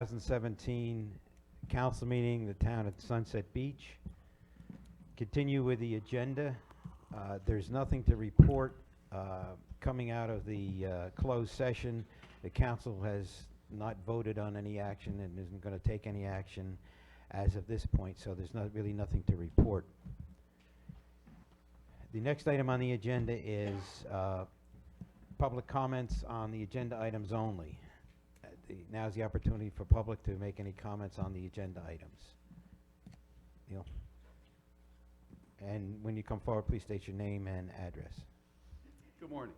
2017 council meeting, the town at Sunset Beach. Continue with the agenda. There's nothing to report coming out of the closed session. The council has not voted on any action and isn't going to take any action as of this point, so there's not really nothing to report. The next item on the agenda is public comments on the agenda items only. Now's the opportunity for public to make any comments on the agenda items. Neil? And when you come forward, please state your name and address. Good morning.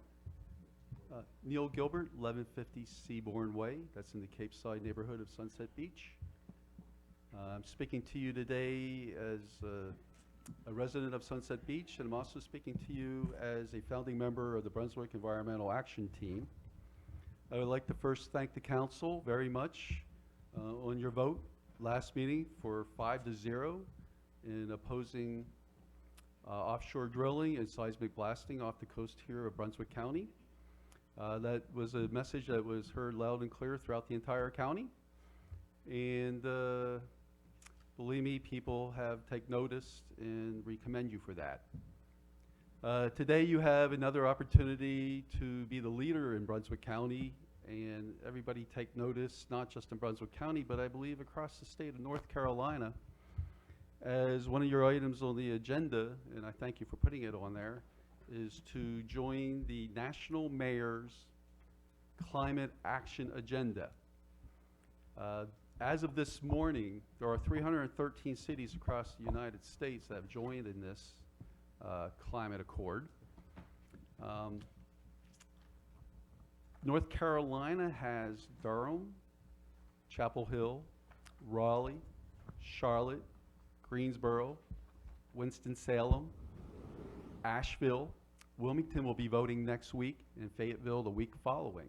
Neil Gilbert, 1150 Seabourn Way. That's in the Cape Side neighborhood of Sunset Beach. I'm speaking to you today as a resident of Sunset Beach, and I'm also speaking to you as a founding member of the Brunswick Environmental Action Team. I would like to first thank the council very much on your vote last meeting for 5-0 in opposing offshore drilling and seismic blasting off the coast here of Brunswick County. That was a message that was heard loud and clear throughout the entire county. And believe me, people have taken notice, and we commend you for that. Today you have another opportunity to be the leader in Brunswick County, and everybody take notice, not just in Brunswick County, but I believe across the state of North Carolina, as one of your items on the agenda, and I thank you for putting it on there, is to join the National Mayor's Climate Action Agenda. As of this morning, there are 313 cities across the United States that have joined in this climate accord. North Carolina has Durham, Chapel Hill, Raleigh, Charlotte, Greensboro, Winston-Salem, Asheville. Wilmington will be voting next week, and Fayetteville the week following.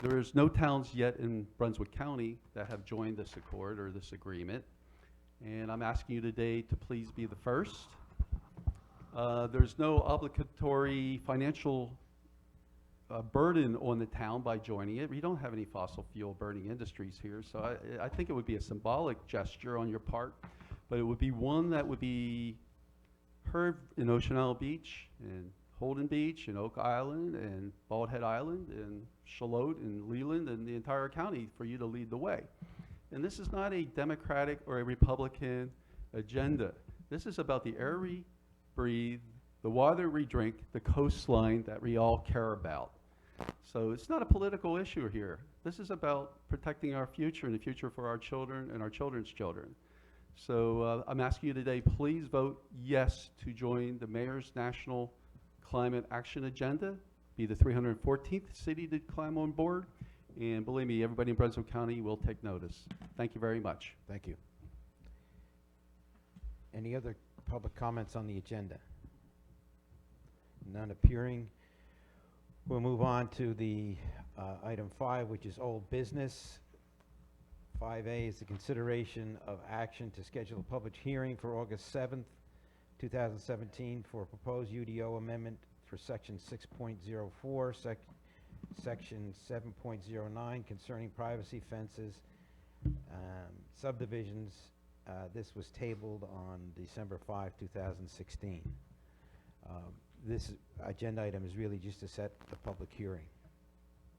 There's no towns yet in Brunswick County that have joined this accord or this agreement, and I'm asking you today to please be the first. There's no obligatory financial burden on the town by joining it. We don't have any fossil fuel burning industries here, so I think it would be a symbolic gesture on your part, but it would be one that would be heard in Ocean Isle Beach and Holden Beach and Oak Island and Bald Head Island and Charlotte and Leland and the entire county for you to lead the way. And this is not a Democratic or a Republican agenda. This is about the air we breathe, the water we drink, the coastline that we all care about. So it's not a political issue here. This is about protecting our future and the future for our children and our children's children. So I'm asking you today, please vote yes to join the Mayor's National Climate Action Agenda, be the 314th city to climb on board, and believe me, everybody in Brunswick County will take notice. Thank you very much. Thank you. Any other public comments on the agenda? None appearing. We'll move on to the item 5, which is old business. 5A is the consideration of action to schedule a public hearing for August 7th, 2017 for a proposed UDO amendment for section 6.04, section 7.09 concerning privacy fences, subdivisions. This was tabled on December 5, 2016. This agenda item is really just to set the public hearing.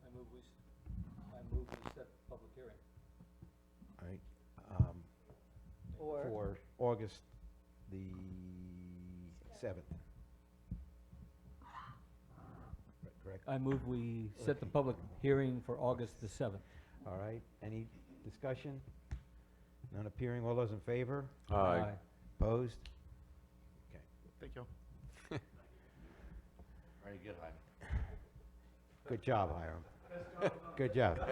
I move we set the public hearing. All right. Or For August the 7th. Correct? I move we set the public hearing for August the 7th. All right. Any discussion? None appearing. All those in favor? Aye. Opposed? Okay. Thank you. Very good, Jaime. Good job, Hiram. Good job. All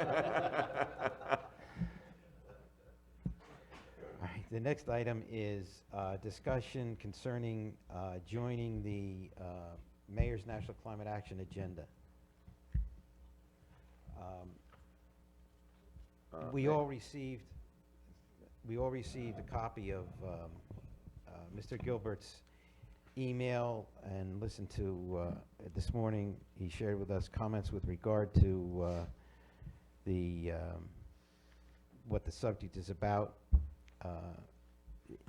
right. The next item is discussion concerning joining the Mayor's National Climate Action Agenda. We all received a copy of Mr. Gilbert's email and listened to this morning. He shared with us comments with regard to the what the subject is about.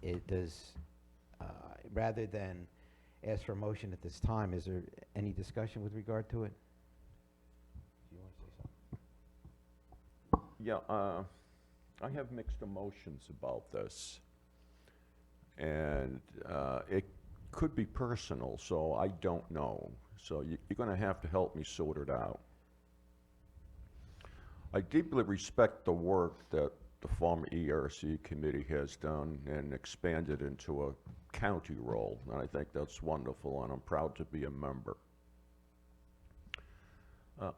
It does, rather than ask for a motion at this time, is there any discussion with regard to it? Do you want to say something? Yeah, I have mixed emotions about this. And it could be personal, so I don't know. So you're going to have to help me sort it out. I deeply respect the work that the former ERC committee has done and expanded into a county role, and I think that's wonderful, and I'm proud to be a member.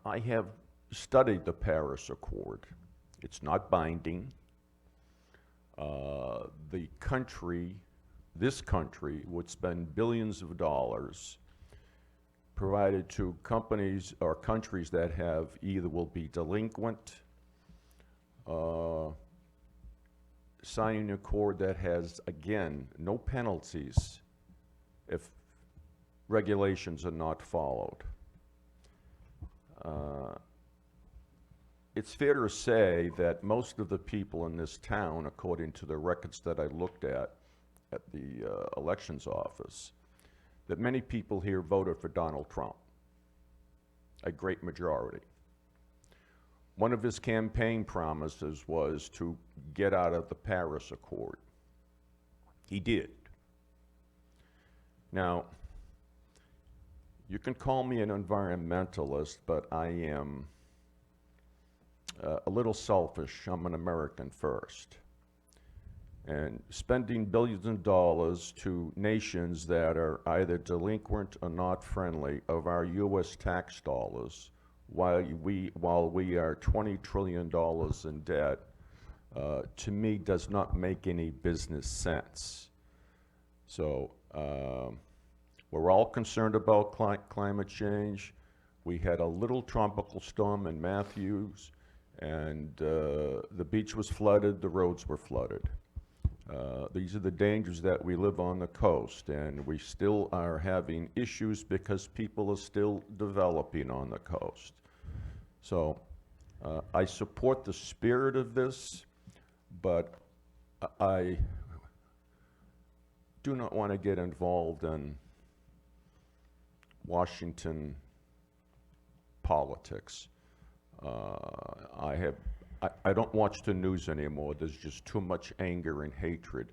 I have studied the Paris Accord. It's not binding. This country would spend billions of dollars provided to companies or countries that have either will be delinquent, signing an accord that has, again, no penalties if regulations are not followed. It's fair to say that most of the people in this town, according to the records that I looked at the elections office, that many people here voted for Donald Trump, a great majority. One of his campaign promises was to get out of the Paris Accord. He did. Now, you can call me an environmentalist, but I am a little selfish. I'm an American first. And spending billions of dollars to nations that are either delinquent or not friendly of our U.S. tax dollars, while we are $20 trillion in debt, to me does not make any business sense. So we're all concerned about climate change. We had a little tropical storm in Matthews, and the beach was flooded, the roads were flooded. These are the dangers that we live on the coast, and we still are having issues because people are still developing on the coast. So I support the spirit of this, but I do not want to get involved in Washington politics. I don't watch the news anymore. There's just too much anger and hatred.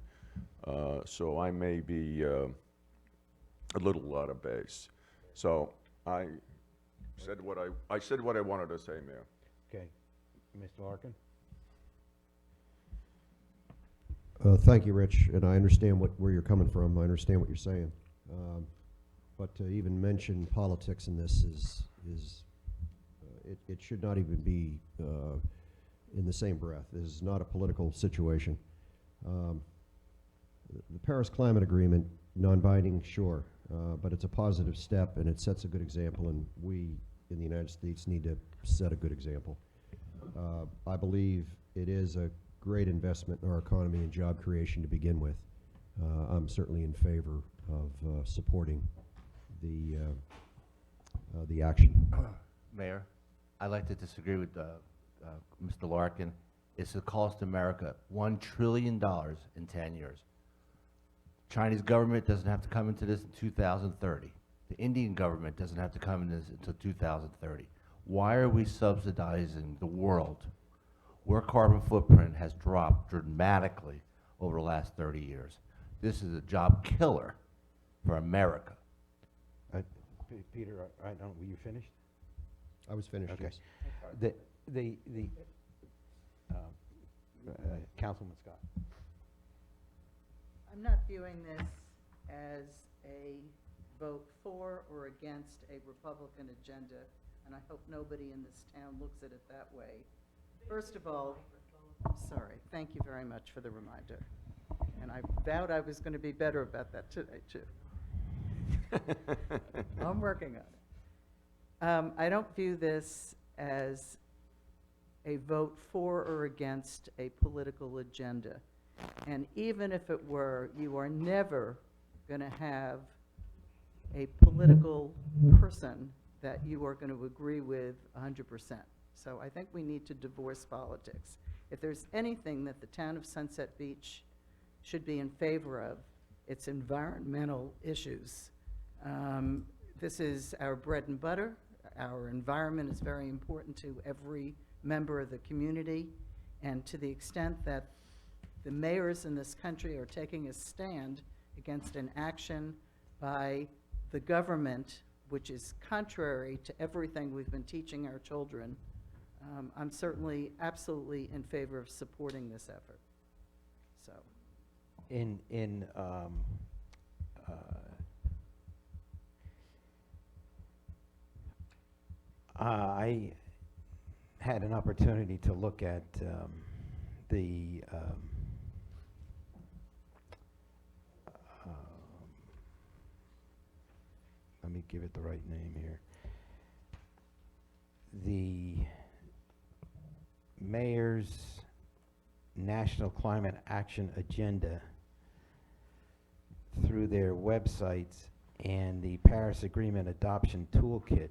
So I may be a little out of base. So I said what I wanted to say, Mayor. Okay. Mr. Larkin? Thank you, Rich, and I understand where you're coming from. I understand what you're saying. But to even mention politics in this it should not even be in the same breath. This is not a political situation. The Paris Climate Agreement, non-binding, sure, but it's a positive step and it sets a good example, and we in the United States need to set a good example. I believe it is a great investment in our economy and job creation to begin with. I'm certainly in favor of supporting the action. Mayor, I'd like to disagree with Mr. Larkin. It's to cost America $1 trillion in 10 years. Chinese government doesn't have to come into this in 2030. The Indian government doesn't have to come into this until 2030. Why are we subsidizing the world where carbon footprint has dropped dramatically over the last 30 years? This is a job killer for America. Peter, I don't, were you finished? I was finished, Okay. yes. Councilman Scott. I'm not viewing this as a vote for or against a Republican agenda, and I hope nobody in this town looks at it that way. First of all, sorry, thank you very much for the reminder. And I vowed I was going to be better about that today, too. I'm working on it. I don't view this as a vote for or against a political agenda. And even if it were, you are never going to have a political person that you are going to agree with 100%. So I think we need to divorce politics. If there's anything that the town of Sunset Beach should be in favor of, it's environmental issues. This is our bread and butter. Our environment is very important to every member of the community, and to the extent that the mayors in this country are taking a stand against an action by the government, which is contrary to everything we've been teaching our children, I'm certainly absolutely in favor of supporting this effort. So, I had an opportunity to look at the let me give it the right name here. The Mayor's National Climate Action Agenda through their websites and the Paris Agreement Adoption Toolkit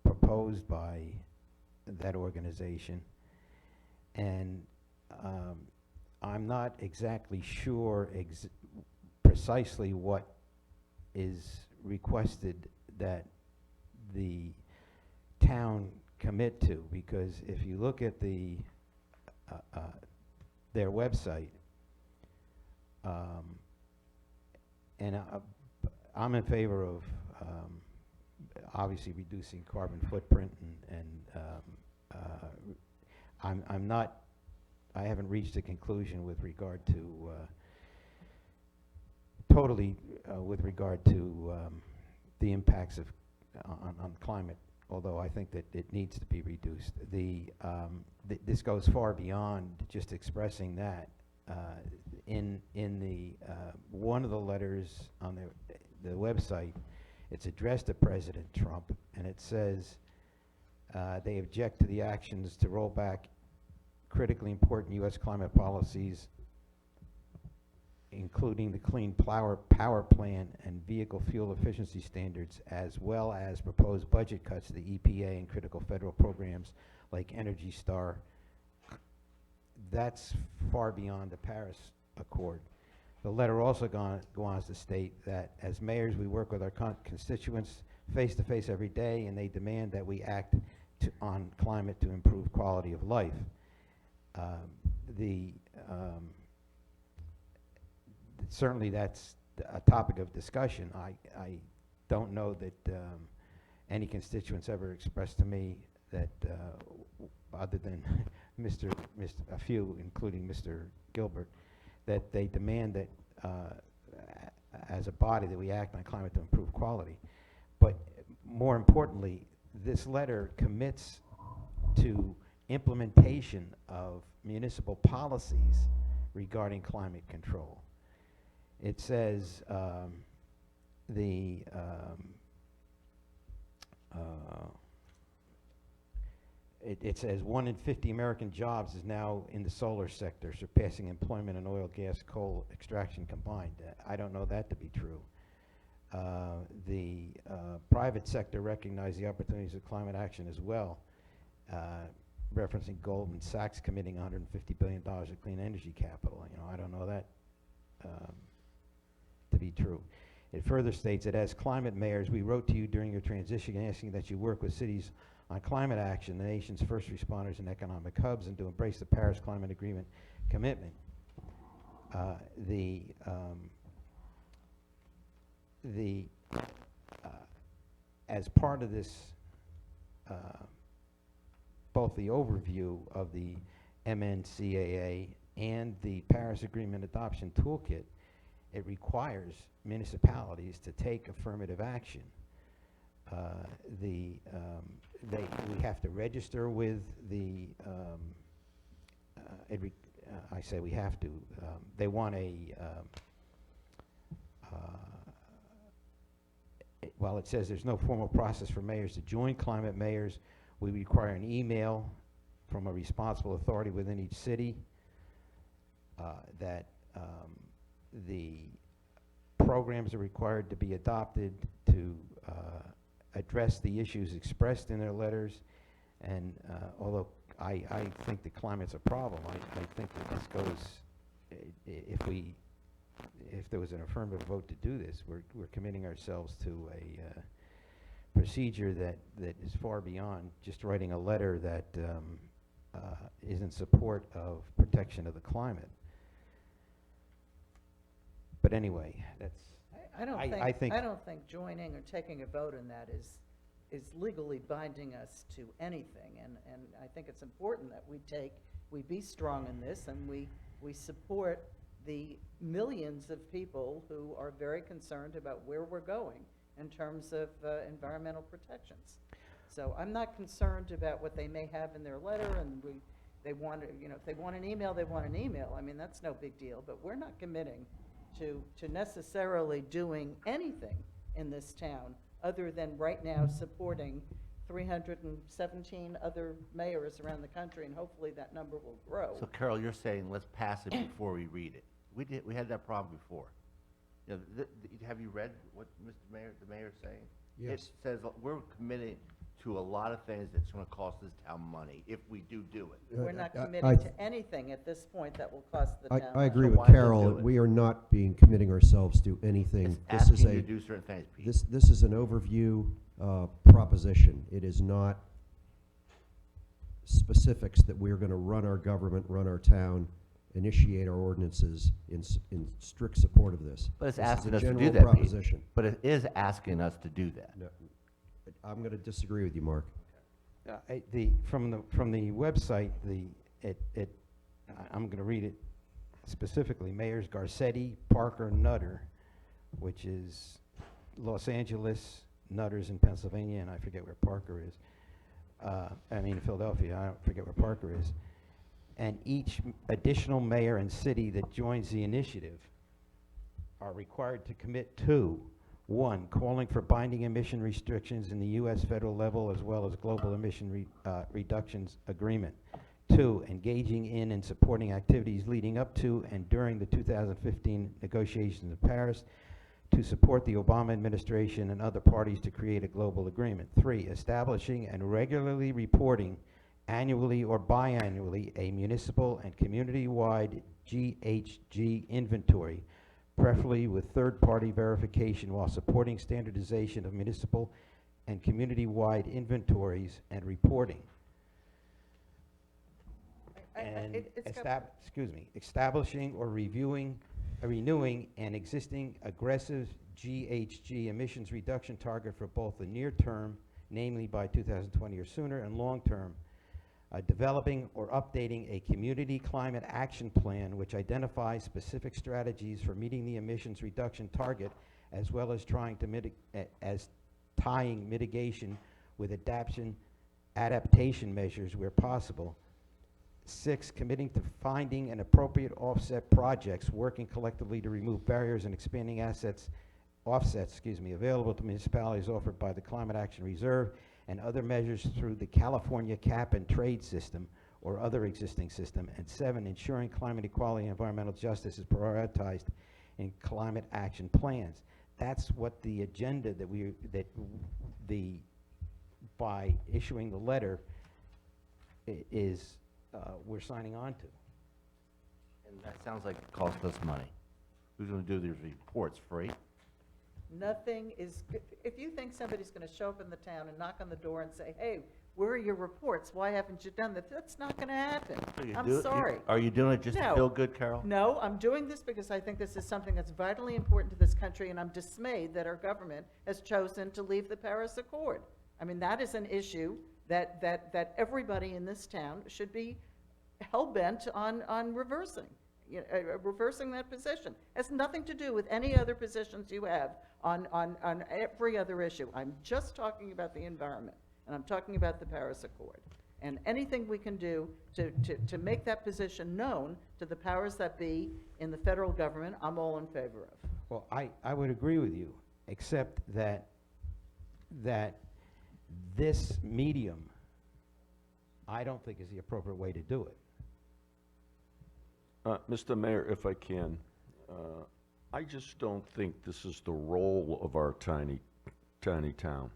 proposed by that organization. And I'm not exactly sure precisely what is requested that the town commit to, because if you look at their website, and I'm in favor of obviously reducing carbon footprint, and I haven't reached a conclusion with regard to with regard to the impacts of on climate, although I think that it needs to be reduced. This goes far beyond just expressing that. In the one of the letters on the website, it's addressed to President Trump, and it says they object to the actions to roll back critically important U.S. climate policies, including the Clean Power Plan and vehicle fuel efficiency standards, as well as proposed budget cuts to the EPA and critical federal programs like Energy Star. That's far beyond the Paris Accord. The letter also goes on to state that as mayors, we work with our constituents face to face every day, and they demand that we act on climate to improve quality of life. Certainly that's a topic of discussion. I don't know that any constituents ever expressed to me that, other than a few, including Mr. Gilbert, that they demand that as a body that we act on climate to improve quality. But more importantly, this letter commits to implementation of municipal policies regarding climate control. It says it says 1 in 50 American jobs is now in the solar sector, surpassing employment in oil, gas, coal extraction combined. I don't know that to be true. The private sector recognized the opportunities of climate action as well, referencing Goldman Sachs committing $150 billion of clean energy capital. You know, I don't know that to be true. It further states that as climate mayors, we wrote to you during your transition asking that you work with cities on climate action, the nation's first responders and economic hubs, and to embrace the Paris Climate Agreement commitment. As part of this, both the overview of the MNCAA and the Paris Agreement Adoption Toolkit, it requires municipalities to take affirmative action. We have to register with the, I say we have to, they want while it says there's no formal process for mayors to join Climate Mayors, we require an email from a responsible authority within each city that the programs are required to be adopted to address the issues expressed in their letters. And although I think the climate's a problem. I think that this goes, if there was an affirmative vote to do this, we're committing ourselves to a procedure that is far beyond just writing a letter that is in support of protection of the climate. But anyway, that's, I don't I think- I don't think joining or taking a vote on that is legally binding us to anything. And I think it's important that we be strong in this, and we support the millions of people who are very concerned about where we're going in terms of environmental protections. So I'm not concerned about what they may have in their letter, and they want to, if they want an email, they want an email. I mean, that's no big deal, but we're not committing to necessarily doing anything in this town other than right now supporting 317 other mayors around the country, and hopefully that number will grow. So Carol, you're saying let's pass it before we read it. We had that problem before. You know, have you read what the mayor's saying? Yes. It says we're committed to a lot of things that's gonna cost this town money if we do it. We're not I- committing to anything at this point that will cost the town. I agree So with why not Carol. do it? We are not committing ourselves to anything. It's This is asking you a, to do certain things, Pete. this is an overview proposition. It is not specifics that we're going to run our government, run our town, initiate our ordinances in strict support of this. But it's This is a asking us to do general that, Pete. proposition. But it is asking us to do that. No, I'm going to disagree with you, Mark. from the website, I'm going to read it specifically. Mayors Garcetti, Parker, Nutter, which is Los Angeles, Nutter's in Pennsylvania, and I forget where Parker is. Philadelphia, I don't forget where Parker is. And each additional mayor and city that joins the initiative are required to commit to: 1, calling for binding emission restrictions in the U.S. federal level as well as global emission reductions agreement; 2, engaging in and supporting activities leading up to and during the 2015 negotiations in Paris to support the Obama administration and other parties to create a global agreement; 3, establishing and regularly reporting annually or biannually a municipal and community-wide GHG inventory, preferably with third-party verification, while supporting standardization of municipal and community-wide inventories and reporting. And establishing or renewing an existing aggressive GHG emissions reduction target for both the near term, namely by 2020 or sooner, and long term. Developing or updating a community climate action plan which identifies specific strategies for meeting the emissions reduction target, as well as tying mitigation with adaptation measures where possible. 6, committing to finding an appropriate offset projects, working collectively to remove barriers and expanding offsets available to municipalities offered by the Climate Action Reserve and other measures through the California cap and trade system or other existing system. And 7, ensuring climate equality and environmental justice is prioritized in climate action plans. That's what the agenda by issuing the letter we're signing on to. And that sounds like it costs us money. Who's gonna do these reports, free? Nothing is, if you think somebody's going to show up in the town and knock on the door and say, hey, where are your reports? Why haven't you done that? That's not going to happen. So you I'm sorry. Are you doing it just to No. feel good, Carol? No, I'm doing this because I think this is something that's vitally important to this country, and I'm dismayed that our government has chosen to leave the Paris Accord. I mean, that is an issue that everybody in this town should be hell-bent on reversing. Reversing that position. Has nothing to do with any other positions you have on every other issue. I'm just talking about the environment, and I'm talking about the Paris Accord. And anything we can do to make that position known to the powers that be in the federal government, I'm all in favor of. Well, I would agree with you, except that this medium, I don't think is the appropriate way to do it. Mr. Mayor, if I can, I just don't think this is the role of our tiny town.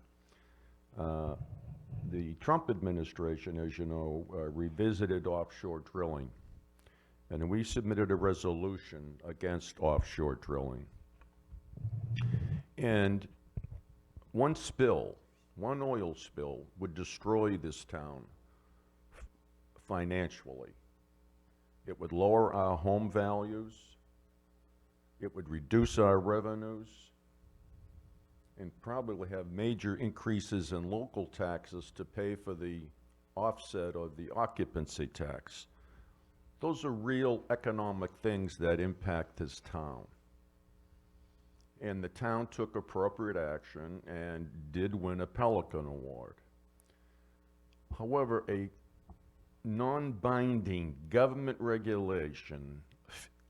the Trump administration, as you know, revisited offshore drilling. And we submitted a resolution against offshore drilling. And one spill, one oil spill, would destroy this town financially. It would lower our home values. It would reduce our revenues, and probably have major increases in local taxes to pay for the offset of the occupancy tax. Those are real economic things that impact this town. And the town took appropriate action and did win a Pelican Award. However, a non-binding government regulation,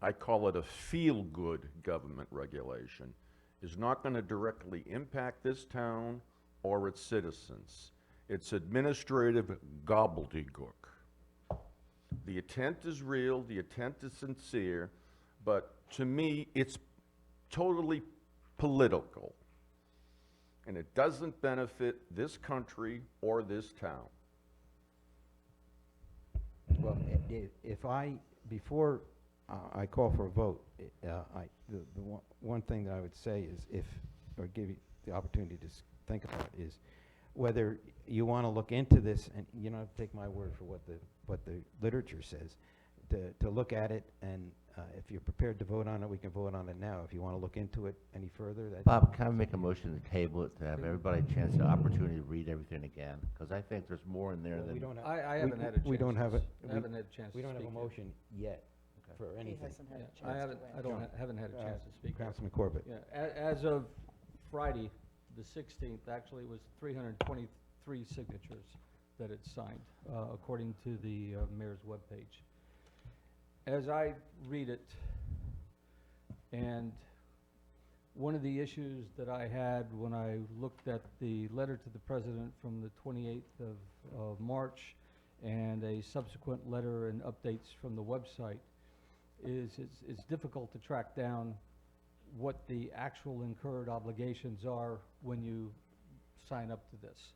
I call it a feel-good government regulation, is not going to directly impact this town or its citizens. It's administrative gobbledygook. The intent is real, the intent is sincere, but to me, it's totally political. And it doesn't benefit this country or this town. Well, if I, before I call for a vote, the one thing that I would say is or give you the opportunity to think about it, is whether you want to look into this, and you don't have to take my word for what the literature says, to look at it, and if you're prepared to vote on it, we can vote on it now. If you want to look into it any further, that. Bob, can I make a motion to table it, to have everybody a chance, the opportunity to read everything again? Because I think there's more in there Well, we than, don't have. I haven't had a chance. We don't have to a. s- I we- haven't had a chance to We don't have a speak yet. motion yet Okay. for He anything. hasn't had a Yeah, chance I to haven't, I weigh don't, in. haven't had a chance to speak yet. Councilman Corbett. Yeah, as of Friday, the 16th, actually, it was 323 signatures that it signed, according to the mayor's webpage. As I read it, and one of the issues that I had when I looked at the letter to the president from the 28th of March and a subsequent letter and updates from the website is it's difficult to track down what the actual incurred obligations are when you sign up to this.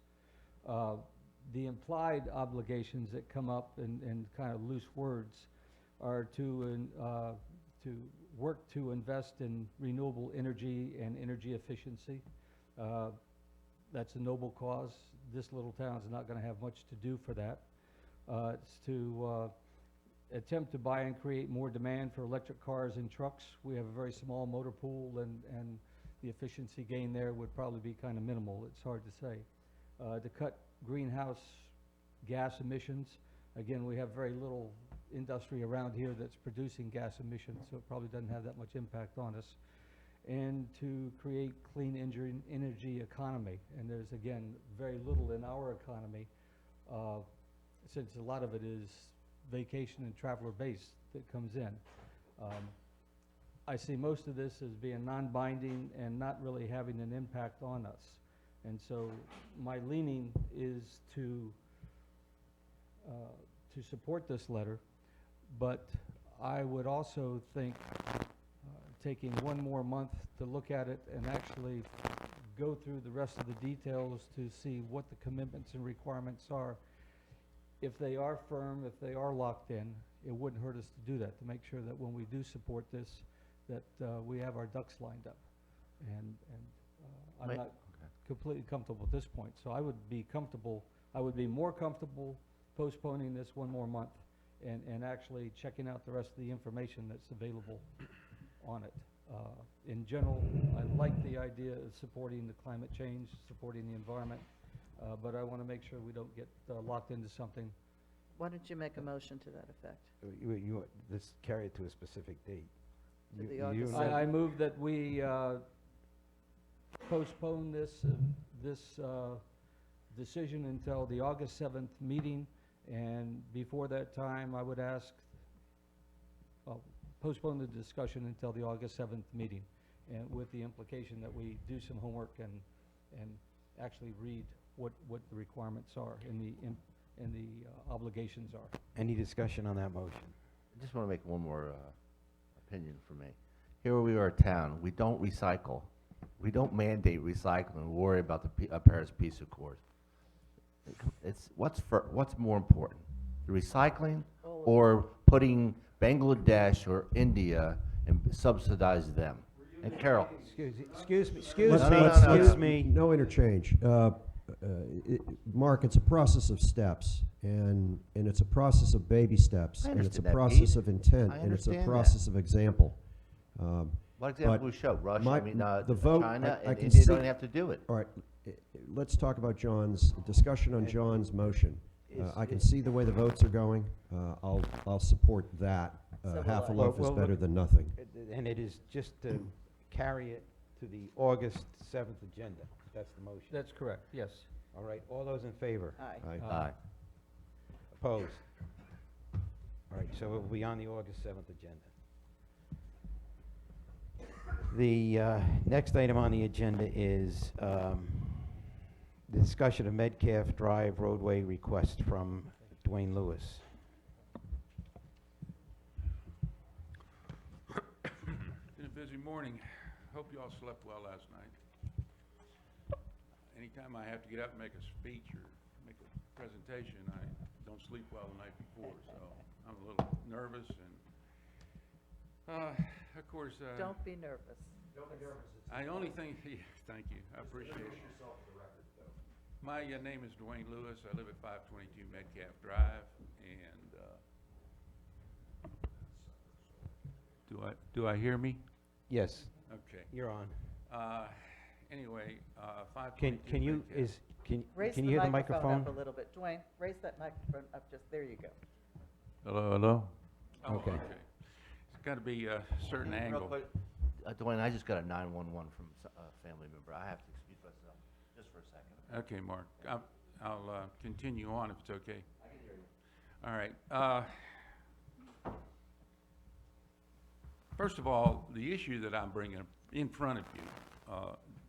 The implied obligations that come up in kind of loose words are to work to invest in renewable energy and energy efficiency. That's a noble cause. This little town's not going to have much to do for that. It's to attempt to buy and create more demand for electric cars and trucks. We have a very small motor pool, and the efficiency gain there would probably be kind of minimal. It's hard to say. To cut greenhouse gas emissions. Again, we have very little industry around here that's producing gas emissions, so it probably doesn't have that much impact on us. And to create clean energy economy. And there's, again, very little in our economy, since a lot of it is vacation and traveler based that comes in. I see most of this as being non-binding and not really having an impact on us. And so my leaning is to support this letter, but I would also think taking one more month to look at it and actually go through the rest of the details to see what the commitments and requirements are. If they are firm, if they are locked in, it wouldn't hurt us to do that, to make sure that when we do support this, that we have our ducks lined up. And I'm Wait, not okay. completely comfortable at this point. So I would be more comfortable postponing this one more month and actually checking out the rest of the information that's available on it. In general, I like the idea of supporting the climate change, supporting the environment, but I want to make sure we don't get locked into something. Why don't you make a motion to that effect? Let's carry it to a specific date. To the You August and I move that we postpone this decision until the August 7th meeting, and before that time, I would ask, postpone the discussion until the August 7th meeting, and with the implication that we do some homework and actually read what the requirements are and the obligations are. Any discussion on that motion? I just want to make one more opinion for me. Here we are, a town, we don't recycle. We don't mandate recycling, we worry about the Paris Peace Accord. what's more important? The recycling All of or putting Bangladesh or India and subsidize them? And Carol, Excuse No, me, no, no, no, excuse no. me. No interchange. Mark, it's a process of steps, and it's a process of baby steps, I and it's a understand that, process Pete. of intent, I and it's a understand that. process of example. what example But we show? Russia, my- I mean, the vote, China I and can India see- don't even have to do it. All right, let's talk about discussion on John's motion. I can see the way the votes are going. I'll support that. So will Half a I. loaf is Well, better look- than nothing. And it is just to carry it to the August 7th agenda. That's the motion. That's correct, yes. All right, all those in favor? Aye. Aye. Aye. Opposed? All right, so it will be on the August 7th agenda. The next item on the agenda is the discussion of Metcalf Drive roadway request from Dwayne Lewis. Been a busy morning. Hope you all slept well last night. Anytime I have to get up and make a speech or make a presentation, I don't sleep well the night before, so I'm a little nervous and, of course, Don't be nervous. I only think, thank you, I appreciate it. My name is Dwayne Lewis. I live at 522 Metcalf Drive, and do I hear me? Yes, Okay. you're on. Anyway, 522 Can you, Metcalf. Raise can you hear the microphone? up a little bit. Dwayne, raise that microphone up just, there you go. Hello, hello? Oh, Okay. It's got to be a certain Real angle. quick, Dwayne, I just got a 911 from a family member. I have to excuse myself just for a second. Okay, Mark, I'll continue on if it's okay. I can hear you. All right. First of all, the issue that I'm bringing in front of you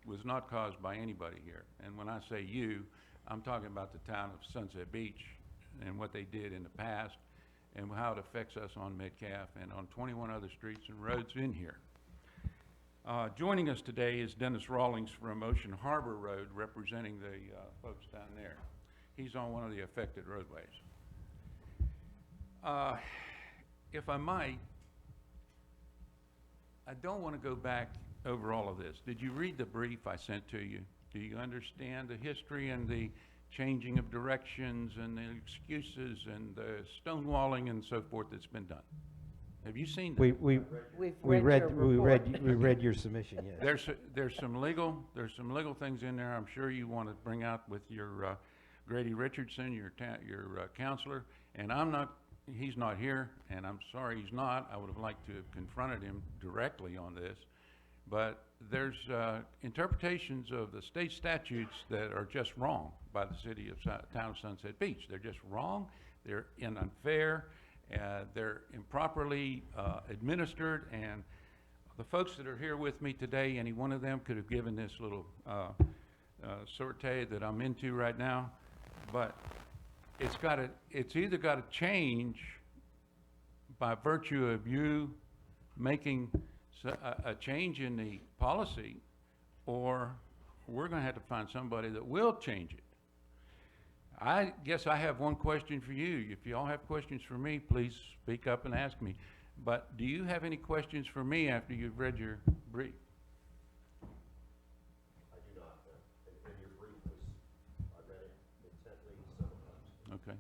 was not caused by anybody here. And when I say you, I'm talking about the town of Sunset Beach and what they did in the past and how it affects us on Metcalf and on 21 other streets and roads in here. Joining us today is Dennis Rawlings from Ocean Harbor Road, representing the folks down there. He's on one of the affected roadways. If I might, I don't want to go back over all of this. Did you read the brief I sent to you? Do you understand the history and the changing of directions and the excuses and the stonewalling and so forth that's been done? Have you seen that? We We've read your report. we read your submission, yes. There's some legal things in there I'm sure you want to bring out with your Grady Richardson, your counselor, and he's not here, and I'm sorry he's not. I would have liked to have confronted him directly on this, but there's interpretations of the state statutes that are just wrong by the city of town of Sunset Beach. They're just wrong. They're unfair. They're improperly administered, and the folks that are here with me today, any one of them could have given this little sortie that I'm into right now, but it's either got to change by virtue of you making a change in the policy, or we're going to have to find somebody that will change it. I guess I have one question for you. If you all have questions for me, please speak up and ask me. But do you have any questions for me after you've read your brief? I do not, and your brief I read it intently several times. Okay.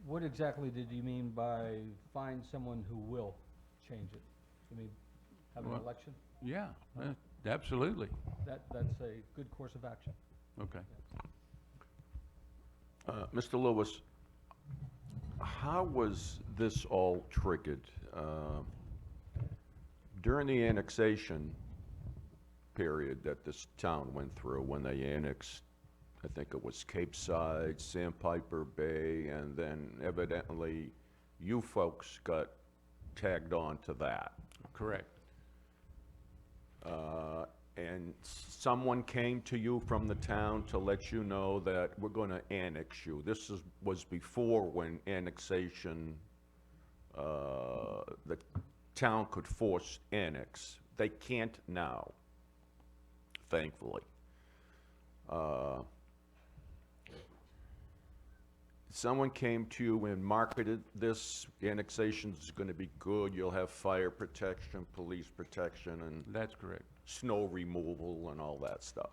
What exactly did you mean by find someone who will change it? You mean have an Well- election? Yeah, absolutely. That's a good course of action. Okay. Mr. Lewis, how was this all triggered? During the annexation period that this town went through, when they annexed, I think it was Cape Side, Sandpiper Bay, and then evidently you folks got tagged on to that. Correct. And someone came to you from the town to let you know that we're going to annex you. This was before when annexation, the town could force annex. They can't now, thankfully. someone came to you and marketed this, annexation is gonna be good, you'll have fire protection, police protection, and That's correct. snow removal and all that stuff.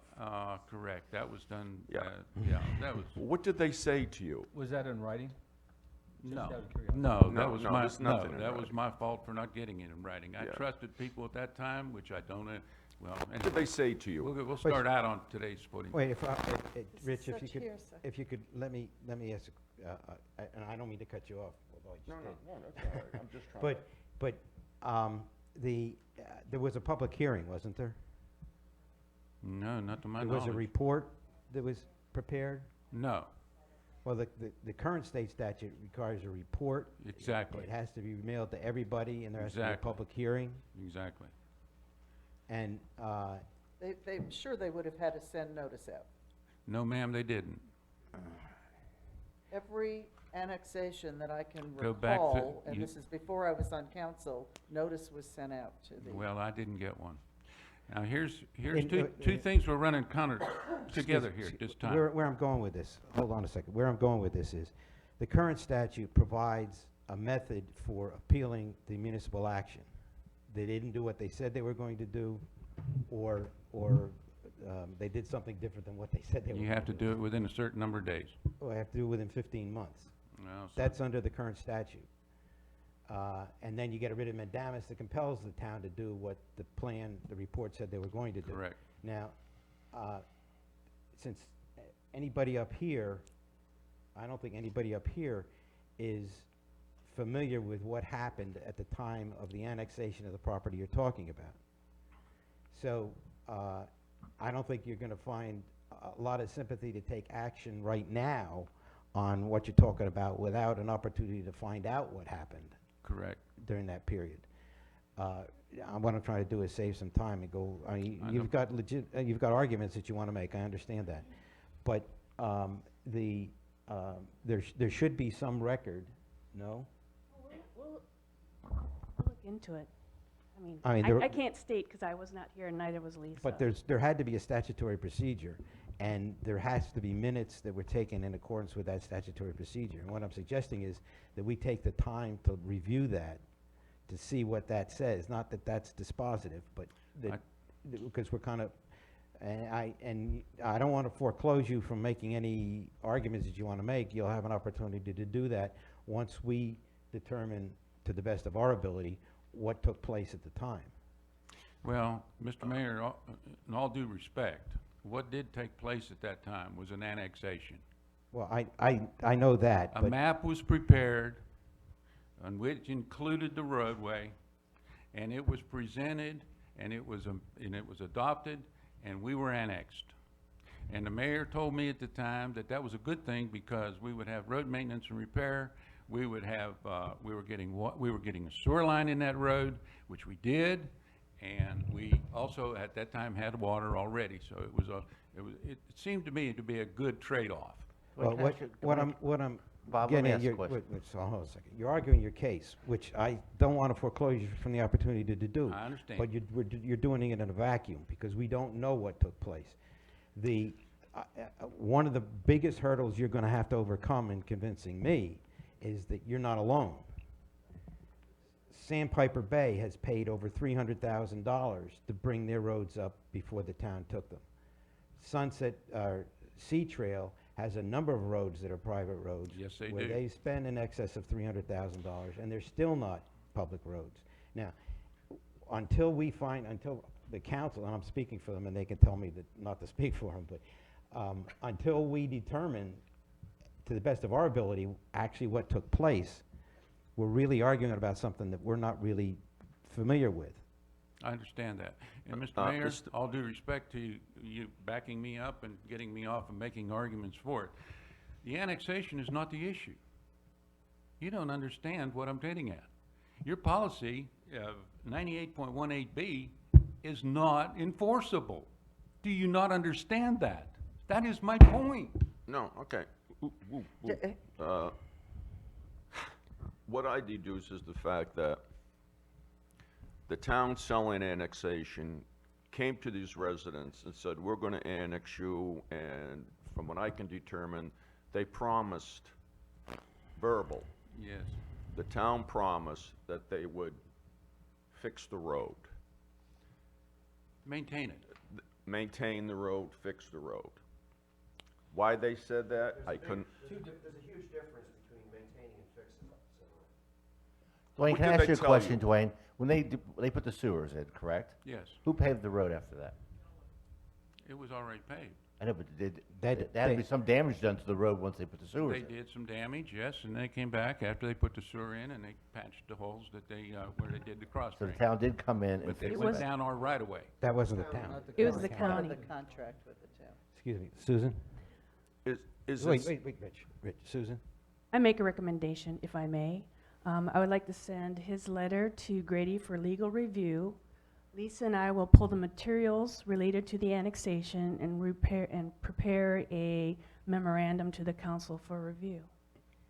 Correct. That was done, Yeah. yeah, that was, What did they say to you? Was that in writing? no, out of curiosity. no, No, that was no, my, there's no, nothing in that was writing. my fault for not getting it in writing. I Yeah. trusted people at that time, which I don't, well, What did anyway, they say to you? we'll start out on today's footing. Wait, Rich, if such you could, hearsay. if you could, let me ask, and I don't mean to cut you off, although I just did. that's all right, I'm just trying But, there was a public hearing, wasn't there? No, not to my There was a knowledge. report that was prepared? No, Well, the current state statute requires a report. exactly, It has to be mailed to everybody, and there has to be a Exactly. public hearing. exactly. And, I'm sure they would have had to send notice out. No, ma'am, they didn't. Every annexation that I can Go back to- recall, and you- this is before I was on council, notice was sent out to the. Well, I didn't get one. Now, here's In- two things we're running counter together here at this time. where I'm going with this, hold on a second, where I'm going with this is, the current statute provides a method for appealing the municipal action. They didn't do what they said they were going to do, or they did something different than what they said they were You going have to do it within a certain number of days. Well, they have to do it within 15 months. Well, so- That's under the current statute. And then you get a writ of mandamus that compels the town to do what the plan, the report said they were going to do. Correct. Now, since anybody up here, I don't think anybody up here is familiar with what happened at the time of the annexation of the property you're talking about. So, I don't think you're gonna find a lot of sympathy to take action right now on what you're talking about without an opportunity to find out what happened Correct. during that period. What I'm trying to do is save some time and go, I mean, I know. you've got legit, you've got arguments that you want to make, I understand that. But, there should be some record, no? We'll look into it. I mean, there- I can't state because I was not here and neither was Lisa. But there had to be a statutory procedure, and there has to be minutes that were taken in accordance with that statutory procedure. And what I'm suggesting is that we take the time to review that, to see what that says, not that that's dispositive, but that, because we're kind of, and I don't want to foreclose you from making any arguments that you want to make. You'll have an opportunity to do that once we determine, to the best of our ability, what took place at the time. Well, Mr. Mayor, in all due respect, what did take place at that time was an annexation. Well, I know that, A but map was prepared on which included the roadway, and it was presented, and it was adopted, and we were annexed. And the mayor told me at the time that that was a good thing because we would have road maintenance and repair. We would have, we were getting a sewer line in that road, which we did, and we also at that time had water already. So it seemed to me to be a good trade-off. well, what I'm Bob, let me getting, ask a you're, question. wait, so hold on a second. You're arguing your case, which I don't want to foreclose you from the opportunity to do. I understand. But you're doing it in a vacuum, because we don't know what took place. One of the biggest hurdles you're gonna have to overcome in convincing me is that you're not alone. Sandpiper Bay has paid over $300,000 to bring their roads up before the town took them. Sunset, Sea Trail has a number of roads that are private roads. Yes, they Where do. they spend in excess of $300,000, and they're still not public roads. Now, until the council, and I'm speaking for them, and they can tell me that not to speak for them, but until we determine, to the best of our ability, actually what took place, we're really arguing about something that we're not really familiar with. I understand that. And Mr. Uh, Mayor, Mr. all due respect to you backing me up and getting me off and making arguments for it, the annexation is not the issue. You don't understand what I'm getting at. Your policy of 98.18B is not enforceable. Do you not understand that? That is my point. No, okay. What I deduce is the fact that the town selling annexation came to these residents and said, we're gonna annex you, and from what I can determine, they promised verbal. Yes. The town promised that they would fix the road, Maintain it. maintain the road, fix the road. Why they said that, I couldn't, There's a huge difference between maintaining and fixing, so. Dwayne, What can I did ask they you a tell question, you? Dwayne? When they put the sewers in, correct? Yes. Who paved the road after that? It was already paved. I know, but They- there had to be they- some damage done to the road once they put the sewers They in. did some damage, yes, and they came back after they put the sewer in and they patched the holes that they, where they did the cross So the drain. town did come in and But they fix went that. down our right of way. That wasn't the town. It was the Part county. of the contract with the town. Excuse me, Susan? is Wait, this, wait, Rich, Susan? I make a recommendation, if I may. I would like to send his letter to Grady for legal review. Lisa and I will pull the materials related to the annexation and prepare a memorandum to the council for review.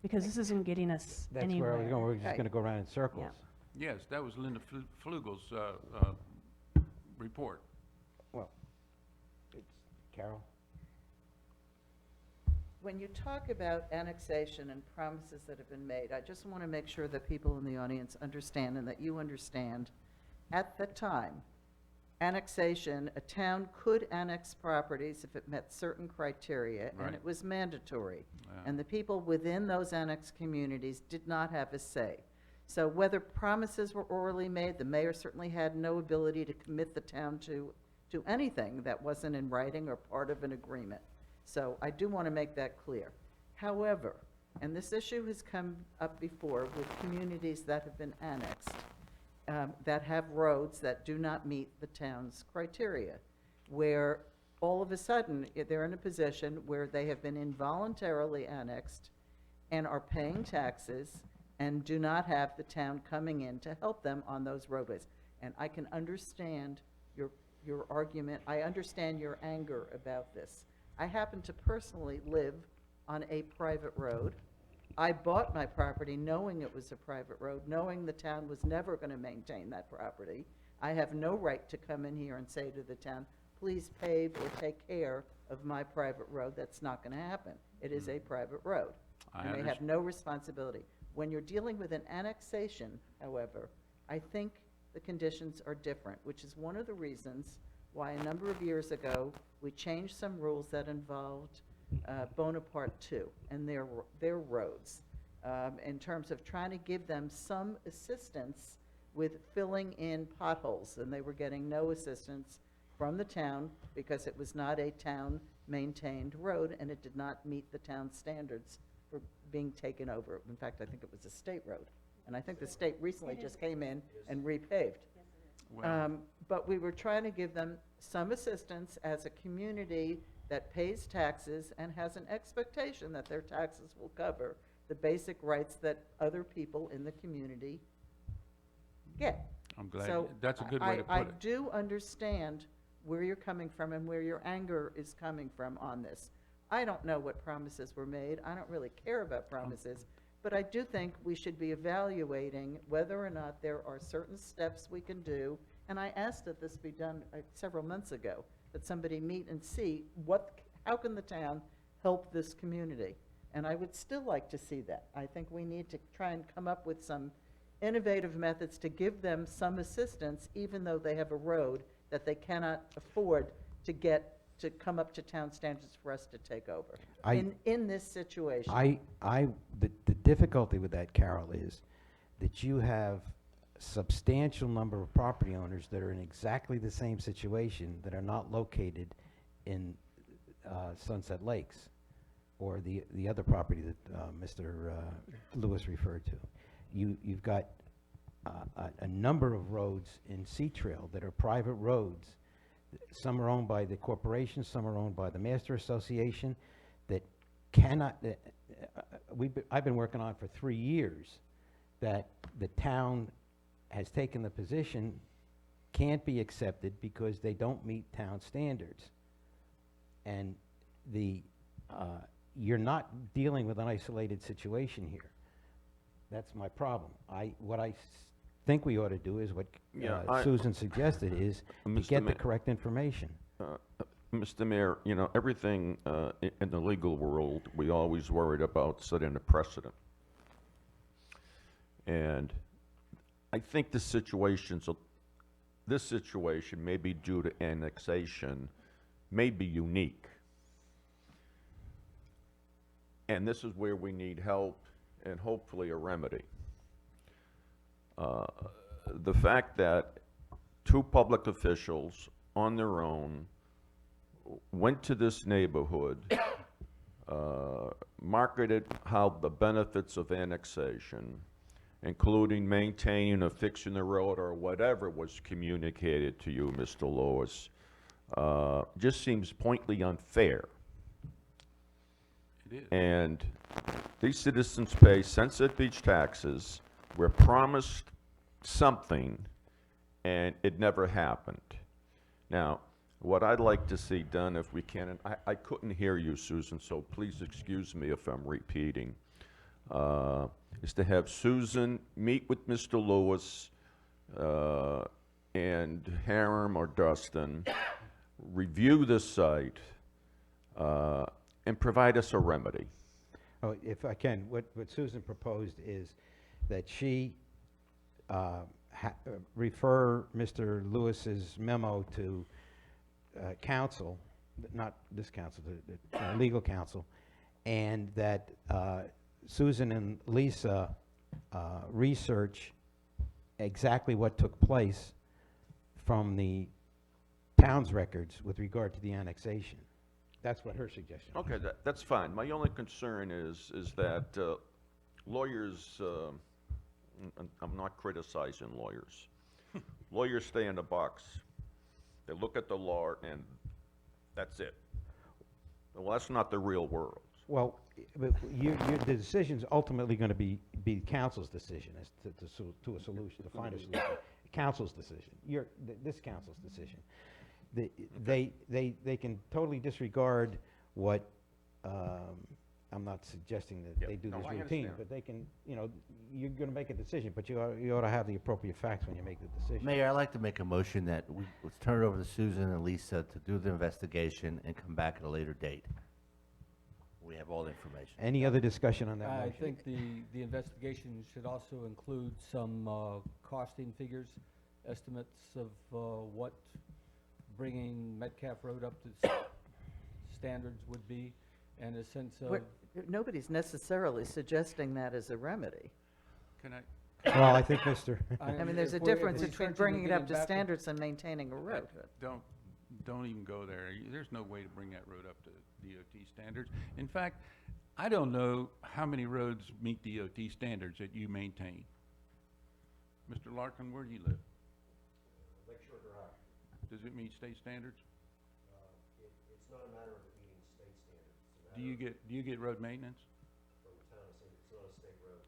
Because this isn't getting us That's anywhere. where I was going, we're just Right. gonna go around in circles. Yes, that was Linda Flugel's, report. Well, it's, Carol? When you talk about annexation and promises that have been made, I just want to make sure that people in the audience understand and that you understand. At the time, annexation, a town could annex properties if it met certain criteria, Right. and it was mandatory. Yeah. And the people within those annexed communities did not have a say. So whether promises were orally made, the mayor certainly had no ability to commit the town to anything that wasn't in writing or part of an agreement. So I do want to make that clear. However, and this issue has come up before with communities that have been annexed, that have roads that do not meet the town's criteria, where all of a sudden, they're in a position where they have been involuntarily annexed and are paying taxes and do not have the town coming in to help them on those roadways. And I can understand your argument, I understand your anger about this. I happen to personally live on a private road. I bought my property knowing it was a private road, knowing the town was never going to maintain that property. I have no right to come in here and say to the town, please pave or take care of my private road. That's not going to happen. It is a private road. I And they have no responsibility. When you're dealing with an annexation, however, I think the conditions are different, which is one of the reasons why a number of years ago, we changed some rules that involved Bonaparte II and their roads, in terms of trying to give them some assistance with filling in potholes, and they were getting no assistance from the town because it was not a town-maintained road, and it did not meet the town standards for being taken over. In fact, I think it was a state road, and I think the state recently just came in and repaved. Well, But we were trying to give them some assistance as a community that pays taxes and has an expectation that their taxes will cover the basic rights that other people in the community get. I'm glad, So that's a good way to I put it. do understand where you're coming from and where your anger is coming from on this. I don't know what promises were made. I don't really care about promises. But I do think we should be evaluating whether or not there are certain steps we can do. And I asked that this be done several months ago, that somebody meet and see how can the town help this community? And I would still like to see that. I think we need to try and come up with some innovative methods to give them some assistance, even though they have a road that they cannot afford to come up to town standards for us to take over. In this situation. The difficulty with that, Carol, is that you have substantial number of property owners that are in exactly the same situation that are not located in Sunset Lakes or the other property that Mr. Lewis referred to. You've got a number of roads in Sea Trail that are private roads. Some are owned by the corporation, some are owned by the Master Association that cannot, I've been working on for 3 years that the town has taken the position can't be accepted because they don't meet town standards. And you're not dealing with an isolated situation here. That's my problem. What I think we ought to do is what Susan suggested is to Mr. get the Ma- correct information. Mr. Mayor, you know, everything in the legal world, we always worried about setting a precedent. And I think this situation may be due to annexation, may be unique. And this is where we need help and hopefully a remedy. The fact that two public officials on their own went to this neighborhood, marketed how the benefits of annexation, including maintaining or fixing the road or whatever was communicated to you, Mr. Lewis, just seems pointedly unfair. It is. And these citizens pay Sunset Beach taxes, were promised something, and it never happened. Now, what I'd like to see done, if we can, and I couldn't hear you, Susan, so please excuse me if I'm repeating, is to have Susan meet with Mr. Lewis and Harum or Dustin, review the site, and provide us a remedy. Oh, if I can, what Susan proposed is that she refer Mr. Lewis's memo to counsel, not this counsel, the legal counsel, and that Susan and Lisa research exactly what took place from the town's records with regard to the annexation. That's what her suggestion was. Okay, that's fine. My only concern is that lawyers, I'm not criticizing lawyers. Lawyers stay in the box. They look at the law and that's it. Well, that's not the real world. Well, but the decision's ultimately going to be council's decision as to a solution, to find a solution. Council's decision, this council's decision. They can totally disregard what, I'm not suggesting that Yeah, they do no, this I routine, understand. but they can, you're going to make a decision, but you ought to have the appropriate facts when you make the decision. Mayor, I'd like to make a motion that let's turn it over to Susan and Lisa to do the investigation and come back at a later date. We have all the information. Any other discussion on that I motion? think the investigation should also include some costing figures, estimates of what bringing Metcalf Road up to standards would be, and a sense of, Nobody's necessarily suggesting that as a remedy. Can I, Well, I think Mr. I mean, there's a if we're difference between searching bringing it up getting to back standards and maintaining a road. don't even go there. There's no way to bring that road up to DOT standards. In fact, I don't know how many roads meet DOT standards that you maintain. Mr. Larkin, where do you live? Lakeshore Drive. Does it meet state standards? It's not a matter of it meeting state standards. Do you get road maintenance? From the town, it's not a state road.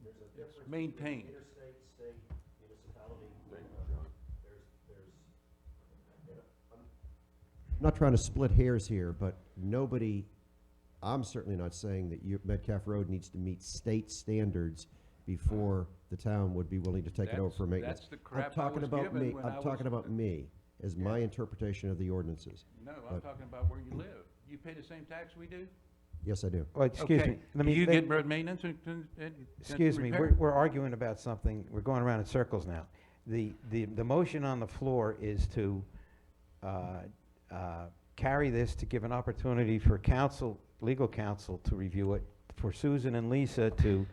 There's a difference Maintained. between interstate, state, municipality. I'm not trying to split hairs here, but I'm certainly not saying that Metcalf Road needs to meet state standards before the town would be willing to take it over for maintenance. That's the crap I I'm talking was about given me. when I'm I talking was- about me as my interpretation of the ordinances. No, I'm talking about where you live. You pay the same tax we do? Yes, I do. Well, excuse Okay. me. Let Do me you let- get road maintenance and Excuse me, repair? we're arguing about something, we're going around in circles now. The motion on the floor is to carry this, to give an opportunity for counsel, legal counsel to review it, for Susan and Lisa to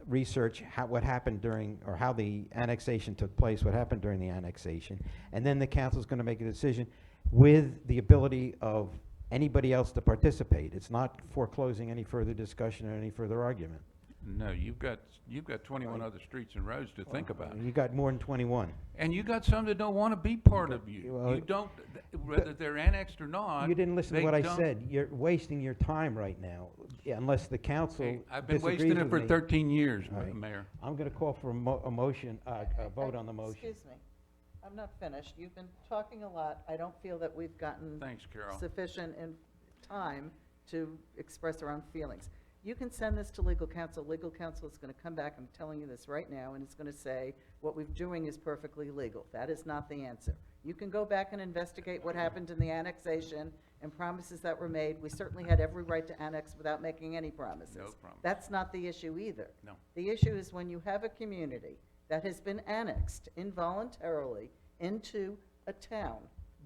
research what happened during, or how the annexation took place, what happened during the annexation, and then the council's going to make a decision with the ability of anybody else to participate. It's not foreclosing any further discussion or any further argument. No, you've got 21 other streets and roads to think about. You got more than 21. And you got some that don't want to be part of you. Well, You don't, whether they're annexed or not. You didn't listen to they what I don't- said. You're wasting your time right now, unless the council Hey, I've been disagrees wasting it with for me. 13 years, All right. Mayor. I'm going to call for a motion, a vote on the motion. Excuse me, I'm not finished. You've been talking a lot. I don't feel that we've gotten Thanks, Carol. sufficient in time to express our own feelings. You can send this to legal counsel. Legal counsel is going to come back, I'm telling you this right now, and it's going to say, what we're doing is perfectly legal. That is not the answer. You can go back and investigate what happened in the annexation and promises that were made. We certainly had every right to annex without making any promises. No promise. That's not the issue either. No. The issue is when you have a community that has been annexed involuntarily into a town,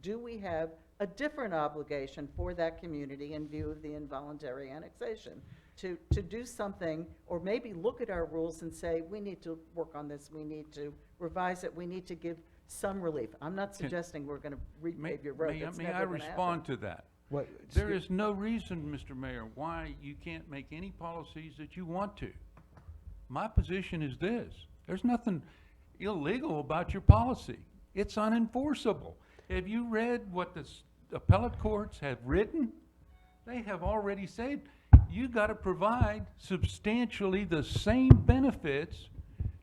do we have a different obligation for that community in view of the involuntary annexation? To do something, or maybe look at our rules and say, we need to work on this, we need to revise it, we need to give some relief. I'm not suggesting we're gonna repave your road, that's May never I gonna happen. respond to that? What, There is no reason, Mr. Mayor, why you can't make any policies that you want to. My position is this: there's nothing illegal about your policy. It's unenforceable. Have you read what the appellate courts have written? They have already said, you gotta provide substantially the same benefits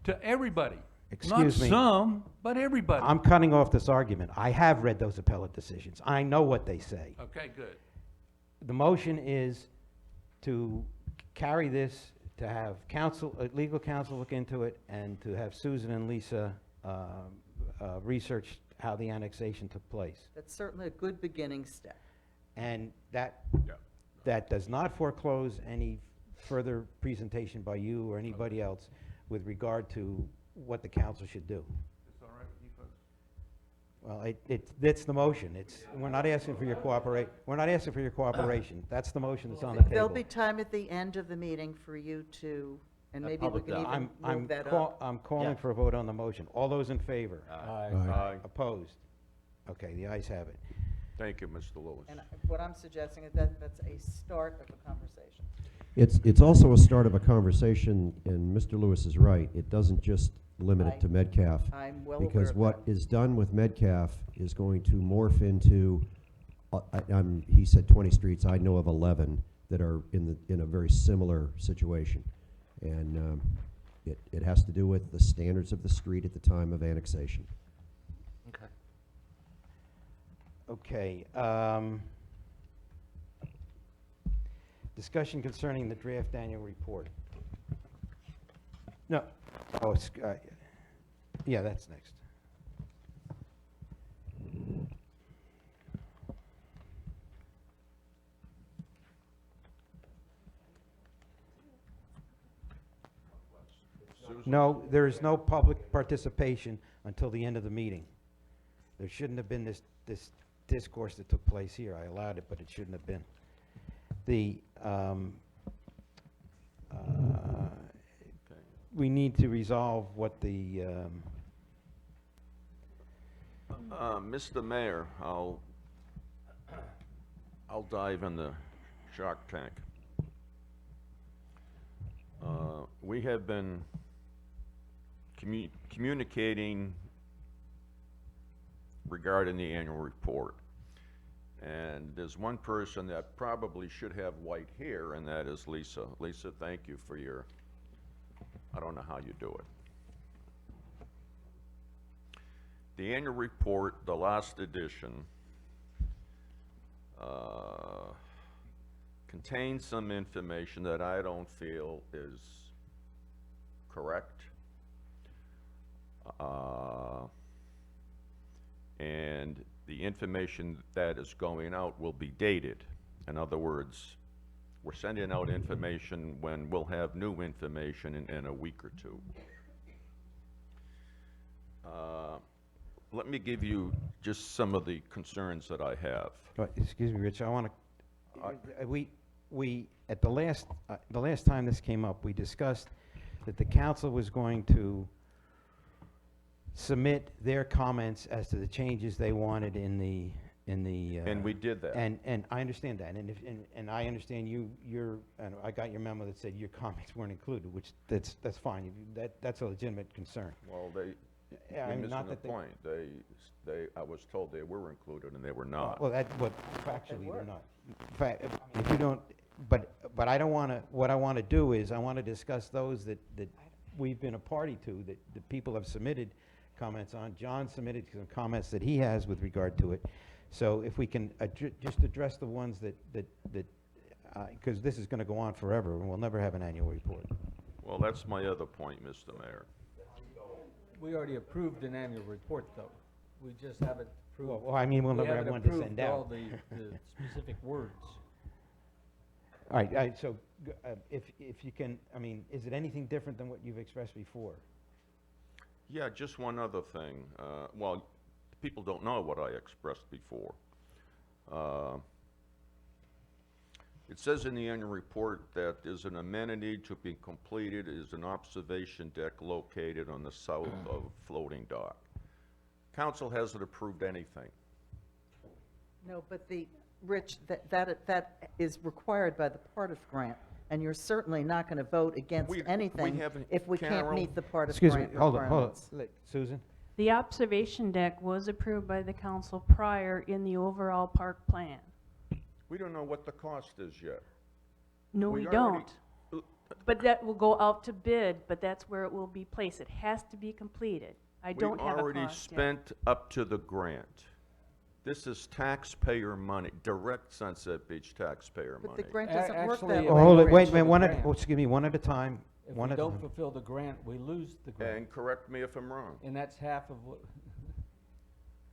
to everybody. Excuse me. Not some, but everybody. I'm cutting off this argument. I have read those appellate decisions. I know what they say. Okay, good. The motion is to carry this, to have counsel, legal counsel look into it, and to have Susan and Lisa research how the annexation took place. That's certainly a good beginning step. And that does not foreclose any further presentation by you or anybody else with regard to what the council should do. It's all right with you folks? Well, it's the motion. We're not asking for your we're not asking for your cooperation. That's the motion that's on the There'll table. be time at the end of the meeting for you to, and A maybe we public can dialogue. even move that up. I'm calling Yeah. for a vote on the motion. All those in favor? Aye. Aye. Opposed? Okay, the ayes have it. Thank you, Mr. Lewis. And what I'm suggesting is that that's a start of a conversation. It's also a start of a conversation, and Mr. Lewis is right. It doesn't just limit it to Metcalf. I'm well aware Because of what that. is done with Metcalf is going to morph into, he said 20 streets, I know of 11 that are in a very similar situation. And it has to do with the standards of the street at the time of annexation. Okay. Okay, discussion concerning the draft annual report. No, yeah, that's next. No, there is no public participation until the end of the meeting. There shouldn't have been this discourse that took place here. I allowed it, but it shouldn't have been. We need to resolve what the, Mr. Mayor, I'll dive in the Shark Tank. We have been communicating regarding the annual report. And there's one person that probably should have white hair, and that is Lisa. Lisa, thank you for your, I don't know how you do it. The annual report, the last edition, contains some information that I don't feel is correct. And the information that is going out will be dated. In other words, we're sending out information when we'll have new information in a week or two. Let me give you just some of the concerns that I have. excuse me, Rich, I want to, we, at the last time this came up, we discussed that the council was going to submit their comments as to the changes they wanted in the. And we did that. And I understand that, and I understand and I got your memo that said your comments weren't included, which that's fine. That's a legitimate concern. Well, Yeah, I you're mean, missing not the that they- point. I was told they were included and they were not. Well, factually, were. they're not. In fact, if you don't, but I don't want to, what I want to do is, I want to discuss those that we've been a party to, that the people have submitted comments on. John submitted some comments that he has with regard to it. So if we can just address the ones that because this is gonna go on forever, and we'll never have an annual report. Well, that's my other point, Mr. Mayor. We already approved an annual report, though. We just haven't approved. Well, I mean, we'll we never have haven't one to approved send all out. the specific words. All right, so, if you can, I mean, is it anything different than what you've expressed before? Yeah, just one other thing. Well, people don't know what I expressed before. It says in the annual report that there's an amenity to be completed is an observation deck located on the south of floating dock. Council hasn't approved anything. No, but Rich, that is required by the Partif grant, and you're certainly not going to vote against We anything haven't- if we can't Carol? meet the Partif Excuse me, grant hold on. requirements. Susan? The observation deck was approved by the council prior in the overall park plan. We don't know what the cost is yet. No, We we already- don't. But that will go out to bid, but that's where it will be placed. It has to be completed. I don't have a We already cost yet. spent up to the grant. This is taxpayer money, direct Sunset Beach taxpayer But money. the grant A- doesn't work actually, that if Oh, way. hold it, Rich, wait, for wait, the one at, grant. oh, excuse me, one at a time. If One we at a don't time. fulfill the grant, we lose the grant. And correct me if I'm wrong. And that's half of what,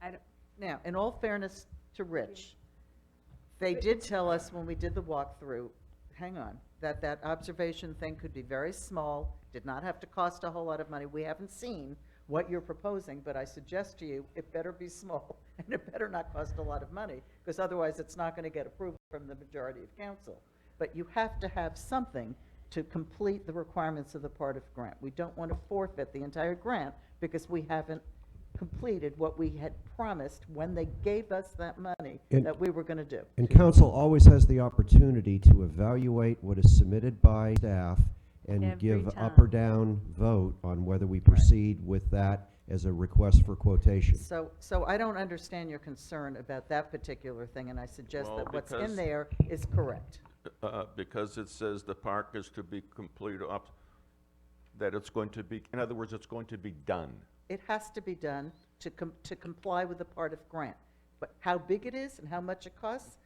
I don't- Now, in all fairness to Rich, they did tell us when we did the walkthrough, hang on, that observation thing could be very small, did not have to cost a whole lot of money. We haven't seen what you're proposing, but I suggest to you, it better be small, and it better not cost a lot of money, because otherwise it's not going to get approval from the majority of council. But you have to have something to complete the requirements of the Partif grant. We don't want to forfeit the entire grant because we haven't completed what we had promised when they gave us that money And- that we were going to do. And council always has the opportunity to evaluate what is submitted by staff and Every give time. up or down vote on whether we proceed with that as a request for quotation. So I don't understand your concern about that particular thing, and I suggest Well, that what's in because- there is correct. Because it says the park is to be completed up, that it's going to be, in other words, it's going to be done. It has to be done to comply with the Partif grant. But how big it is and how much it costs,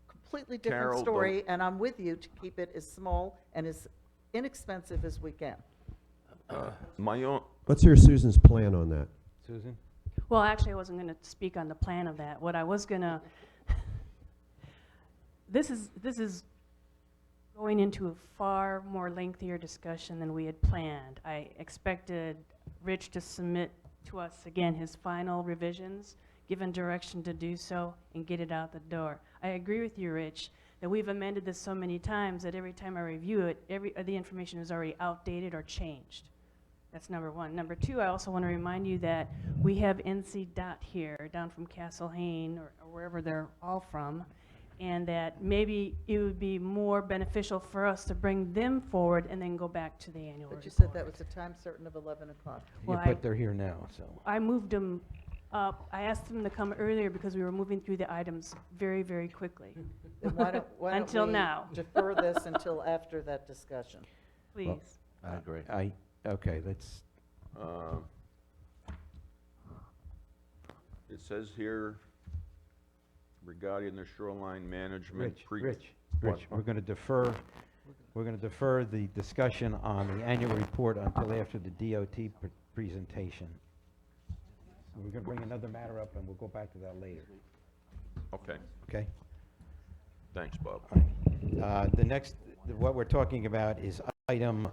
completely different Carol, story, and I'm with you to keep it as small and as inexpensive as we can. My own, Let's hear Susan's plan on that. Susan? Well, actually, I wasn't going to speak on the plan of that. What I was going to, this is going into a far more lengthier discussion than we had planned. I expected Rich to submit to us again his final revisions, given direction to do so, and get it out the door. I agree with you, Rich, that we've amended this so many times that every time I review it, the information is already outdated or changed. That's number one. Number two, I also want to remind you that we have NC DOT here, down from Castle Hayne, or wherever they're all from, and that maybe it would be more beneficial for us to bring them forward and then go back to the annual report. But you said that was a time certain of 11 o'clock. Well, Yeah, but they're here now, so. I moved them up. I asked them to come earlier because we were moving through the items very, very quickly. Then why don't Until we now. defer this until after that discussion? Please. I agree. Okay, let's, it says here regarding the shoreline management. Rich, What? we're gonna defer the discussion on the annual report until after the DOT presentation. We're gonna bring another matter up, and we'll go back to that later, Okay, okay? thanks, Bob. All right. The next, what we're talking about is item,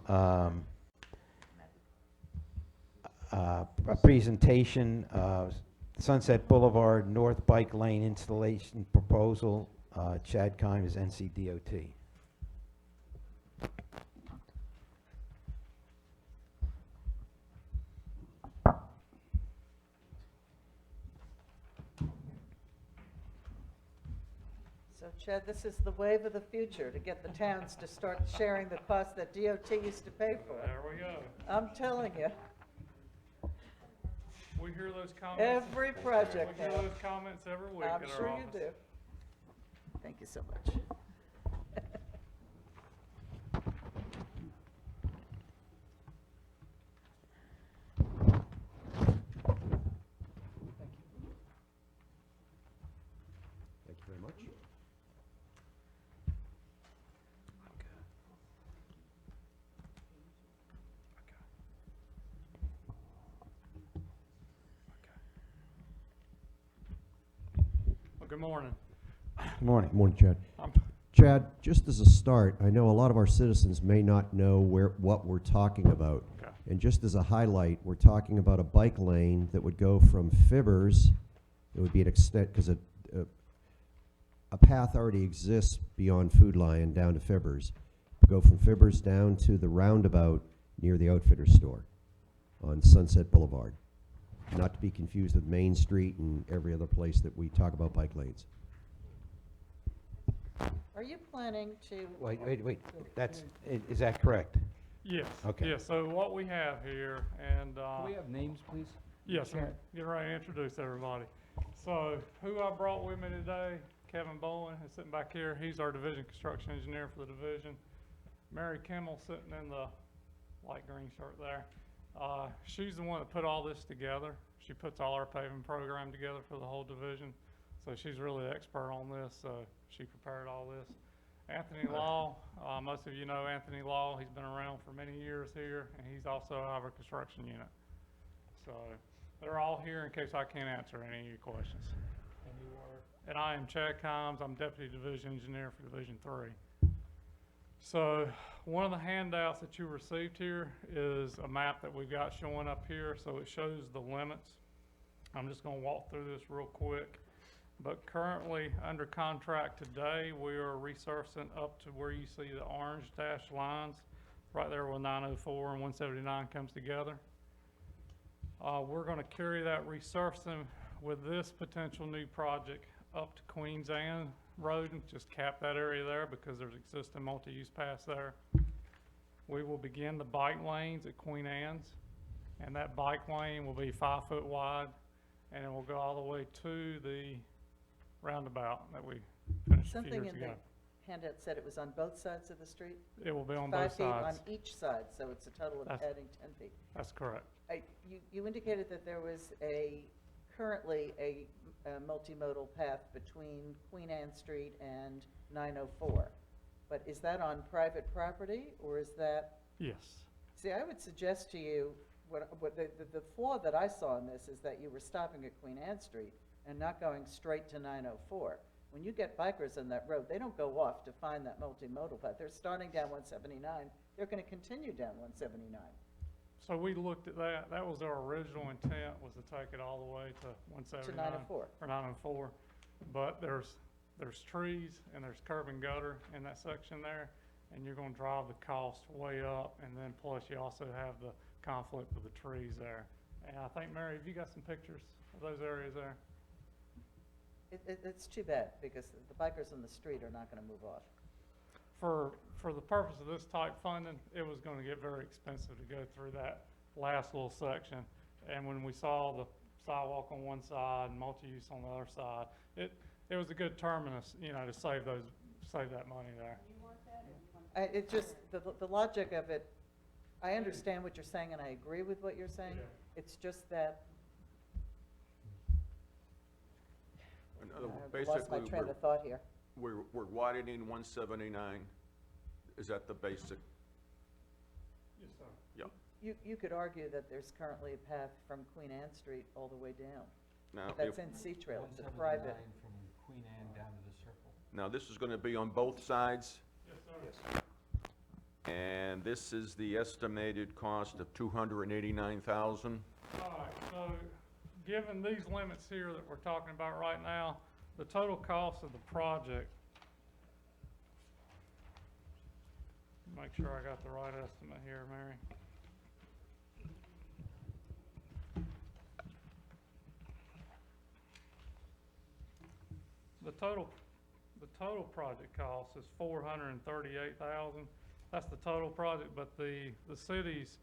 a presentation, Sunset Boulevard North Bike Lane installation proposal, Chad Kime is NCDOT. So Chad, this is the wave of the future, to get the towns to start sharing the cost that DOT used to pay for. There we go. I'm telling you, We hear those comments. every project We hear now. those comments every week I'm at our sure you office. do. Thank you so much. Thank you very much. Good morning. Good morning. Morning, Chad. I'm- Chad, just as a start, I know a lot of our citizens may not know what we're talking about. Okay. And just as a highlight, we're talking about a bike lane that would go from Fibbers, it would be an extent, because a path already exists beyond Food Lion down to Fibbers. Go from Fibbers down to the roundabout near the Outfitter store on Sunset Boulevard. Not to be confused with Main Street and every other place that we talk about bike lanes. Are you planning to? Wait, is that correct? Yes. Okay. Yes, so what we have here, and, Can we have names, please? yes, I'm Chad? getting ready to introduce everybody. So, who I brought with me today, Kevin Bowen is sitting back here. He's our division construction engineer for the division. Mary Kimmel sitting in the light green shirt there. She's the one that put all this together. She puts all our paving program together for the whole division. So she's really the expert on this, so she prepared all this. Anthony Law, most of you know Anthony Law. He's been around for many years here, and he's also out of our construction unit. So they're all here in case I can't answer any of your questions. And I am Chad Combs. I'm Deputy Division Engineer for Division 3. So one of the handouts that you received here is a map that we've got showing up here. So it shows the limits. I'm just going to walk through this real quick. But currently, under contract today, we are resurfacing up to where you see the orange dashed lines, right there where 904 and 179 comes together. We're going to carry that resurfacing with this potential new project up to Queens Anne Road and just cap that area there because there's existing multi-use paths there. We will begin the bike lanes at Queen Anne's, and that bike lane will be 5 foot wide, and it will go all the way to the roundabout that we finished a few Something years in the ago. handout said it was on both sides of the street? It will be on both 5 feet on sides. each side, so it's a total of That's- adding 10 feet. That's correct. You indicated that there was currently a multimodal path between Queen Anne Street and 904. But is that on private property, or is that? Yes. See, I would suggest to you, the flaw that I saw in this is that you were stopping at Queen Anne Street and not going straight to 904. When you get bikers on that road, they don't go off to find that multimodal path. They're starting down 179. They're going to continue down 179. So we looked at that. That was our original intent, was to take it all the way to 179. To 904. Or 904. But there's trees and there's curb and gutter in that section there, and you're going to drive the cost way up, and then plus you also have the conflict with the trees there. And I think, Mary, have you got some pictures of those areas there? It's too bad, because the bikers on the street are not going to move off. For the purpose of this type funding, it was going to get very expensive to go through that last little section. And when we saw the sidewalk on one side and multi-use on the other side, it was a good terminus, you know, to save that money there. It just, the logic of it, I understand what you're saying and I agree with what you're saying. Yeah. It's just that In other words, I lost my basically, train of thought here. we're widening 179. Is that the basic? Yes, sir. Yeah. You could argue that there's currently a path from Queen Anne Street all the way down. Now, That's in Sea Trail, it's a private. From Queen Anne down to the circle. now this is going to be on both sides, Yes, sir. and this is the estimated cost of $289,000. All right, so given these limits here that we're talking about right now, the total cost of the project, make sure I got the right estimate here, Mary. The total project cost is $438,000. That's the total project, but the city's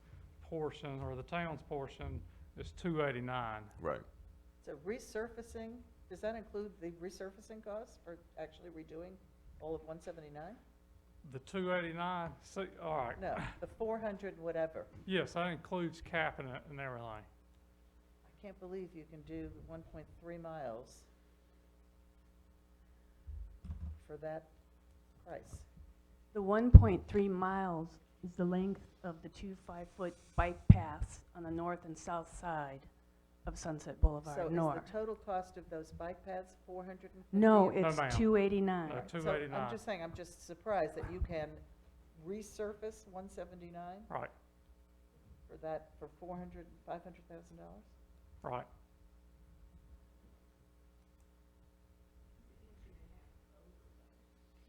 portion, or the town's portion, is $289. Right. So resurfacing, does that include the resurfacing costs for actually redoing all of 179? The 289, see, all right. No, the 400 whatever. Yes, that includes capping it and everything. I can't believe you can do 1.3 miles for that price. The 1.3 miles is the length of the two 5-foot bike paths on the north and south side of Sunset Boulevard So is North. the total cost of those bike paths 450? No, No, it's ma'am. 289. Two So eighty-nine. I'm just saying, I'm just surprised that you can resurface 179 Right, for that, for $500,000? right.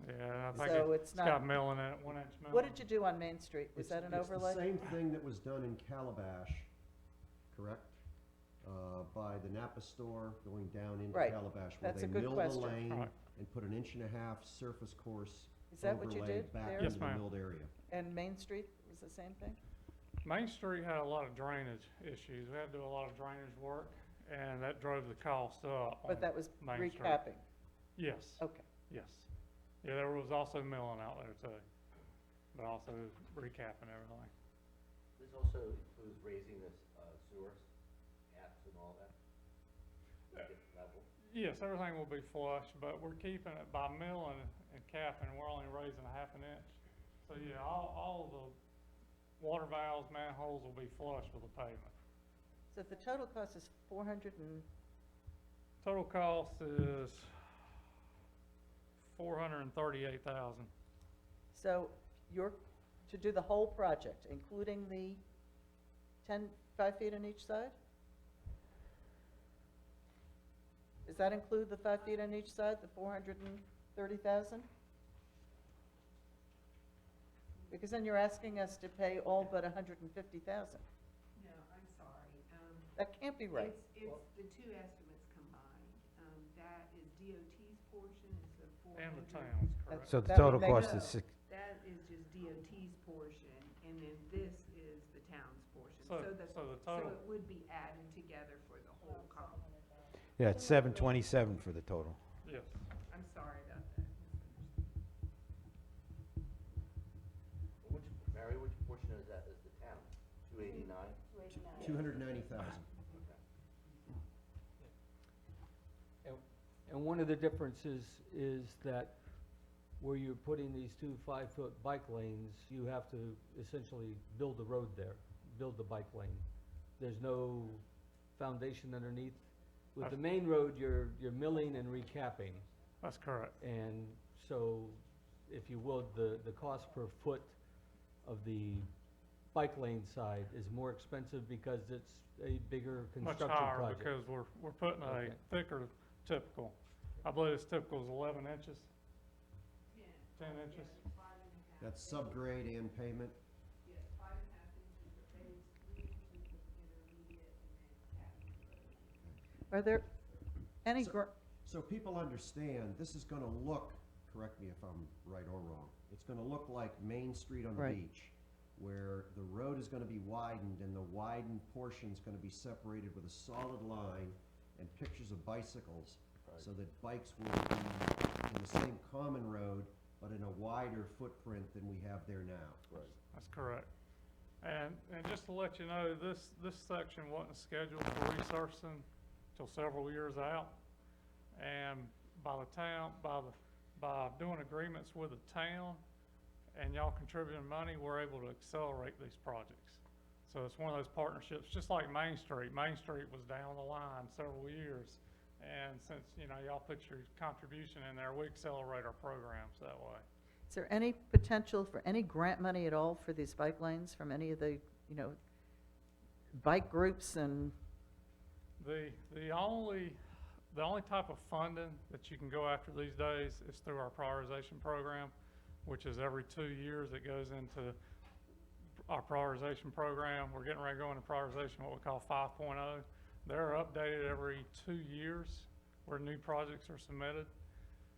Yeah, I think So it's it's got not, milling in it, 1 inch milling. what did you do on Main Street? Was that an overlay? It's the same thing that was done in Calabash, correct? By the Napa store going down into Right. Calabash, where That's they a good milled question. the lane Right. and put an 1.5-inch surface course Is that what you overlay did back there? into Yes, the ma'am. milled area. And Main Street was the same thing? Main Street had a lot of drainage issues. We had to do a lot of drainage work, and that drove the cost up. But on that was Main Street. recapping? Yes, Okay. yes. Yeah, there was also milling out there too, but also recapping everything. This also includes raising the sewers, taps and all that? Level? Yes, everything will be flush, but we're keeping it by milling and capping, we're only raising a 1/2 inch. So yeah, all the water valves, manholes will be flush with the pavement. So if the total cost is 400 and, Total cost is $438,000. so you're, to do the whole project, including the 5 feet on each side? Does that include the 5 feet on each side, the 430,000? Because then you're asking us to pay all but 150,000. No, I'm sorry. That can't be right. It's the two estimates combined. That is DOT's portion is the 400. And the town's, correct? So the That would total make cost No, is six, That is just DOT's portion, and then this is the town's portion. So the total, So it would be added together for the whole comp. yeah, it's 727 for the total. yes. I'm sorry about that. Mary, which portion is that, is the town? 289? 290,000. And one of the differences is that where you're putting these two 5-foot bike lanes, you have to essentially build the road there, build the bike lane. There's no foundation underneath. With the main road, you're milling and recapping. That's correct. And so, if you will, the cost per foot of the bike lane side is more expensive because it's a bigger Much construction higher project. because we're putting a Okay. thicker typical. I believe this typical is 11 inches, 10 inches. That's subgrade and pavement. Yes, 5.5 inches of base, 3 inches of intermediate, and then cap. Are there any, So- So people understand, this is gonna look, correct me if I'm right or wrong, it's gonna look like Main Street on the Right. beach, where the road is gonna be widened, and the widened portion's gonna be separated with a solid line and pictures of bicycles, so that bikes will be in the same common road, but in a wider footprint than we have there now. That's correct. And just to let you know, this section wasn't scheduled for resurfacing till several years out. And by doing agreements with the town and y'all contributing money, we're able to accelerate these projects. So it's one of those partnerships, just like Main Street. Main Street was down the line several years. And since, y'all put your contribution in there, we accelerate our programs that way. is there any potential for any grant money at all for these bike lanes from any of the, bike groups and, The only type of funding that you can go after these days is through our prioritization program, which is every 2 years it goes into our prioritization program. We're getting ready to go into prioritization, what we call 5.0. They're updated every 2 years where new projects are submitted.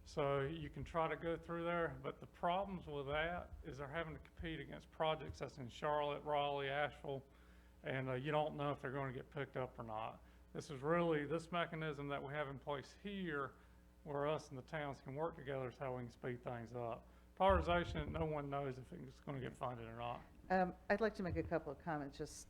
So you can try to go through there, but the problems with that is they're having to compete against projects that's in Charlotte, Raleigh, Asheville, and you don't know if they're going to get picked up or not. This mechanism that we have in place here, where us and the towns can work together, is how we can speed things up. Prioritization, no one knows if it's going to get funded or not. I'd like to make a couple of comments. Just,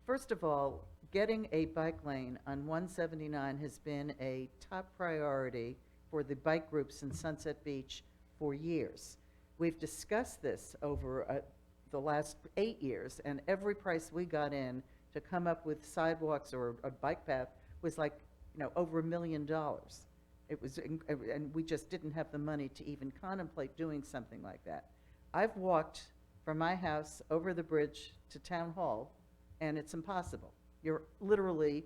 first of all, getting a bike lane on 179 has been a top priority for the bike groups in Sunset Beach for years. We've discussed this over the last 8 years, and every price we got in to come up with sidewalks or a bike path was like, over $1 million. It was, and we just didn't have the money to even contemplate doing something like that. I've walked from my house over the bridge to Town Hall, and it's impossible. You're literally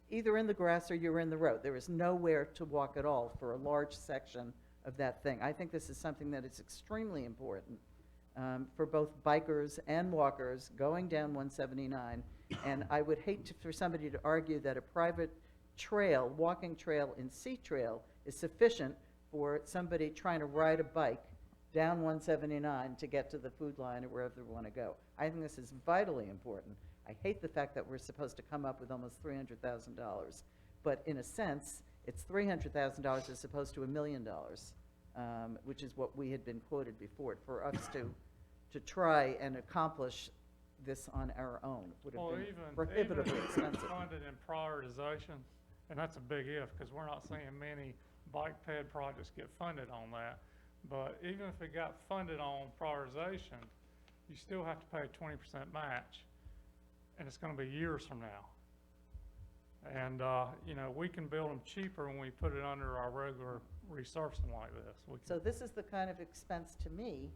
either in the grass or you're in the road. There is nowhere to walk at all for a large section of that thing. I think this is something that is extremely important for both bikers and walkers going down 179. And I would hate for somebody to argue that a private trail, walking trail in Sea Trail is sufficient for somebody trying to ride a bike down 179 to get to the Food Line or wherever they want to go. I think this is vitally important. I hate the fact that we're supposed to come up with almost $300,000, but in a sense, it's $300,000 as opposed to $1 million, which is what we had been quoted before. For us to try and accomplish this on our own would have been prohibitively even expensive. funded in prioritization, and that's a big if, because we're not seeing many bike ped projects get funded on that. But even if it got funded on prioritization, you still have to pay a 20% match, and it's gonna be years from now. And, we can build them cheaper when we put it under our regular resurfacing like this. We can- So this is the kind of expense to me,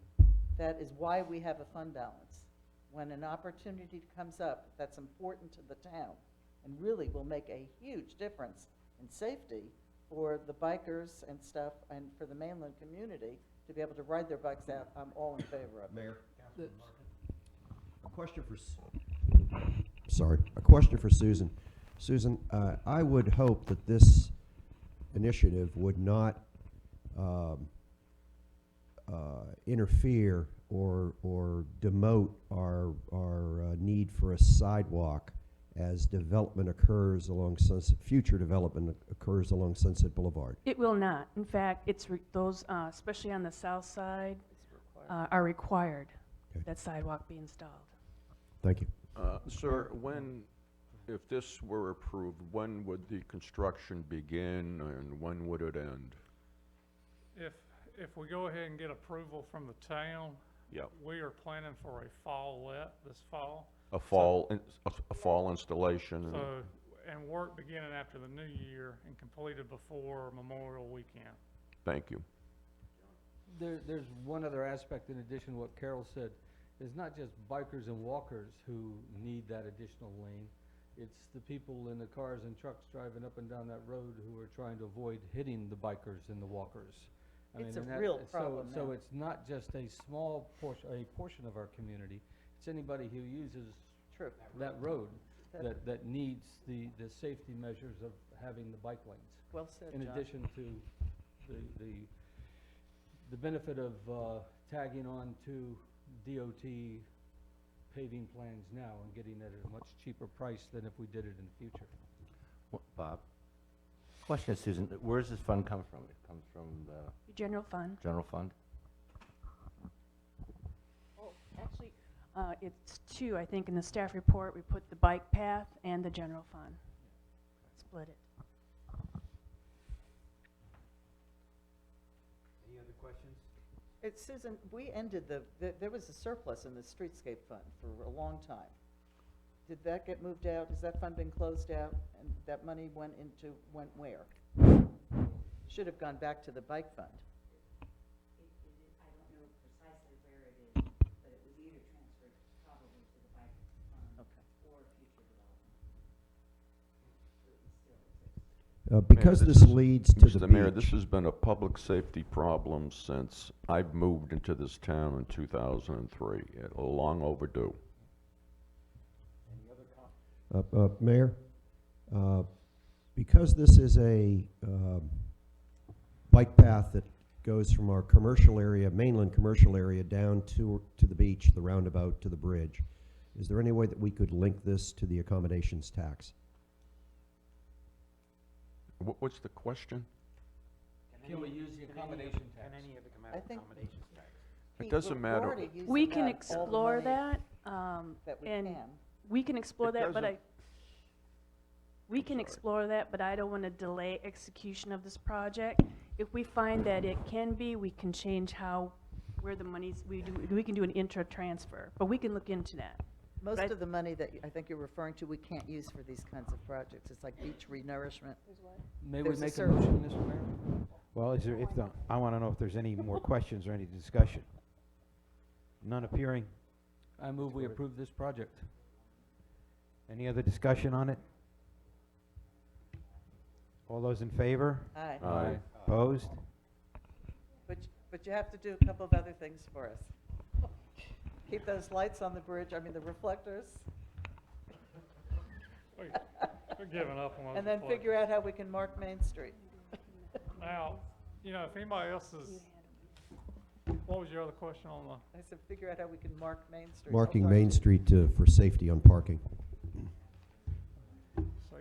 that is why we have a fund balance. When an opportunity comes up that's important to the town and really will make a huge difference in safety for the bikers and stuff and for the mainland community to be able to ride their bikes out, I'm all in favor of it. Mayor? A question for, a question for Susan. Susan, I would hope that this initiative would not interfere or demote our need for a sidewalk as development occurs along Sunset, future development occurs along Sunset Boulevard. It will not. In fact, those, especially on the south side, are required, Okay. that sidewalk be installed. Thank you. Sir, if this were approved, when would the construction begin and when would it end? If we go ahead and get approval from the town, Yep. we are planning for a fall let this fall. A fall installation? So, and work beginning after the new year and completed before Memorial Weekend. Thank you. There's one other aspect in addition to what Carol said. It's not just bikers and walkers who need that additional lane. It's the people in the cars and trucks driving up and down that road who are trying to avoid hitting the bikers and the walkers. It's a and real problem So now. it's not just a small portion of our community. It's anybody who uses True. that road That- that needs the safety measures of having the bike lanes. Well said, In John. addition to the benefit of tagging on to DOT paving plans now and getting it at a much cheaper price than if we did it in the future. Bob, question, Susan, where does this fund come from? It comes from the General fund. general fund? Oh, actually, it's two, I think, in the staff report, we put the bike path and the general fund. Split it. Any other questions? Susan, we ended there was a surplus in the streetscape fund for a long time. Did that get moved out? Has that fund been closed out? And that money went where? Should have gone back to the bike fund. I don't know precisely where it is, but it was either transferred probably to the bike fund Okay. or future development. So it still exists. Because Mayor, this leads to the Mr. Mayor, this beach. has been a public safety problem since I've moved into this town in 2003. Long overdue. Mayor, because this is a bike path that goes from our commercial area, mainland commercial area, down to the beach, the roundabout, to the bridge, is there any way that we could link this to the accommodations tax? What's the question? Can we use the accommodation tax? Can any of it come out I of think- accommodations tax? It Pete, doesn't we're matter. already using We can all the explore money that, That we and can. we can explore It that, but doesn't- we can explore that, but I don't want to delay execution of this project. If we find that it can be, we can change where the monies, we can do an intra-transfer, but we can look into that. Most Right. of the money that I think you're referring to, we can't use for these kinds of projects. It's like beach renourishment. May we There's a make a certain- motion, Mr. Mayor? Well, is there, if the, I want to know if there's any more questions or any discussion. None appearing. I move we approve this project. Any other discussion on it? All those in favor? Aye. Aye. Opposed? But you have to do a couple of other things for us. Keep those lights on the bridge, I mean, the reflectors, We're giving up on those. and then reflectors. figure out how we can mark Main Street. Now, if anybody else is, what was your other question on the? I said, figure out how we can mark Main Street. Marking I'll Main talk to Street for safety on parking.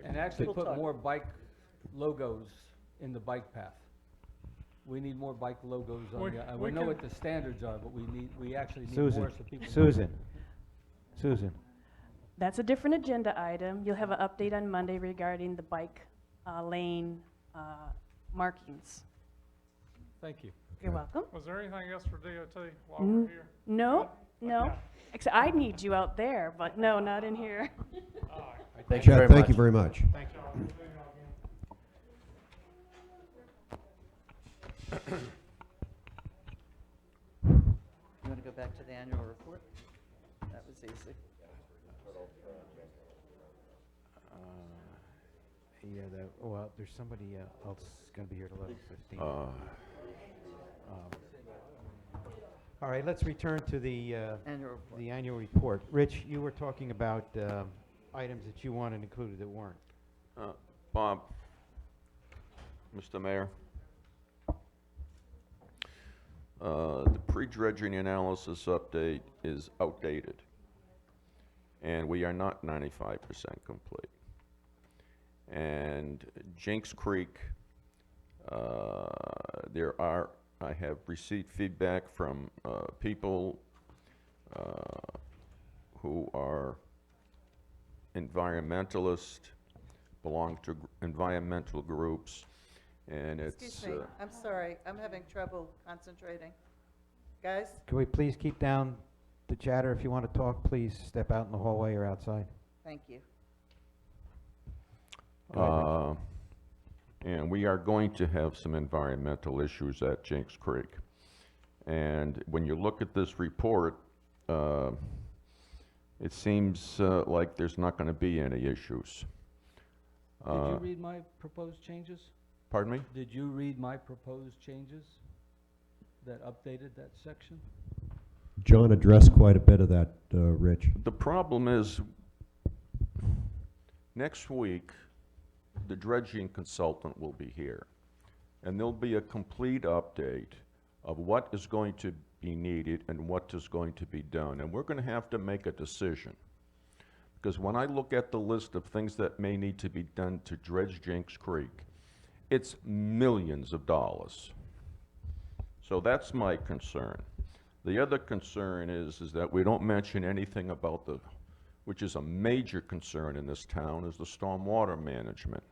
And actually We'll put talk. more bike logos in the bike path. We need more bike logos on We- the, we we know can- what the standards are, but we actually need Susan, more so people. know. Susan, That's a different agenda item. You'll have an update on Monday regarding the bike lane markings. Thank you. You're welcome. Was there anything else for DOT while Mm, we're here? No, Good? no. Okay. Except I need you out there, but no, not in here. All right. Thank you very Chad, much. thank you very much. You want to go back to the annual report? That was easy. yeah, well, there's somebody else going to be here at 11:15. All right, let's return to the Annual report. the annual report. Rich, you were talking about items that you wanted included that weren't. Bob, Mr. Mayor, the pre-dredging analysis update is outdated, and we are not 95% complete. And Jinks Creek, I have received feedback from people who are environmentalists, belong to environmental groups, and it's... Excuse me, I'm sorry, I'm having trouble concentrating. Guys, Can we please keep down the chatter? If you want to talk, please step out in the hallway or outside. thank you. Go ahead, Rich. And we are going to have some environmental issues at Jinks Creek. And when you look at this report, it seems like there's not going to be any issues. Did you read my proposed changes? Pardon me? Did you read my proposed changes that updated that section? John addressed quite a bit of that, Rich. The problem is, next week, the dredging consultant will be here, and there'll be a complete update of what is going to be needed and what is going to be done. And we're going to have to make a decision. Because when I look at the list of things that may need to be done to dredge Jinks Creek, it's millions of dollars. So that's my concern. The other concern is that we don't mention anything about which is a major concern in this town, is the stormwater management.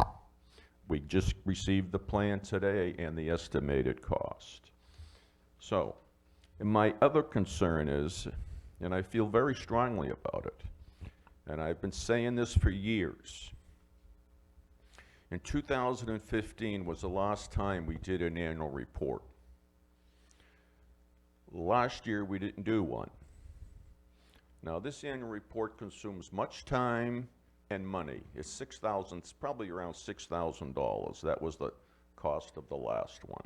We just received the plan today and the estimated cost. So, and my other concern is, and I feel very strongly about it, and I've been saying this for years. In 2015 was the last time we did an annual report. Last year we didn't do one. Now this annual report consumes much time and money. It's probably around $6,000. That was the cost of the last one.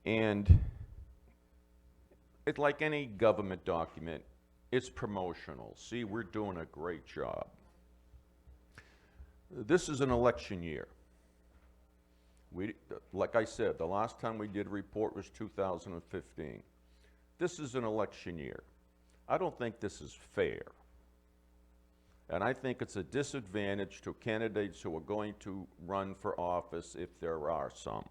And it's like any government document, it's promotional. See, we're doing a great job. This is an election year. Like I said, the last time we did a report was 2015. This is an election year. I don't think this is fair. And I think it's a disadvantage to candidates who are going to run for office, if there are some.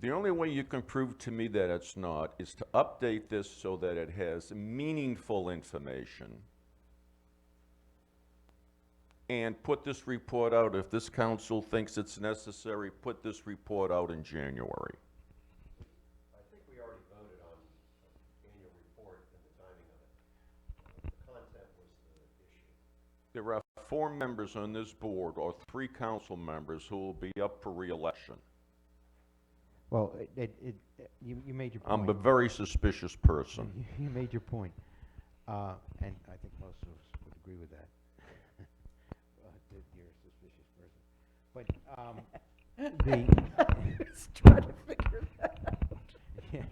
The only way you can prove to me that it's not is to update this so that it has meaningful information, and put this report out, if this council thinks it's necessary, put this report out in January. I think we already voted on annual report and the timing of There are 4 members on this board, or 3 council members, who will be up for reelection. Well, you made your point. I'm a very suspicious person. You made your point. And I think most of us would agree with that. That you're a suspicious person. But, the. Let's try to figure that out. Yeah.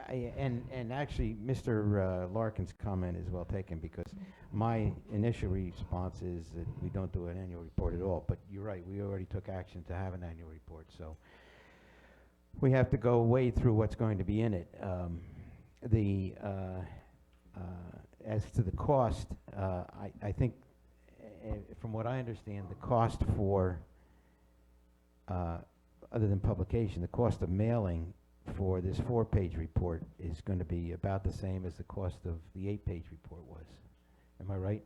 And actually, Mr. Larkin's comment is well taken, because my initial response is that we don't do an annual report at all. But you're right, we already took action to have an annual report, so we have to go wade through what's going to be in it. As to the cost, I think, from what I understand, the cost for, other than publication, the cost of mailing for this 4-page report is going to be about the same as the cost of the 8-page report was. Am I right?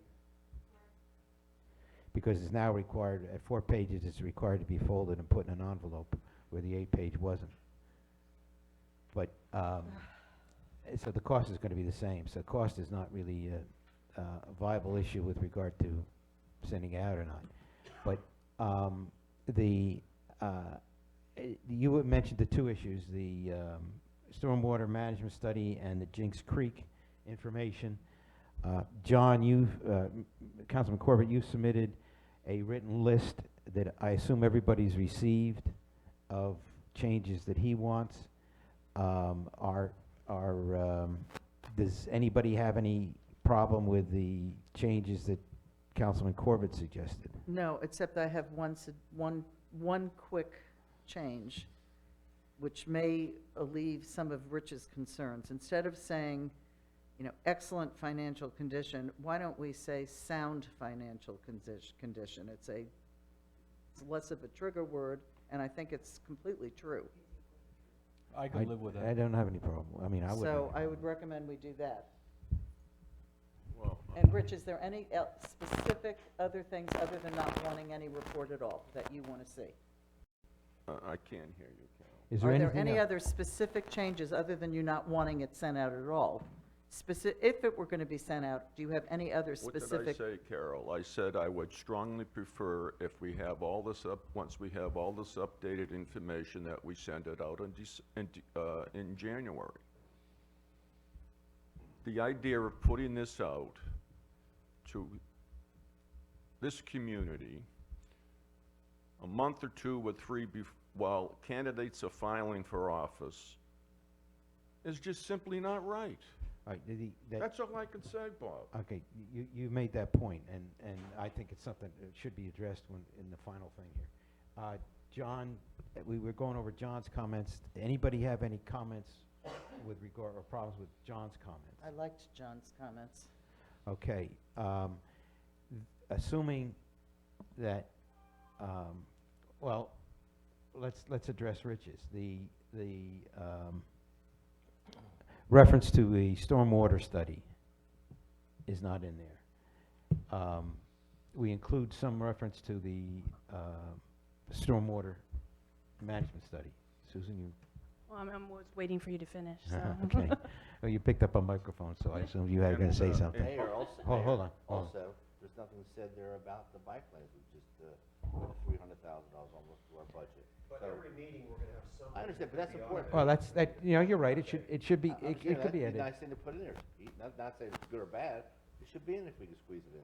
Because it's now required, at 4 pages, it's required to be folded and put in an envelope, where the 8-page wasn't. But, so the cost is going to be the same. So cost is not really a viable issue with regard to sending it out or not. But you had mentioned the 2 issues, the stormwater management study and the Jinks Creek information. John, Councilman Corbett, you submitted a written list that I assume everybody's received of changes that he wants. Does anybody have any problem with the changes that Councilman Corbett suggested? No, except I have one quick change, which may alleviate some of Rich's concerns. Instead of saying, excellent financial condition, why don't we say sound financial condition? It's less of a trigger word, and I think it's completely true. I can live with I that. don't have any problem. I mean, I would. So I would recommend we do that. Well, And Rich, is there any specific other things other than not wanting any report at all that you want to see? I can't hear you, Carol. Is there Are there anything any else? other specific changes other than you not wanting it sent out at all? If it were going to be sent out, do you have any other What did I specific? say, Carol? I said I would strongly prefer, if we have all this once we have all this updated information, that we send it out in January. The idea of putting this out to this community a month or 2 or 3 while candidates are filing for office is just simply not right. All right, That's all I can say, Bob. okay, you made that point, and I think it's something that should be addressed in the final thing here. John, we were going over John's comments. Anybody have any comments with regard, or problems with John's comments? I liked John's comments. Okay, assuming that, well, let's address Rich's. The reference to the stormwater study is not in there. We include some reference to the stormwater management study. Susan, you? Well, I was waiting for you to finish, so. Okay. Well, you picked up a microphone, so I assumed you were going to say something. Mayor, Hold on. Also, there's nothing said there about the bike lanes. We just put $300,000 almost to our budget. But every meeting, we're gonna have something. I understand, but that's important. Well, you're right, it should be, I'm it saying could be that'd added. nice thing to put in there, Pete. Not saying it's good or bad. It should be in if we can squeeze it in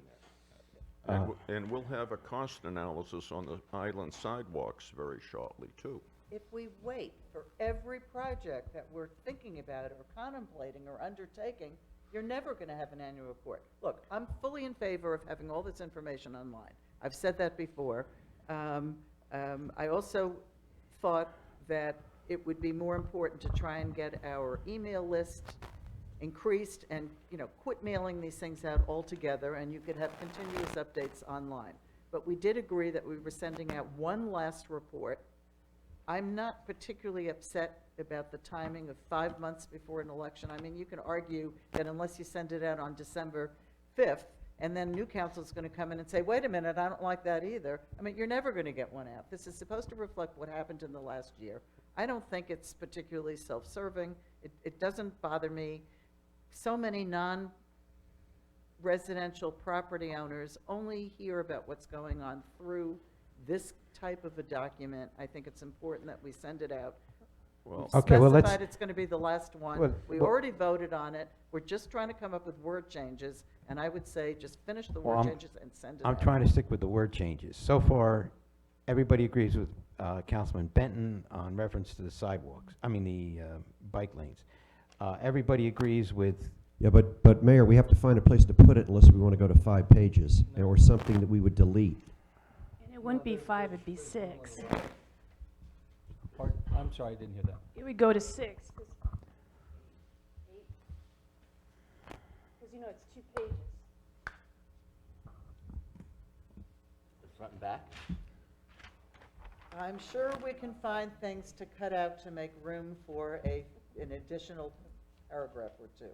there. And we'll have a cost analysis on the island sidewalks very shortly, too. If we wait for every project that we're thinking about or contemplating or undertaking, you're never going to have an annual report. Look, I'm fully in favor of having all this information online. I've said that before. I also thought that it would be more important to try and get our email list increased and, quit mailing these things out altogether, and you could have continuous updates online. But we did agree that we were sending out one last report. I'm not particularly upset about the timing of 5 months before an election. I mean, you can argue that unless you send it out on December 5th, and then new council's going to come in and say, wait a minute, I don't like that either. I mean, you're never going to get one out. This is supposed to reflect what happened in the last year. I don't think it's particularly self-serving. It doesn't bother me so many non-residential property owners only hear about what's going on through this type of a document. I think it's important that we send it out. Well, Okay, well, let's- Specified it's going to be the last one. Well, We well- already voted on it. We're just trying to come up with word changes, and I would say just finish the Well, word I'm- changes and send it out. I'm trying to stick with the word changes. So far, everybody agrees with Councilman Benton on reference to the sidewalks, I mean, the bike lanes. Everybody agrees with, Yeah, but Mayor, we have to find a place to put it unless we want to go to 5 pages, or something that we would delete. And it wouldn't be 5, it'd be 6. Pardon? I'm sorry, I didn't hear that. It would go to 6, because, you know, it's 2 pages. Front and back? I'm sure we can find things to cut out to make room for an additional paragraph or two.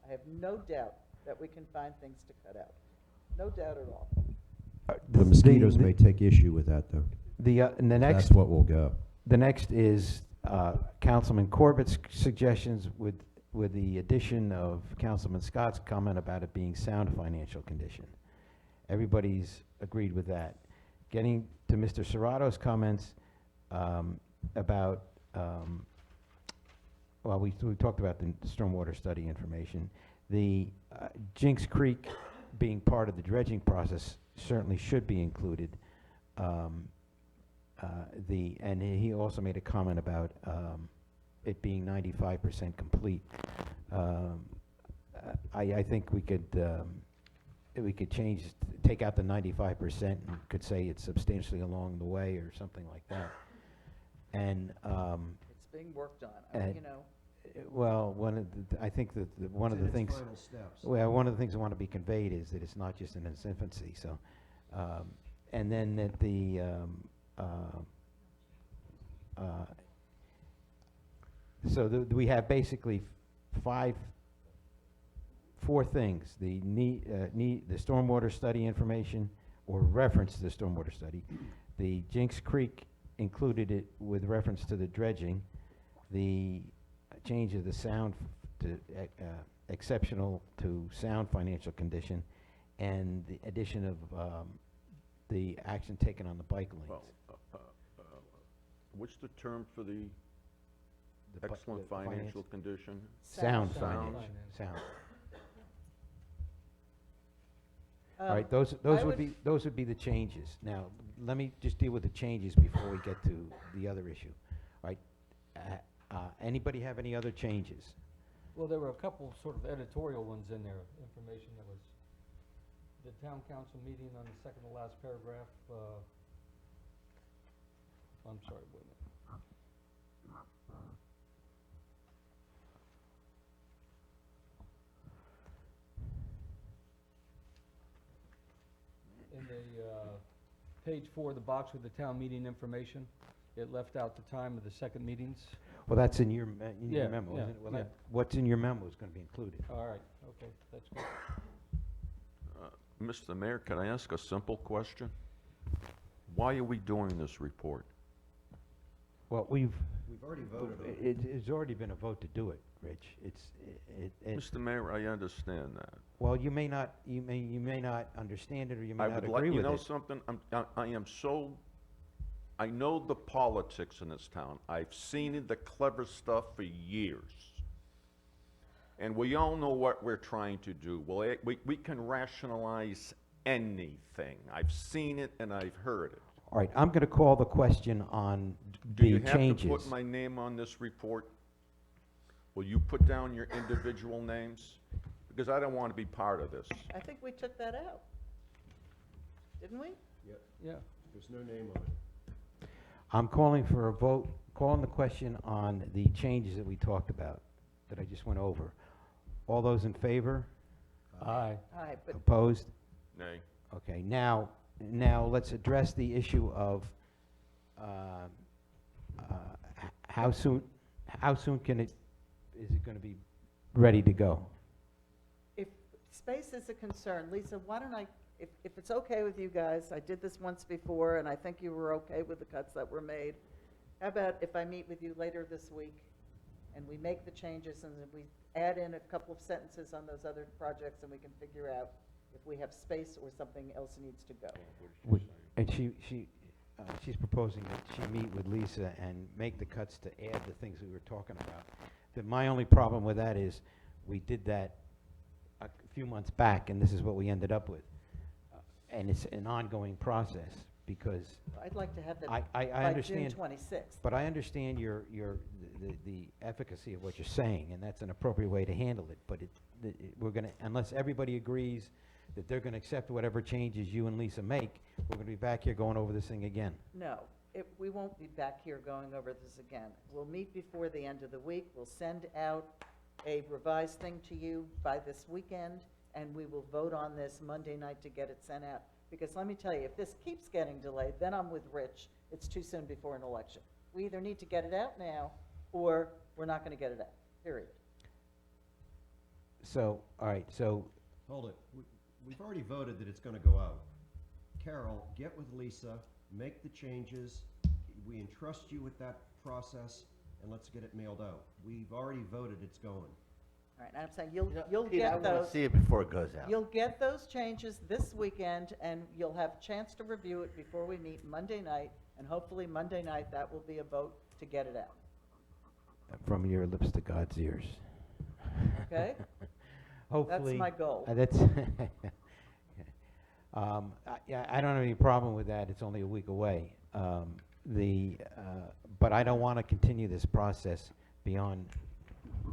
I have no doubt that we can find things to cut out. No doubt at all. The mosquitoes may take issue with that, though. and the next, That's what will go. the next is Councilman Corbett's suggestions with the addition of Councilman Scott's comment about it being sound financial condition. Everybody's agreed with that. Getting to Mr. Serrato's comments about, well, we talked about the stormwater study information. The Jinx Creek being part of the dredging process certainly should be included. And he also made a comment about it being 95% complete. I think we could take out the 95% and could say it's substantially along the way or something like that. And It's being worked on, and- you know. well, I think that one of the things. Final steps. Well, one of the things that want to be conveyed is that it's not just in its infancy, so, and then that we have basically four things: the the stormwater study information, or reference to the stormwater study, the Jinx Creek included it with reference to the dredging, the change of the sound to exceptional to sound financial condition, and the addition of the action taken on the bike lanes. Well, what's the term for the The bu- excellent the financial condition? Sound Sound. financial, sound. Um, All right, I those would be the changes. Now, let me just deal with the changes before we get to the other issue. All right, anybody have any other changes? Well, there were a couple sort of editorial ones in there, information that was, the town council meeting on the second to last paragraph, I'm sorry, wait a minute. In the, page 4, the box with the town meeting information, it left out the time of the second meetings. Well, that's in your Yeah, memo, yeah, isn't it? Well, yeah. what's in your memo is going to be included. All right, okay, that's good. Mr. Mayor, can I ask a simple question? Why are we doing this report? Well, we've already voted on it. It's already been a vote to do it, Rich. Mr. Mayor, I understand that. Well, you may not understand it, or you may I not would like, agree you with know it. something, I know the politics in this town. I've seen the clever stuff for years. And we all know what we're trying to do. Well, we can rationalize anything. I've seen it and I've heard it. All right, I'm going to call the question on Do you the have to changes. put my name on this report? Will you put down your individual names? Because I don't want to be part of this. I think we took that out. Didn't we? Yeah. There's no name on it. I'm calling for a vote, calling the question on the changes that we talked about, that I just went over. All those in favor? Aye. Aye, but Opposed? Nay. Okay, now let's address the issue of how soon is it going to be ready to go? if space is a concern, Lisa, why don't if it's okay with you guys, I did this once before, and I think you were okay with the cuts that were made. How about if I meet with you later this week, and we make the changes, and then add in a couple of sentences on those other projects, and we can figure out if we have space or something else needs to go. And she's proposing that she meet with Lisa and make the cuts to add the things we were talking about. My only problem with that is, we did that a few months back, and this is what we ended up with. And it's an ongoing process, because I'd like to have that I by June understand, 26th. but I understand the efficacy of what you're saying, and that's an appropriate way to handle it, but we're gonna, unless everybody agrees that they're gonna accept whatever changes you and Lisa make, we're gonna be back here going over this thing again. No, we won't be back here going over this again. We'll meet before the end of the week. We'll send out a revised thing to you by this weekend, and we will vote on this Monday night to get it sent out. Because let me tell you, if this keeps getting delayed, then I'm with Rich. It's too soon before an election. We either need to get it out now, or we're not gonna get it out, period. So, all right, so, Hold it. We've already voted that it's gonna go out. Carol, get with Lisa, make the changes. We entrust you with that process, and let's get it mailed out. We've already voted it's going. All right, and I'm saying You know, you'll Pete, I get wanna those. see it before it goes out. You'll get those changes this weekend, and you'll have a chance to review it before we meet Monday night, and hopefully Monday night, that will be a vote to get it out, from your lips to God's ears. okay? Hopefully. my goal. That's, yeah, I don't have any problem with that, it's only a week away. But I don't want to continue this process beyond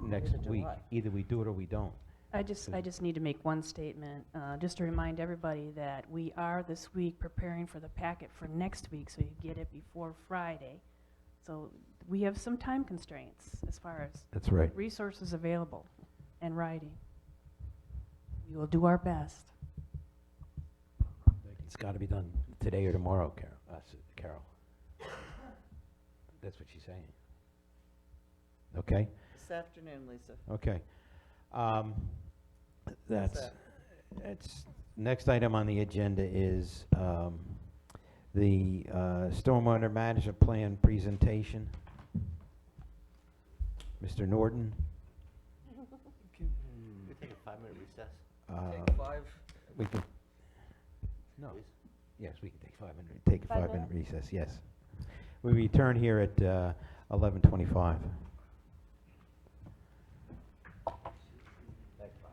next Neither do week. I. Either we do it or we don't. I just need to make one statement, just to remind everybody that we are this week preparing for the packet for next week, so you get it before Friday. So we have some time constraints as far as That's right. resources available and writing. We will do our best. It's got to be done today or tomorrow, Carol. That's what she's saying. Okay? This afternoon, Lisa. Okay. That's, that? next item on the agenda is the stormwater management plan presentation. Mr. Norton? Can we take a 5-minute recess? Take 5. We can, no, Please? yes, we can take a 5-minute recess, yes. We return here at 11:25. Thanks, Bob.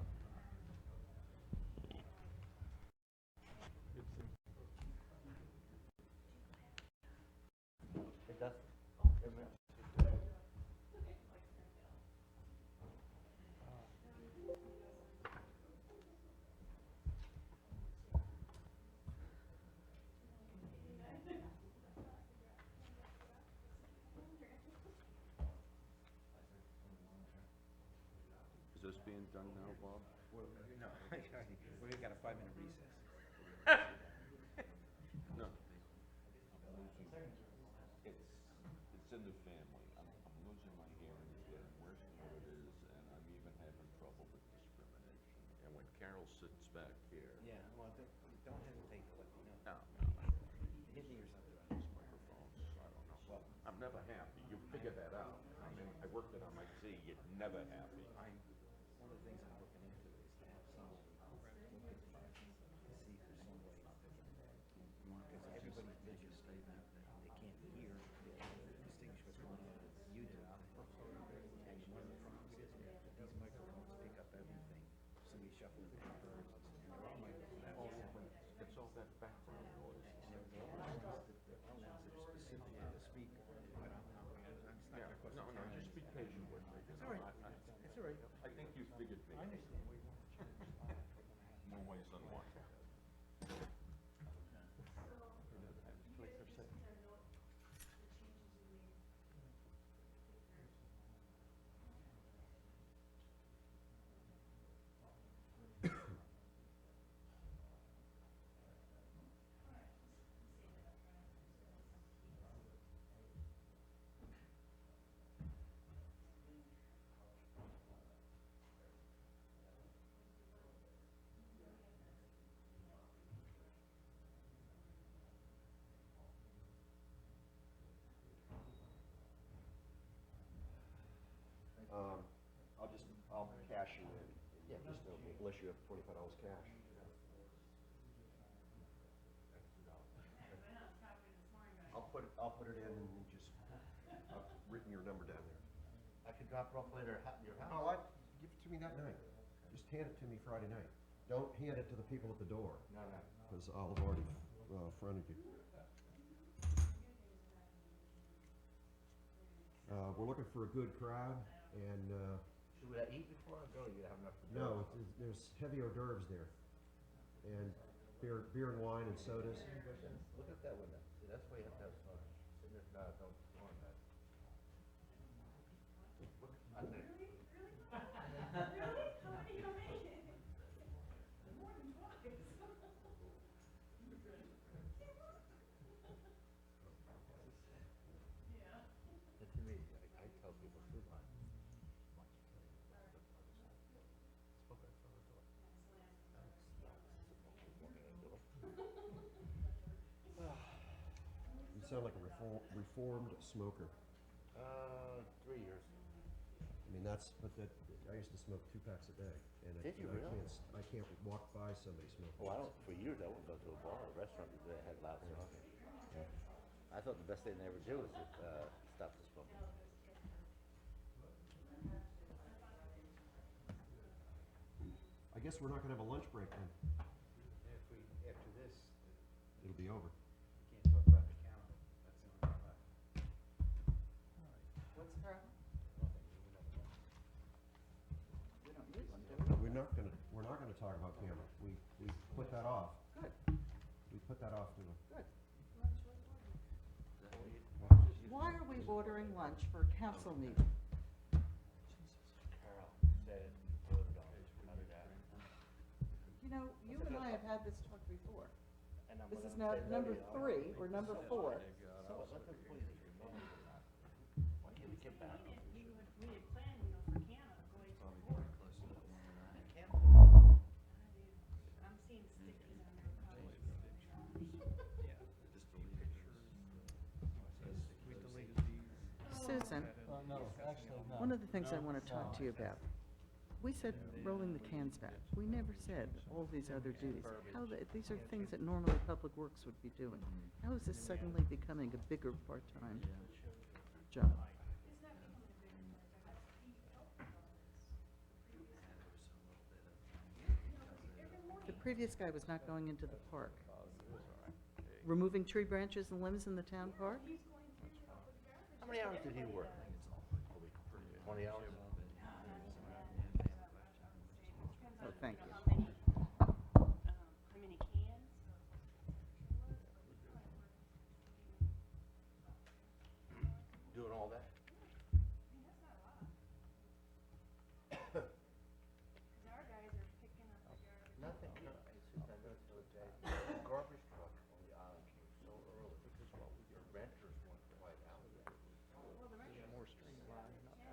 Hey, Dustin. Hey, man. Is this being done now, Bob? No, we've got a 5-minute recess. No. It's in the family. I'm losing my hearing again, worse than what it is, and I'm even having trouble with discrimination. And when Carol sits back here. Yeah, well, don't hesitate to let me know. No. Hit me or something on this microphone. I don't know. Well, I'm never happy. You figure that out. I mean, I worked it on my Z. You're never happy. One of the things I'm looking into is to have some, to see if there's some way, because everybody's vision statement, they can't hear, they can't distinguish what's going on with you do. And one of the problems is that these microphones pick up everything, so we shuffle the papers, and they're all microphones. It's all that background noise. And they're all ones that are specific to the speaker, but I'm not gonna No, question just be patient with me. It's all right. It's all right. I Yeah, just unless you have $25 cash. I'll put it in and you just, I've written your number down there. I could drop it off later at your house. Oh, give it to me that night. Just hand it to me Friday night. Don't hand it to the people at the door, No, no. because I'll have already fronted you. We're looking for a good crowd, and, Should we eat before I go? You have enough to do? no, there's heavy hors d'oeuvres there. And beer and wine and sodas. Look at that window. See, that's why you have to have fun. Sitting there, no, don't go on that. Look, I think. And to me, I tell people food line. Smoke right in front of the door. You sound like a reformed smoker. 3 years. I mean, I used to smoke 2 packs a day. And Did you I really? I can't walk by somebody smoking. Well, for years, I wouldn't go to a bar or restaurant because they had loud smoking. I thought the best thing they ever do was stop the smoking. I guess we're not gonna have a lunch break then. After this, It'll be over. we can't talk about the calendar. That's the only thing left. What's the problem? Nothing, we would have a lunch. We don't need one, do we? We're not gonna talk about camera. We put that off. Good, We put that off to the. good. Why are we ordering lunch for a council meeting? Carol said, voted on it, cut it out. You know, you and I have had this talk before. And I'm This gonna is now say number no, 3 or number 4. So let them please remember that. Why can't we get back? We had planned, for Canada, going to court. I'm seeing stickies on their cars. Susan, No, actually, no. one of the things I want to talk to you about. We said rolling the cans back. We never said all these other duties. These are things that normally Public Works would be doing. How is this suddenly becoming a bigger part-time job? The previous guy was not going into the park. Removing tree branches and limbs in the town park? How many hours did he work? 20 hours? Oh, thank you. How many cans? Doing all that? Our guys are picking up the garbage. Nothing, no, Susan, I noticed the other day, the garbage truck on the island came so early because your renters weren't quite out yet.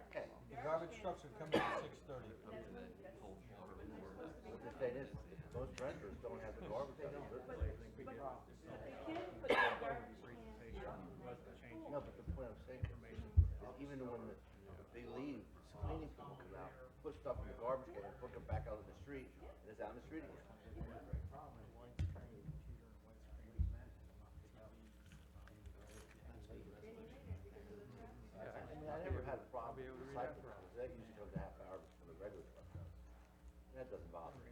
Okay, The garbage trucks are coming at 6:30. what the thing is, most renters don't have the garbage out there. No, but the point I'm saying is even when they leave, cleaning people come out, put stuff in the garbage can and put it back out in the street, and it's out in the street again. I mean, I never had a problem with the cycle, because that usually comes a half hour before the regular truck does. That doesn't bother me.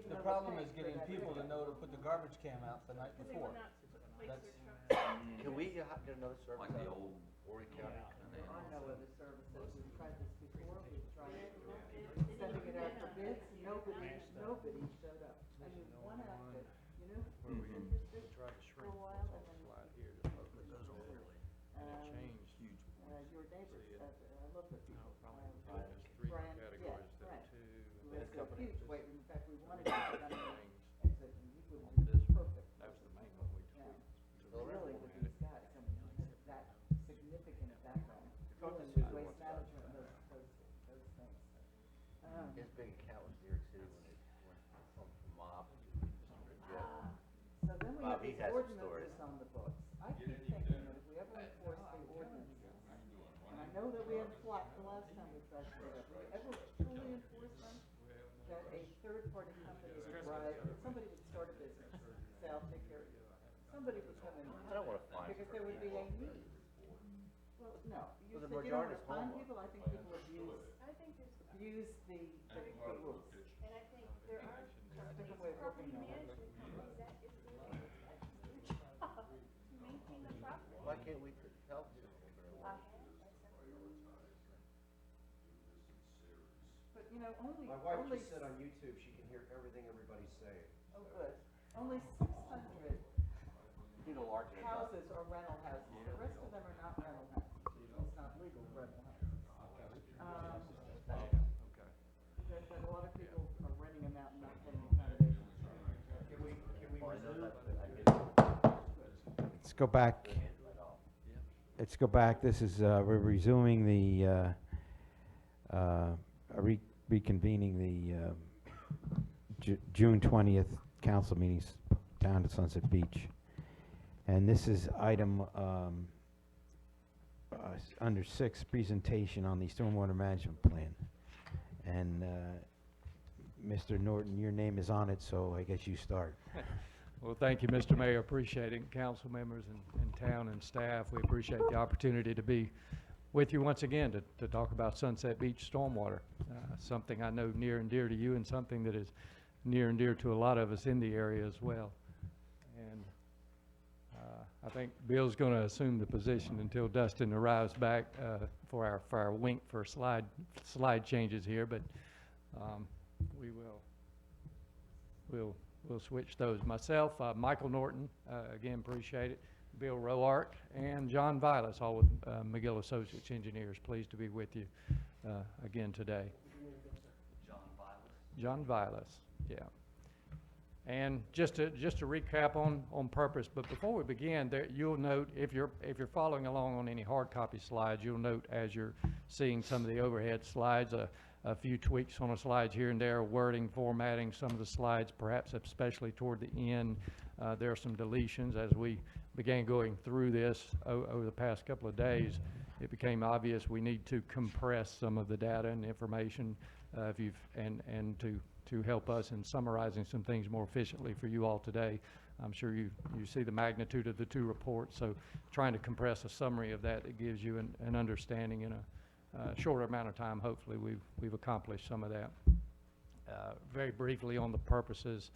The problem is getting people to know to put the garbage can out the night before. That's, Can we get another service out of Horry County? There are no other services. We've tried this before. We've tried sending it out for bids. Nobody showed up. I mean, one outfit, you know, was interested for a while and then. Your neighbors, I love the people. Brian, yeah, Brian, who has a huge weight room. In fact, we wanted to get on the exit and he wouldn't be perfect. That was the main one we chose. Really, with these guys, I mean, that significant background, really with waste management and those things. His big account was New York City when they went from mob to Mr. Jet. So then we have Bob, he these has the ordinances story. on the books. I keep thinking that if we ever enforce the ordinances, and I know that we had flack the last time we think you don't want to fine people, I think people abuse the rules. And I think there are That's a different way of looking at it. maintain the property. Why can't we help? But, you know, only, My wife only, just said on YouTube she can hear everything everybody's saying. oh, good. Only 600 houses are rental houses. The rest of them are not rental houses. It's not legal rental houses. But a lot of people are renting them out and not paying accommodations. Let's go back. Let's go back. This is, we're resuming the, reconvening the June 20th council meetings down at Sunset Beach. And this is item under 6, presentation on the stormwater management plan. And Mr. Norton, your name is on it, so I guess you start. Well, thank you, Mr. Mayor. Appreciate it. Council members and town and staff, we appreciate the opportunity to be with you once again to talk about Sunset Beach stormwater. Something I know near and dear to you and something that is near and dear to a lot of us in the area as well. And I think Bill's going to assume the position until Dustin arrives back for our wink for slide changes here, but we'll switch those. Myself, Michael Norton, again, appreciate it. Bill Roark and John Vilas, all with McGill Associates Engineers. Pleased to be with you again today. John Vilas, yeah. And just to recap on purpose, but before we begin, there you'll note if you're following along on any hard copy slides, you'll note as you're seeing some of the overhead slides, a few tweaks on the slides here and there, wording, formatting some of the slides, perhaps especially toward the end. There are some deletions as we began going through this over the past couple of days. It became obvious we need to compress some of the data and information and to help us in summarizing some things more efficiently for you all today. I'm sure you see the magnitude of the two reports, so trying to compress a summary of that gives you an understanding in a shorter amount of time. Hopefully we've accomplished some of that. Very briefly on the purposes,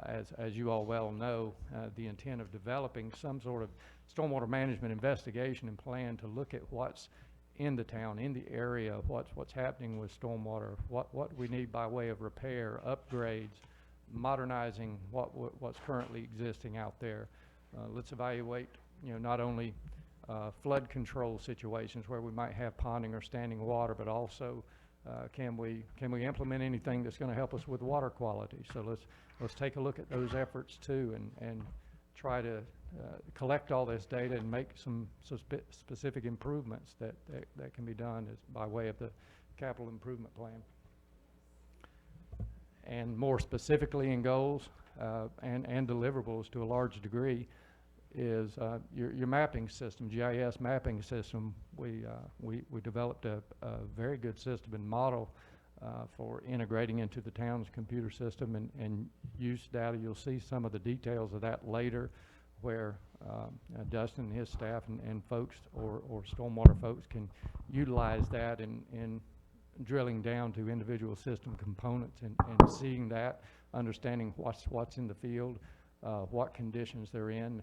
as you all well know, the intent of developing some sort of stormwater management investigation and plan to look at what's in the town, in the area, what's happening with stormwater, what we need by way of repair, upgrades, modernizing what's currently existing out there. Let's evaluate, not only flood control situations where we might have ponding or standing water, but also can we implement anything that's going to help us with water quality? So let's take a look at those efforts too, and try to collect all this data and make some specific improvements that can be done by way of the capital improvement plan. And more specifically in goals and deliverables to a large degree is your mapping system, GIS mapping system. We developed a very good system and model for integrating into the town's computer system and use data. You'll see some of the details of that later, where Dustin and his staff and folks or stormwater folks can utilize that in drilling down to individual system components and seeing that, understanding what's in the field, what conditions they're in.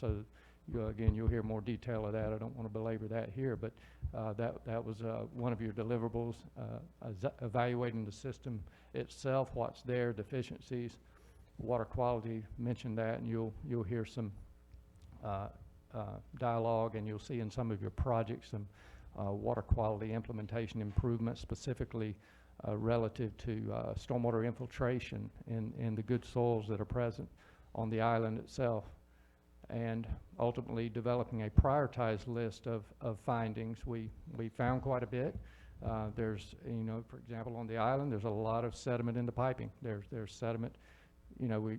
So again, you'll hear more detail of that. I don't want to belabor that here, but that was one of your deliverables, evaluating the system itself, what's there, deficiencies, water quality, mentioned that, and you'll hear some dialogue, and you'll see in some of your projects some water quality implementation improvements, specifically relative to stormwater infiltration in the good soils that are present on the island itself, and ultimately developing a prioritized list of findings. We found quite a bit. There's, for example, on the island, there's a lot of sediment in the piping. There's sediment. We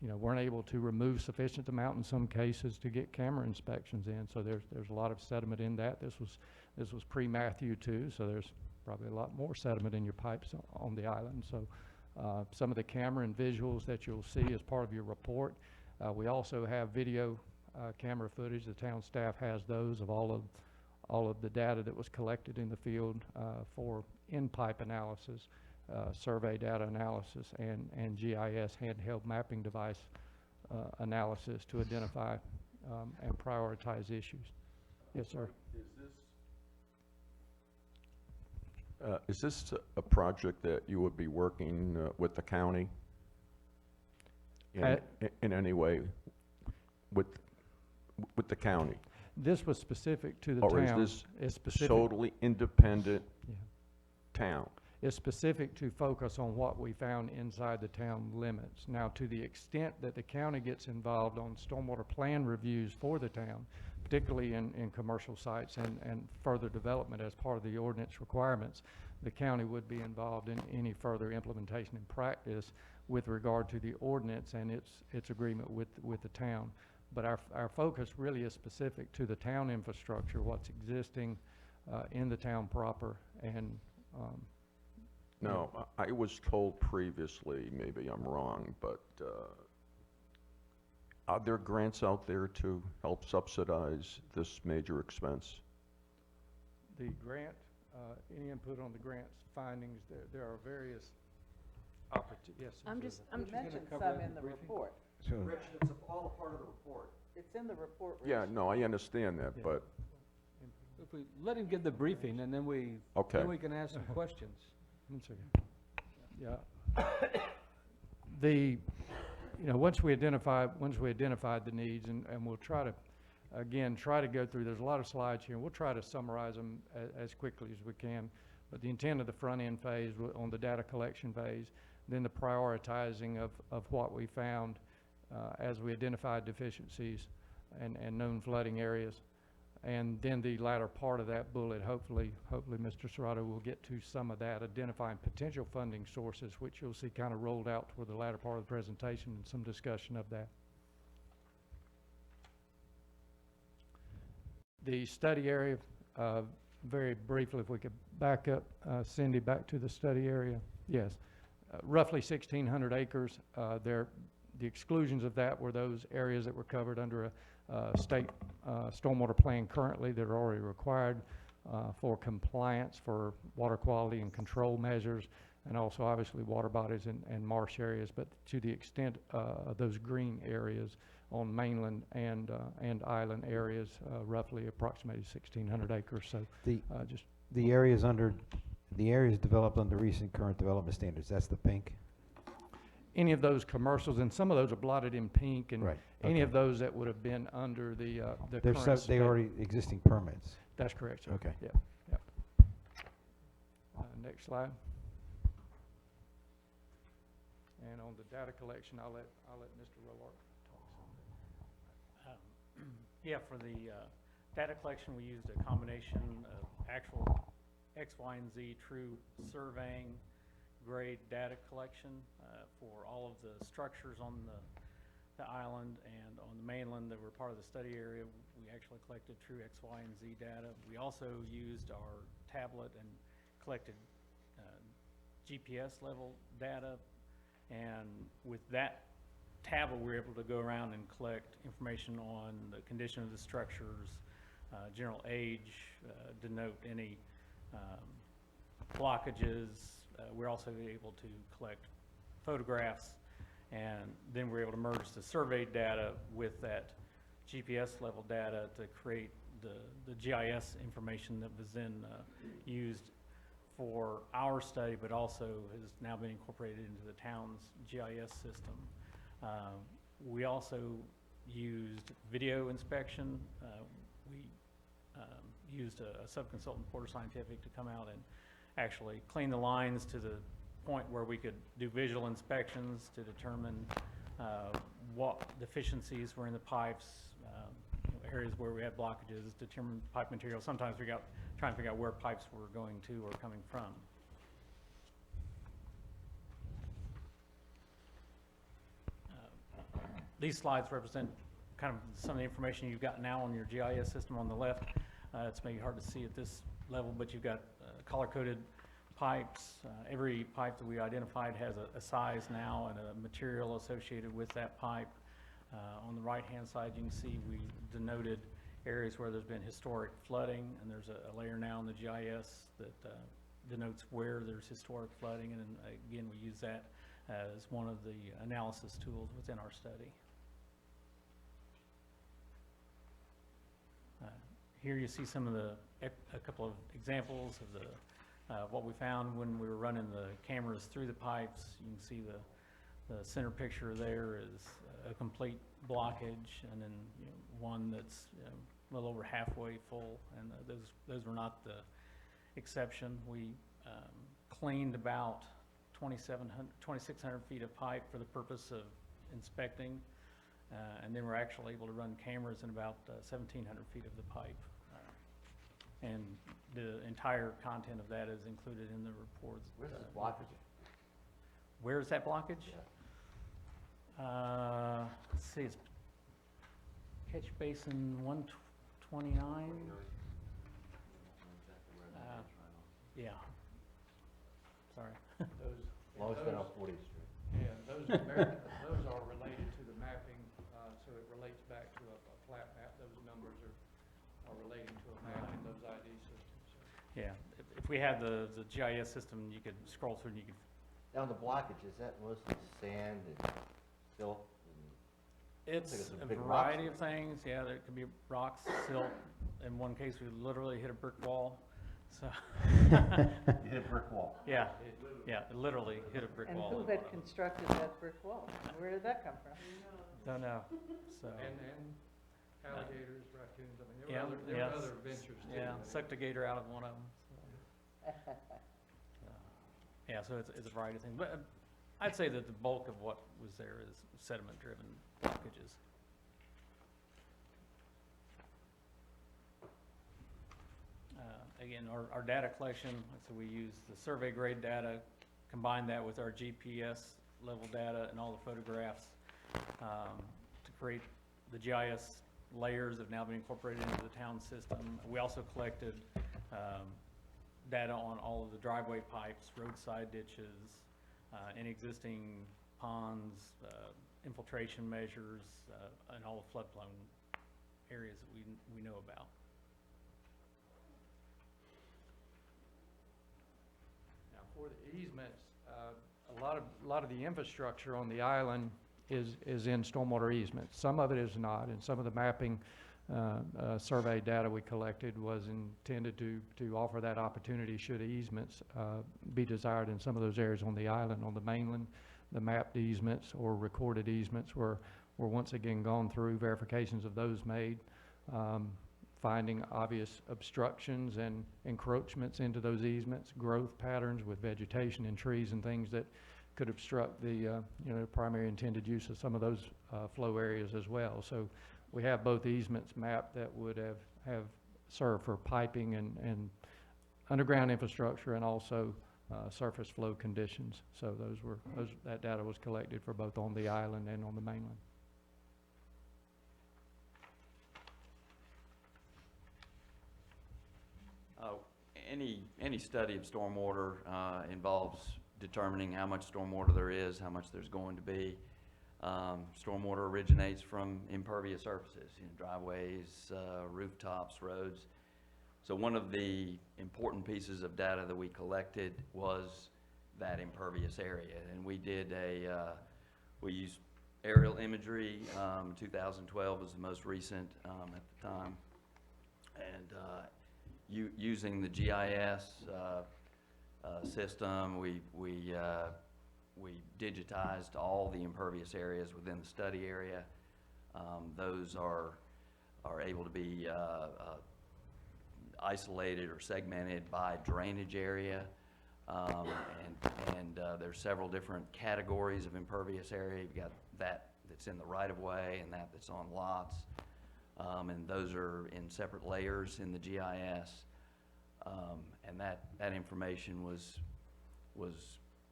weren't able to remove sufficient amount in some cases to get camera inspections in. So there's a lot of sediment in that. This was pre-Matthew too, so there's probably a lot more sediment in your pipes on the island. So some of the camera and visuals that you'll see as part of your report. We also have video camera footage. The town staff has those of all all of the data that was collected in the field for in-pipe analysis, survey data analysis, and GIS handheld mapping device analysis to identify and prioritize issues. Yes, sir. Is this a project that you would be working with the county in any way with the county? This was specific to the Or town. is It's this specific. totally independent Yeah. town? Is specific to focus on what we found inside the town limits. Now, to the extent that the county gets involved on stormwater plan reviews for the town, particularly in commercial sites and further development as part of the ordinance requirements, the county would be involved in any further implementation in practice with regard to the ordinance and its agreement with the town. But our focus really is specific to the town infrastructure, what's existing in the town proper, and No, I was told previously, maybe I'm wrong, but are there grants out there to help subsidize this major expense? the grant, any input on the grant's findings, there are various yes. I'm Susan. just, You mentioned some in the report. So, it's all a part of the report. It's in the report. Rich. Yeah, no, I understand that, Yeah. but, If we let him give the briefing, and then we okay. Then we can ask some questions. One second. Yeah. Once we identified the needs, and we'll try to go through, there's a lot of slides here, and we'll try to summarize them as quickly as we can. But the intent of the front-end phase, on the data collection phase, then the prioritizing of what we found as we identified deficiencies and known flooding areas. And then the latter part of that bullet, hopefully Mr. Serrato will get to some of that, identifying potential funding sources, which you'll see kind of rolled out toward the latter part of the presentation, and some discussion of that. The study area, very briefly, if we could back up, Cindy, back to the study area. Yes, roughly 1,600 acres. The exclusions of that were those areas that were covered under a state stormwater plan currently that are already required for compliance for water quality and control measures, and also obviously water bodies and marsh areas. But to the extent of those green areas on mainland and island areas, roughly approximately 1,600 acres. So just the areas developed under recent current development standards, that's the pink? any of those commercials, and some of those are blotted in pink, and Right, any okay. of those that would have been under the They're current they state. already existing permits. That's correct, sir. Okay. Yeah, yeah. Next slide. And on the data collection, I'll let Mr. Rolark talk some. Yeah, for the data collection, we used a combination of actual X, Y, and Z true surveying grade data collection for all of the structures on the island and on the mainland that were part of the study area. We actually collected true X, Y, and Z data. We also used our tablet and collected GPS level data, and with that tablet, we were able to go around and collect information on the condition of the structures, general age, denote any blockages. We're also able to collect photographs, and then we're able to merge the survey data with that GPS level data to create the GIS information that was then used for our study, but also has now been incorporated into the town's GIS system. We also used video inspection. We used a sub-consultant, Porter Scientific, to come out and actually clean the lines to the point where we could do visual inspections to determine what deficiencies were in the pipes, areas where we had blockages, determine pipe material. Sometimes we got trying to figure out where pipes were going to or coming from. These slides represent kind of some of the information you've got now on your GIS system on the left. It's maybe hard to see at this level, but you've got color-coded pipes. Every pipe that we identified has a size now and a material associated with that pipe. On the right-hand side, you can see we denoted areas where there's been historic flooding, and there's a layer now in the GIS that denotes where there's historic flooding, and then, again, we use that as one of the analysis tools within our study. Here you see some of a couple of examples of what we found when we were running the cameras through the pipes. You can see the center picture there is a complete blockage, and then one that's a little over halfway full, and those were not the exception. We cleaned about 2,600 feet of pipe for the purpose of inspecting, and then we're actually able to run cameras in about 1,700 feet of the pipe. And the entire content of that is included in the reports. Where's the blockage? Where is that blockage? Let's see, it's catch basin 129. Yeah. Sorry. Lowest been on 40th Street. Yeah, those are related to the mapping, so it relates back to a plat map. Those numbers are relating to a map in those ID systems. So. Yeah, if we had the GIS system, you could scroll through and you could. Now the blockage, is that mostly sand and silt? It's Looks like it's a a big rock variety of slide. things. Yeah, there could be rocks, silt. In one case, we literally hit a brick wall. So. You hit a brick wall. Yeah, it literally hit a brick And wall. who in had one of them. constructed that brick wall? Where did that come from? Don't know. So. And alligators, raccoons, I mean, Yeah, there yeah, were other ventures too. Yeah, I mean, sucked a gator out of one of them. So. Yeah, so it's a variety of things. But I'd say that the bulk of what was there is sediment-driven blockages. Again, our data collection, so we use the survey grade data, combine that with our GPS level data and all the photographs to create the GIS layers that have now been incorporated into the town system. We also collected data on all of the driveway pipes, roadside ditches, any existing ponds, infiltration measures, and all the floodplain areas that we know about. Now, for the easements, a lot of the infrastructure on the island is in stormwater easements. Some of it is not, and some of the mapping survey data we collected was intended to offer that opportunity should easements be desired in some of those areas on the island. On the mainland, the mapped easements or recorded easements were once again gone through, verifications of those made, finding obvious obstructions and encroachments into those easements, growth patterns with vegetation and trees and things that could obstruct the primary intended use of some of those flow areas as well. So we have both easements mapped that would have served for piping and underground infrastructure and also surface flow conditions. So that data was collected for both on the island and on the mainland. Any study of stormwater involves determining how much stormwater there is, how much there's going to be. Stormwater originates from impervious surfaces, driveways, rooftops, roads. So one of the important pieces of data that we collected was that impervious area, and we did we used aerial imagery. 2012 was the most recent at the time, and using the GIS system, we digitized all the impervious areas within the study area. Those are able to be isolated or segmented by drainage area, and there's several different categories of impervious area. You've got that's in the right-of-way and that's on lots, and those are in separate layers in the GIS, and that information was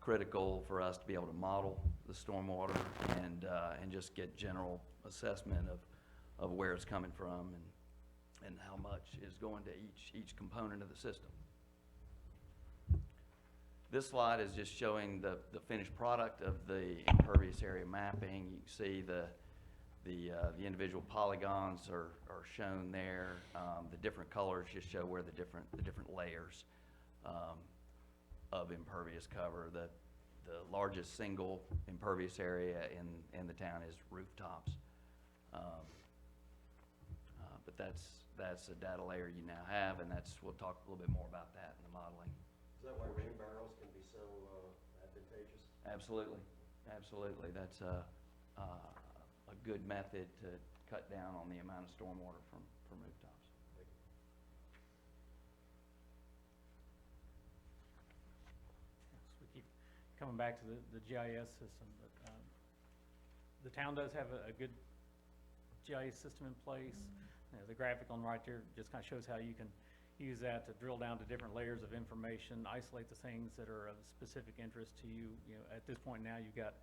critical for us to be able to model the stormwater and just get general assessment of where it's coming from and how much is going to each component of the system. This slide is just showing the finished product of the impervious area mapping. You can see The individual polygons are shown there. The different colors just show where the different layers of impervious cover. The largest single impervious area in the town is rooftops. But that's a data layer you now have, and we'll talk a little bit more about that in the modeling. Is that why rain barrels can be so advantageous? Absolutely, absolutely. That's a good method to cut down on the amount of stormwater from rooftops. So we keep coming back to the GIS system, but the town does have a good GIS system in place. You know, the graphic on right there just kind of shows how you can use that to drill down to different layers of information, isolate the things that are of specific interest to you. You know, at this point now, you've got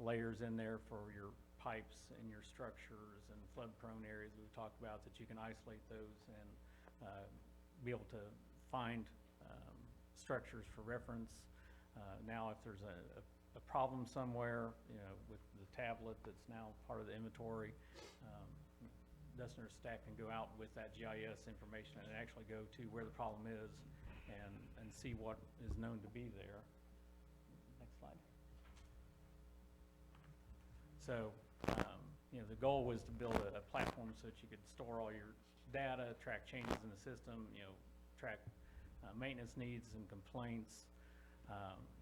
layers in there for your pipes and your structures and flood-prone areas we've talked about, that you can isolate those and be able to find structures for reference. Now, if there's a problem somewhere, you know, with the tablet that's now part of the inventory, Dustin or staff can go out with that GIS information and actually go to where the problem is and see what is known to be there. Next slide. So, you know, the goal was to build a platform so that you could store all your data, track changes in the system, you know, track maintenance needs and complaints,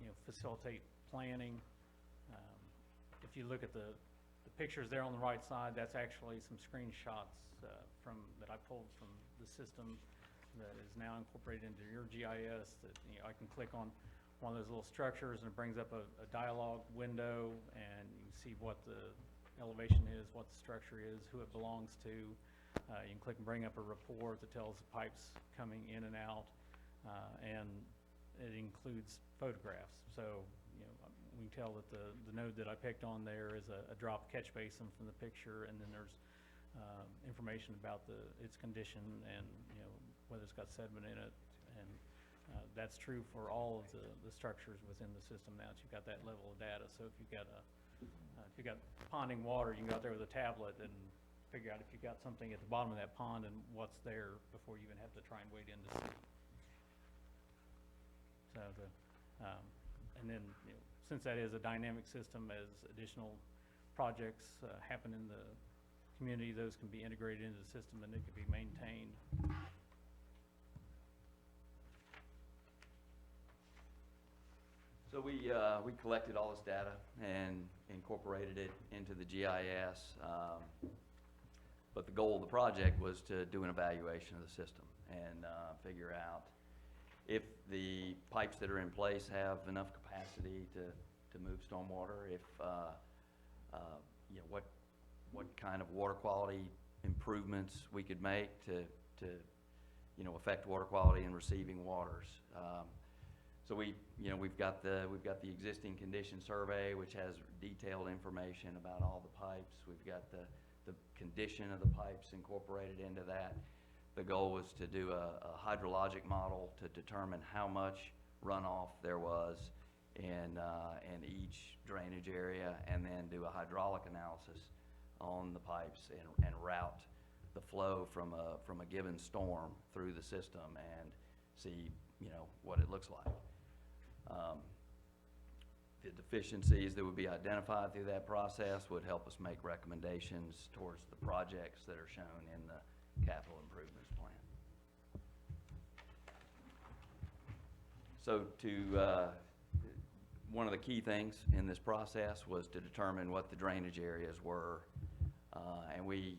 you know, facilitate planning. If you look at the pictures there on the right side, that's actually some screenshots that I pulled from the system that is now incorporated into your GIS. That, you know, I can click on one of those little structures and it brings up a dialog window, and you can see what the elevation is, what the structure is, who it belongs to. You can click and bring up a report that tells the pipes coming in and out, and it includes photographs. So, you know, we can tell that the node that I picked on there is a drop catch basin from the picture, and then there's information about its condition and, you know, whether it's got sediment in it. And that's true for all of the structures within the system now that you've got that level of data. So if you've got ponding water, you can go out there with a tablet and figure out if you've got something at the bottom of that pond and what's there before you even have to try and wade in to see. So and then, you know, since that is a dynamic system, as additional projects happen in the community, those can be integrated into the system and it can be maintained. So we collected all this data and incorporated it into the GIS. But the goal of the project was to do an evaluation of the system and figure out if the pipes that are in place have enough capacity to move stormwater, if you know, what kind of water quality improvements we could make to you know, affect water quality in receiving waters. So we've got the existing condition survey, which has detailed information about all the pipes. We've got the condition of the pipes incorporated into that. The goal was to do a hydrologic model to determine how much runoff there was in each drainage area, and then do a hydraulic analysis on the pipes and route the flow from a given storm through the system and see, you know, what it looks like. The deficiencies that would be identified through that process would help us make recommendations towards the projects that are shown in the capital improvements plan. So one of the key things in this process was to determine what the drainage areas were, and we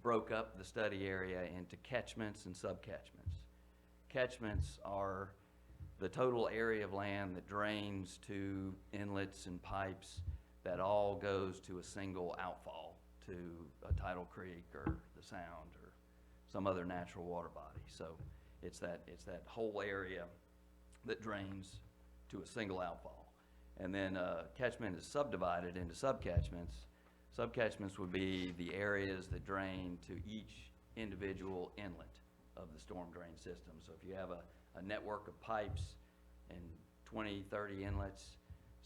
broke up the study area into catchments and subcatchments. Catchments are the total area of land that drains to inlets and pipes that all goes to a single outfall to a tidal creek or the Sound or some other natural water body. So it's that whole area that drains to a single outfall. And then catchment is subdivided into subcatchments. Subcatchments would be the areas that drain to each individual inlet of the storm drain system. So if you have a network of pipes and 20, 30 inlets,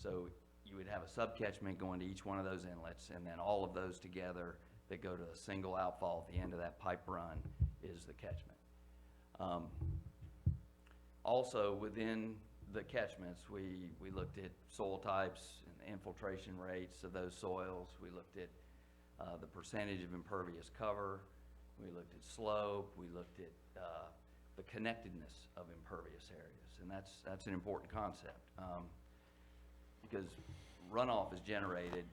so you would have a subcatchment going to each one of those inlets, and then all of those together that go to a single outfall at the end of that pipe run is the catchment. Also, within the catchments, we looked at soil types and the infiltration rates of those soils. We looked at the percentage of impervious cover. We looked at slope. We looked at the connectedness of impervious areas, and that's an important concept because runoff is generated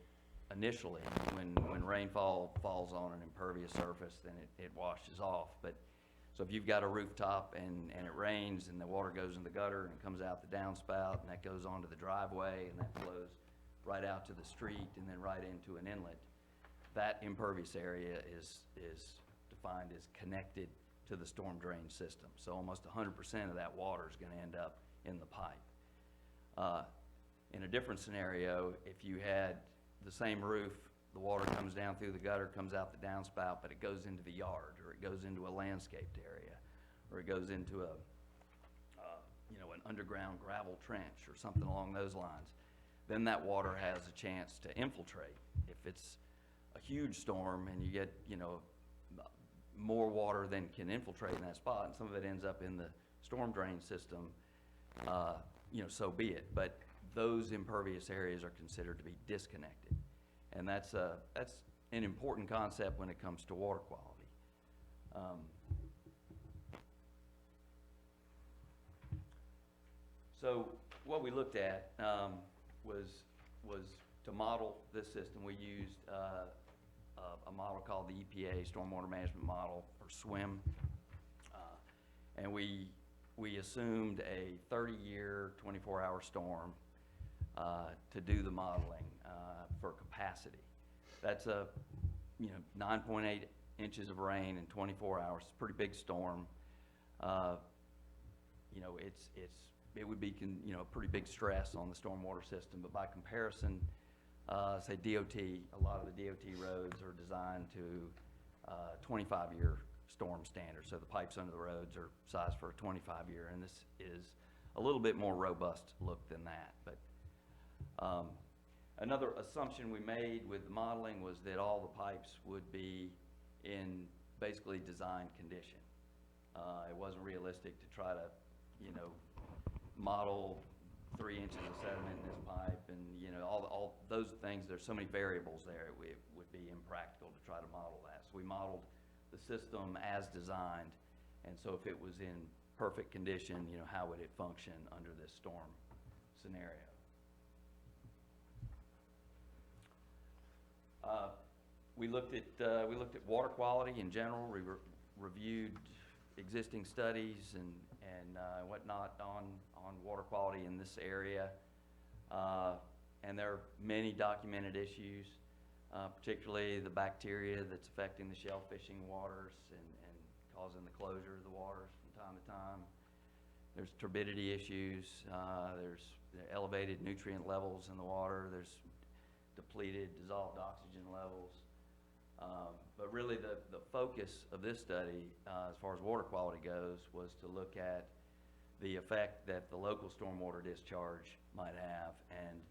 initially when rainfall falls on an impervious surface, then it washes off. But so if you've got a rooftop and it rains and the water goes in the gutter and it comes out the downspout and that goes onto the driveway and that flows right out to the street and then right into an inlet, that impervious area is defined as connected to the storm drain system. So almost 100% of that water is going to end up in the pipe. In a different scenario, if you had the same roof, the water comes down through the gutter, comes out the downspout, but it goes into the yard, or it goes into a landscaped area, or it goes into an underground gravel trench or something along those lines, then that water has a chance to infiltrate. If it's a huge storm and you get, more water than can infiltrate in that spot, and some of it ends up in the storm drain system, so be it. But those impervious areas are considered to be disconnected. And that's an important concept when it comes to water quality. So what we looked at was to model this system. We used a model called the EPA Stormwater Management Model, or SWIM, and we assumed a 30-year, 24-hour storm to do the modeling for capacity. That's 9.8 inches of rain in 24 hours. It's a pretty big storm. It would be a pretty big stress on the stormwater system, but by comparison, say DOT, a lot of the DOT roads are designed to 25-year storm standards. So the pipes under the roads are sized for a 25-year, and this is a little bit more robust look than that. But another assumption we made with the modeling was that all the pipes would be in basically design condition. It wasn't realistic to try to, model 3 inches of sediment in this pipe and, all those things. There's so many variables there, it would be impractical to try to model that. So we modeled the system as designed, and so if it was in perfect condition, how would it function under this storm scenario? We looked at water quality in general. We reviewed existing studies and whatnot on water quality in this area, and there are many documented issues, particularly the bacteria that's affecting the shellfishing waters and causing the closure of the waters from time to time. There's turbidity issues. There's elevated nutrient levels in the water. There's depleted dissolved oxygen levels. But really the focus of this study, as far as water quality goes, was to look at the effect that the local stormwater discharge might have and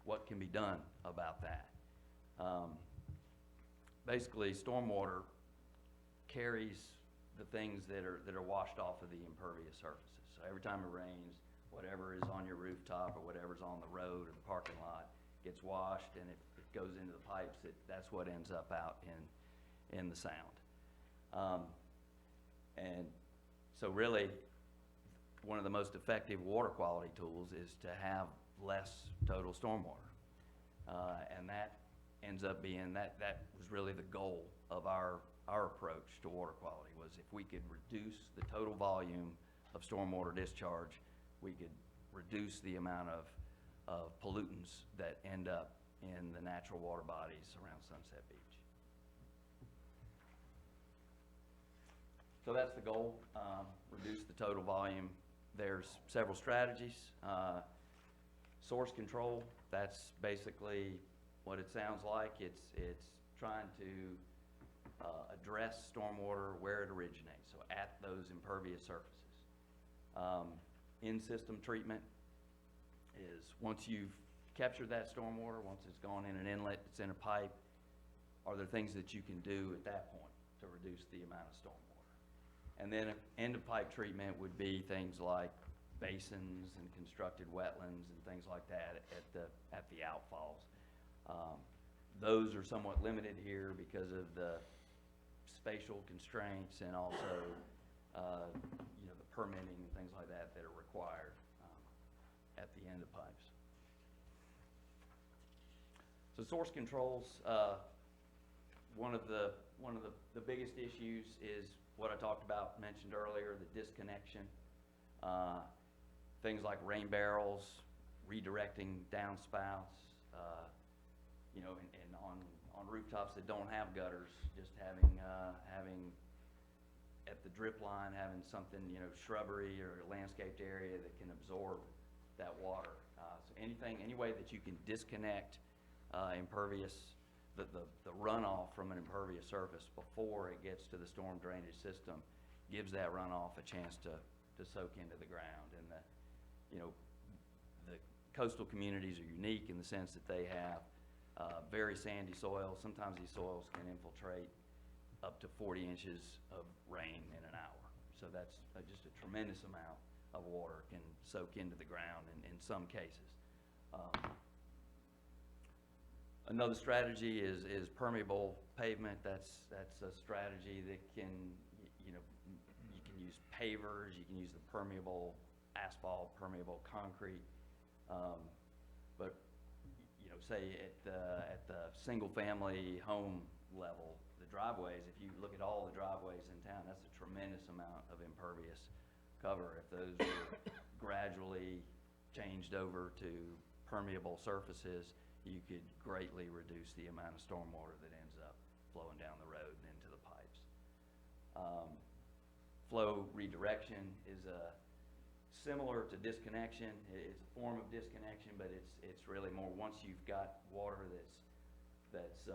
what can be done about that. Basically, stormwater carries the things that are washed off of the impervious surfaces. So every time it rains, whatever is on your rooftop or whatever's on the road or the parking lot gets washed, and it goes into the pipes. That's what ends up out in the sound. And so really, one of the most effective water quality tools is to have less total stormwater. And that ends up being, that was really the goal of our approach to water quality, was if we could reduce the total volume of stormwater discharge, we could reduce the amount of pollutants that end up in the natural water bodies around Sunset Beach. So that's the goal, reduce the total volume. There's several strategies. Source control, that's basically what it sounds like. It's trying to address stormwater where it originates, so at those impervious surfaces. In-system treatment is once you've captured that stormwater, once it's gone in an inlet, it's in a pipe, are there things that you can do at that point to reduce the amount of stormwater? And then end-of-pipe treatment would be things like basins and constructed wetlands and things like that at the outfalls. Those are somewhat limited here because of the spatial constraints and also, you know, the permitting and things like that that are required at the end of pipes. So source controls, one of the biggest issues is what I talked about, mentioned earlier, the disconnection. Things like rain barrels, redirecting downspouts, you know, and on rooftops that don't have gutters, just having at the drip line, having something, you know, shrubbery or a landscaped area that can absorb that water. So any way that you can disconnect impervious, the runoff from an impervious surface before it gets to the storm drainage system gives that runoff a chance to soak into the ground. And you know, the coastal communities are unique in the sense that they have very sandy soils. Sometimes these soils can infiltrate up to 40 inches of rain in an hour. So that's just a tremendous amount of water can soak into the ground in some cases. Another strategy is permeable pavement. That's a strategy that can, you know, you can use pavers, you can use the permeable asphalt, permeable concrete. But you know, say at the single family home level, the driveways, if you look at all the driveways in town, that's a tremendous amount of impervious cover. If those were gradually changed over to permeable surfaces, you could greatly reduce the amount of stormwater that ends up flowing down the road and into the pipes. Flow redirection is similar to disconnection. It's a form of disconnection, but it's really more once you've got water that's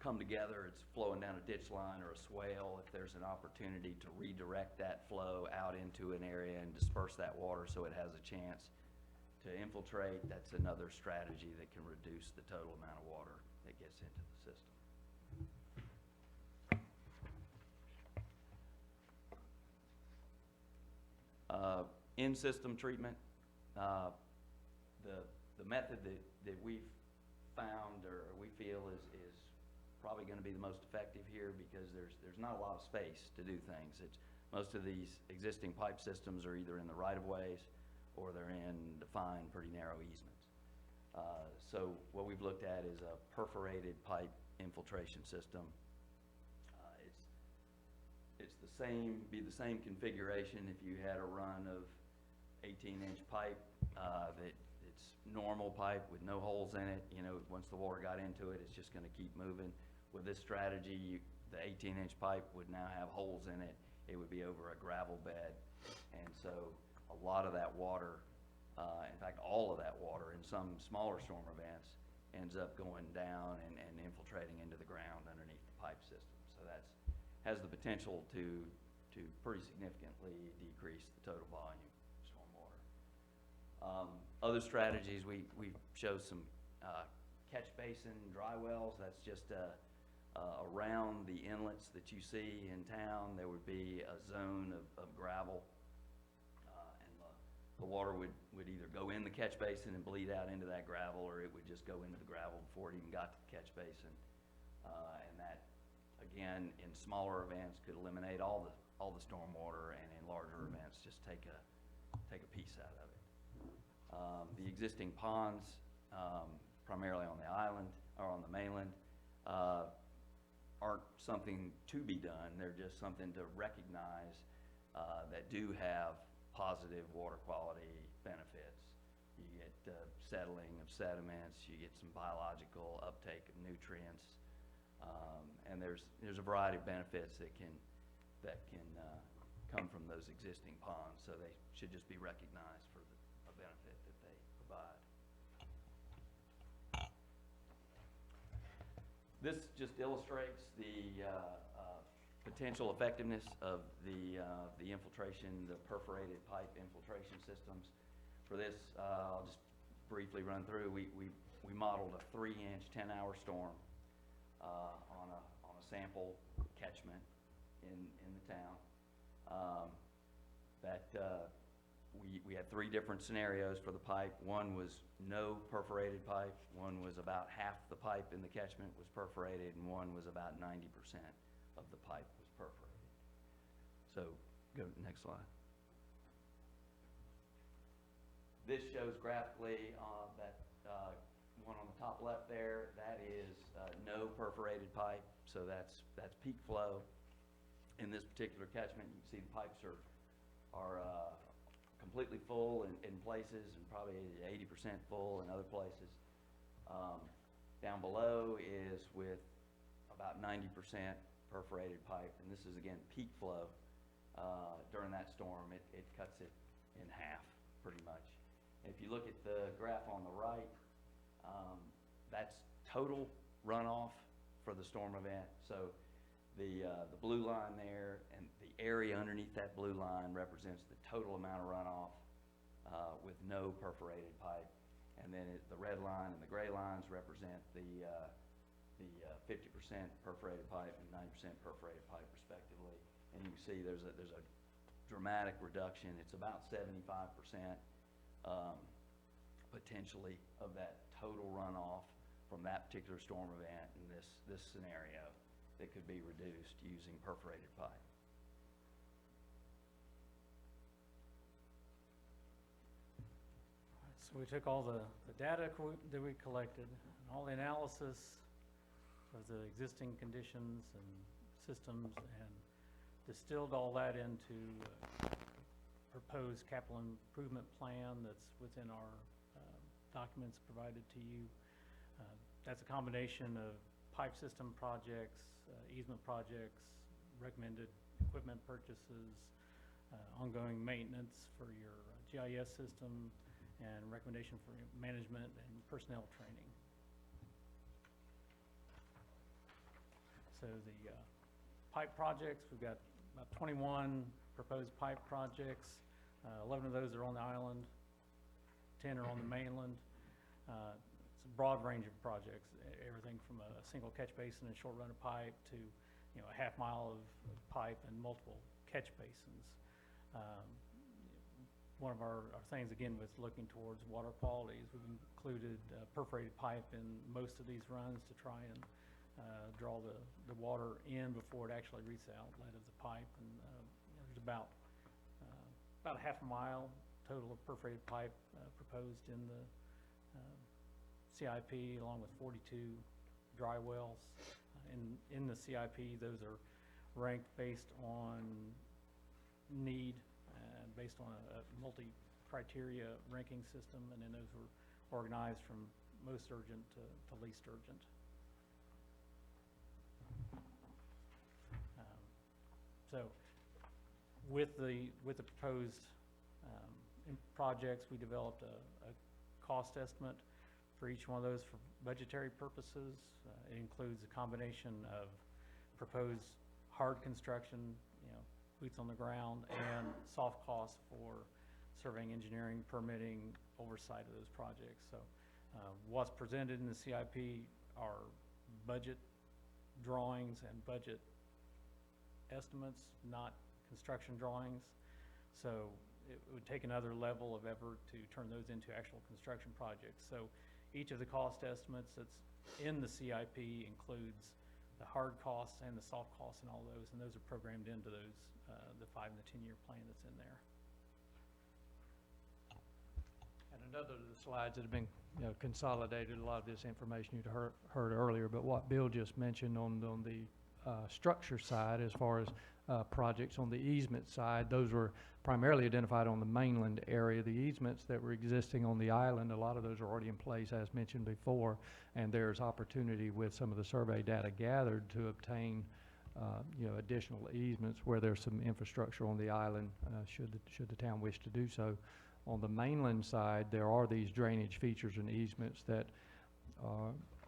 come together, it's flowing down a ditch line or a swale. If there's an opportunity to redirect that flow out into an area and disperse that water so it has a chance to infiltrate, that's another strategy that can reduce the total amount of water that gets into the system. In-system treatment, the method that we've found or we feel is probably going to be the most effective here because there's not a lot of space to do things. Most of these existing pipe systems are either in the right-of-ways or they're in defined pretty narrow easements. So what we've looked at is a perforated pipe infiltration system. It's be the same configuration if you had a run of 18-inch pipe that it's normal pipe with no holes in it. You know, once the water got into it, it's just going to keep moving. With this strategy, the 18-inch pipe would now have holes in it. It would be over a gravel bed, and so a lot of that water, in fact, all of that water in some smaller storm events ends up going down and infiltrating into the ground underneath the pipe system. So that's has the potential to pretty significantly decrease the total volume of stormwater. Other strategies, we show some catch basin dry wells. That's just around the inlets that you see in town. There would be a zone of gravel, and the water would either go in the catch basin and bleed out into that gravel, or it would just go into the gravel before it even got to the catch basin. And that, again, in smaller events could eliminate all the storm water, and in larger events just take a piece out of it. The existing ponds, primarily on the island or on the mainland, aren't something to be done. They're just something to recognize that do have positive water quality benefits. You get settling of sediments, you get some biological uptake of nutrients. And there's a variety of benefits that can come from those existing ponds, so they should just be recognized for the benefit that they provide. This just illustrates the potential effectiveness of the infiltration, the perforated pipe infiltration systems. For this, I'll just briefly run through, we modeled a 3-inch, 10-hour storm on a sample catchment in the town. We had 3 different scenarios for the pipe. One was no perforated pipe, one was about half the pipe in the catchment was perforated, and one was about 90% of the pipe was perforated. So, go to the next slide. This shows graphically that one on the top left there, that is no perforated pipe, so that's peak flow. In this particular catchment, you can see the pipes are completely full in places and probably 80% full in other places. Down below is with about 90% perforated pipe, and this is again peak flow. During that storm, it cuts it in half pretty much. If you look at the graph on the right, that's total runoff for the storm event. So the blue line there and the area underneath that blue line represents the total amount of runoff with no perforated pipe. And then the red line and the gray lines represent the 50% perforated pipe and 90% perforated pipe respectively. And you can see there's a dramatic reduction. It's about 75% potentially of that total runoff from that particular storm event in this scenario that could be reduced using perforated pipe. So we took all the data that we collected, and all the analysis of the existing conditions and systems, and distilled all that into a proposed capital improvement plan that's within our documents provided to you. That's a combination of pipe system projects, easement projects, recommended equipment purchases, ongoing maintenance for your GIS system, and recommendation for management and personnel training. So the pipe projects, we've got about 21 proposed pipe projects. 11 of those are on the island, 10 are on the mainland. It's a broad range of projects, everything from a single catch basin and short run of pipe to a half mile of pipe and multiple catch basins. One of our things, again, with looking towards water quality is we've included perforated pipe in most of these runs to try and draw the water in before it actually reaches the outlet of the pipe. And there's about a half a mile total of perforated pipe proposed in the CIP, along with 42 dry wells. In the CIP, those are ranked based on need, based on a multi-criteria ranking system, and then those were organized from most urgent to least urgent. So with the proposed projects, we developed a cost estimate for each one of those for budgetary purposes. It includes a combination of proposed hard construction, boots on the ground, and soft costs for surveying, engineering, permitting, oversight of those projects. So what's presented in the CIP are budget drawings and budget estimates, not construction drawings. So it would take another level of effort to turn those into actual construction projects. So each of the cost estimates that's in the CIP includes the hard costs and the soft costs and all those, and those are programmed into those, the 5 and the 10-year plan that's in there. And another of the slides that have been consolidated, a lot of this information you'd heard earlier, but what Bill just mentioned on the structure side, as far as projects on the easement side, those were primarily identified on the mainland area. The easements that were existing on the island, a lot of those are already in place, as mentioned before, and there's opportunity with some of the survey data gathered to obtain additional easements where there's some infrastructure on the island, should the town wish to do so. On the mainland side, there are these drainage features and easements that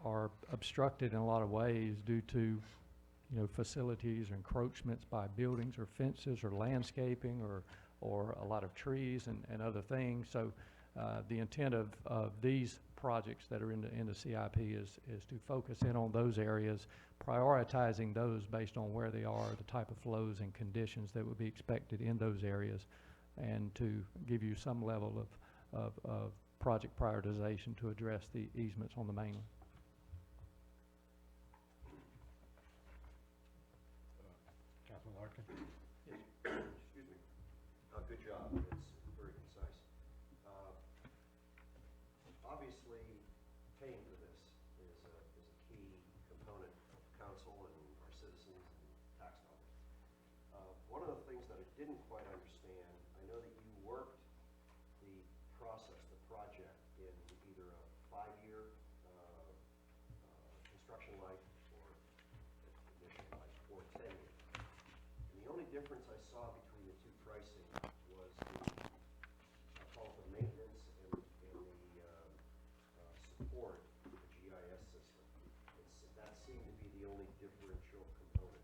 are obstructed in a lot of ways due to facilities or encroachments by buildings or fences or landscaping or or a lot of trees and other things. So the intent of these projects that are in the CIP is to focus in on those areas, prioritizing those based on where they are, the type of flows and conditions that would be expected in those areas, and to give you some level of project prioritization to address the easements on the mainland. Councilman Larkin? Excuse me. Good job. It's very concise. Obviously, paying for this is a key component of council and our citizens and tax dollars. One of the things that I didn't quite understand, I know that you worked the process, the project, in either a 5-year construction life or initial life or 10 years. And the only difference I saw between the two pricing was I call it the maintenance and the support of the GIS system. That seemed to be the only differential component.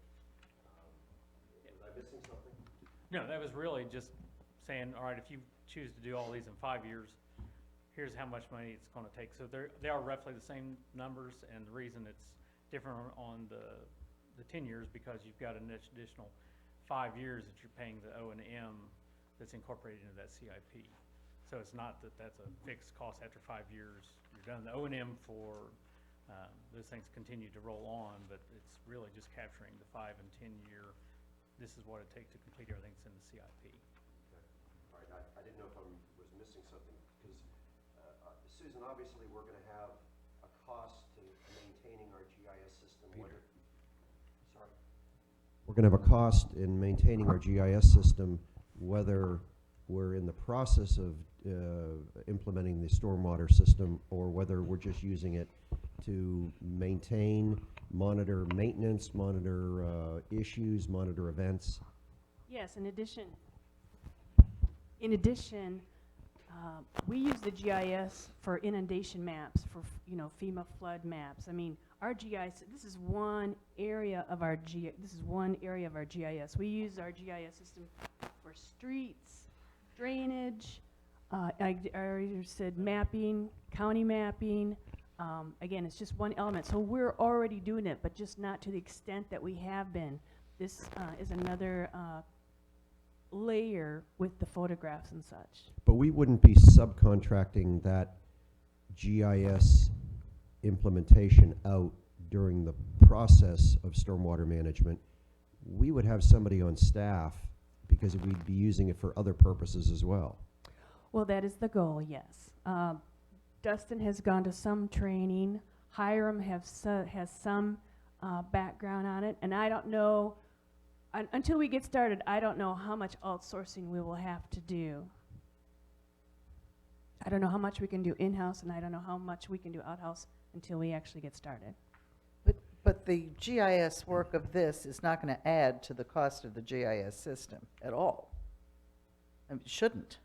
Was I missing something? No, that was really just saying, all right, if you choose to do all these in 5 years, here's how much money it's gonna take. So they are roughly the same numbers, and the reason it's different on the 10 years, because you've got an additional 5 years that you're paying the O&M that's incorporated into that CIP. So it's not that that's a fixed cost after 5 years. You're done. The O&M for those things continue to roll on, but it's really just capturing the 5 and 10 year. This is what it takes to complete everything that's in the CIP. Okay. All right, I didn't know if I was missing something, because Susan, obviously, we're going to have a cost to maintaining our GIS system. Peter. Sorry. We're going to have a cost in maintaining our GIS system, whether we're in the process of implementing the stormwater system or whether we're just using it to maintain, monitor maintenance, monitor issues, monitor events. Yes, in addition, we use the GIS for inundation maps, for, FEMA flood maps. I mean, our GIS, this is one area of our GIS. We use our GIS system for streets, drainage, I already said mapping, county mapping. Again, it's just one element. So we're already doing it, but just not to the extent that we have been. This is another layer with the photographs and such. But we wouldn't be subcontracting that GIS implementation out during the process of stormwater management. We would have somebody on staff because we'd be using it for other purposes as well. Well, that is the goal, yes. Dustin has gone to some training. Hiram has some background on it, and I don't know, until we get started, I don't know how much outsourcing we will have to do. I don't know how much we can do in-house, and I don't know how much we can do out-house until we actually get started. But the GIS work of this is not going to add to the cost of the GIS system at all. I mean, it shouldn't.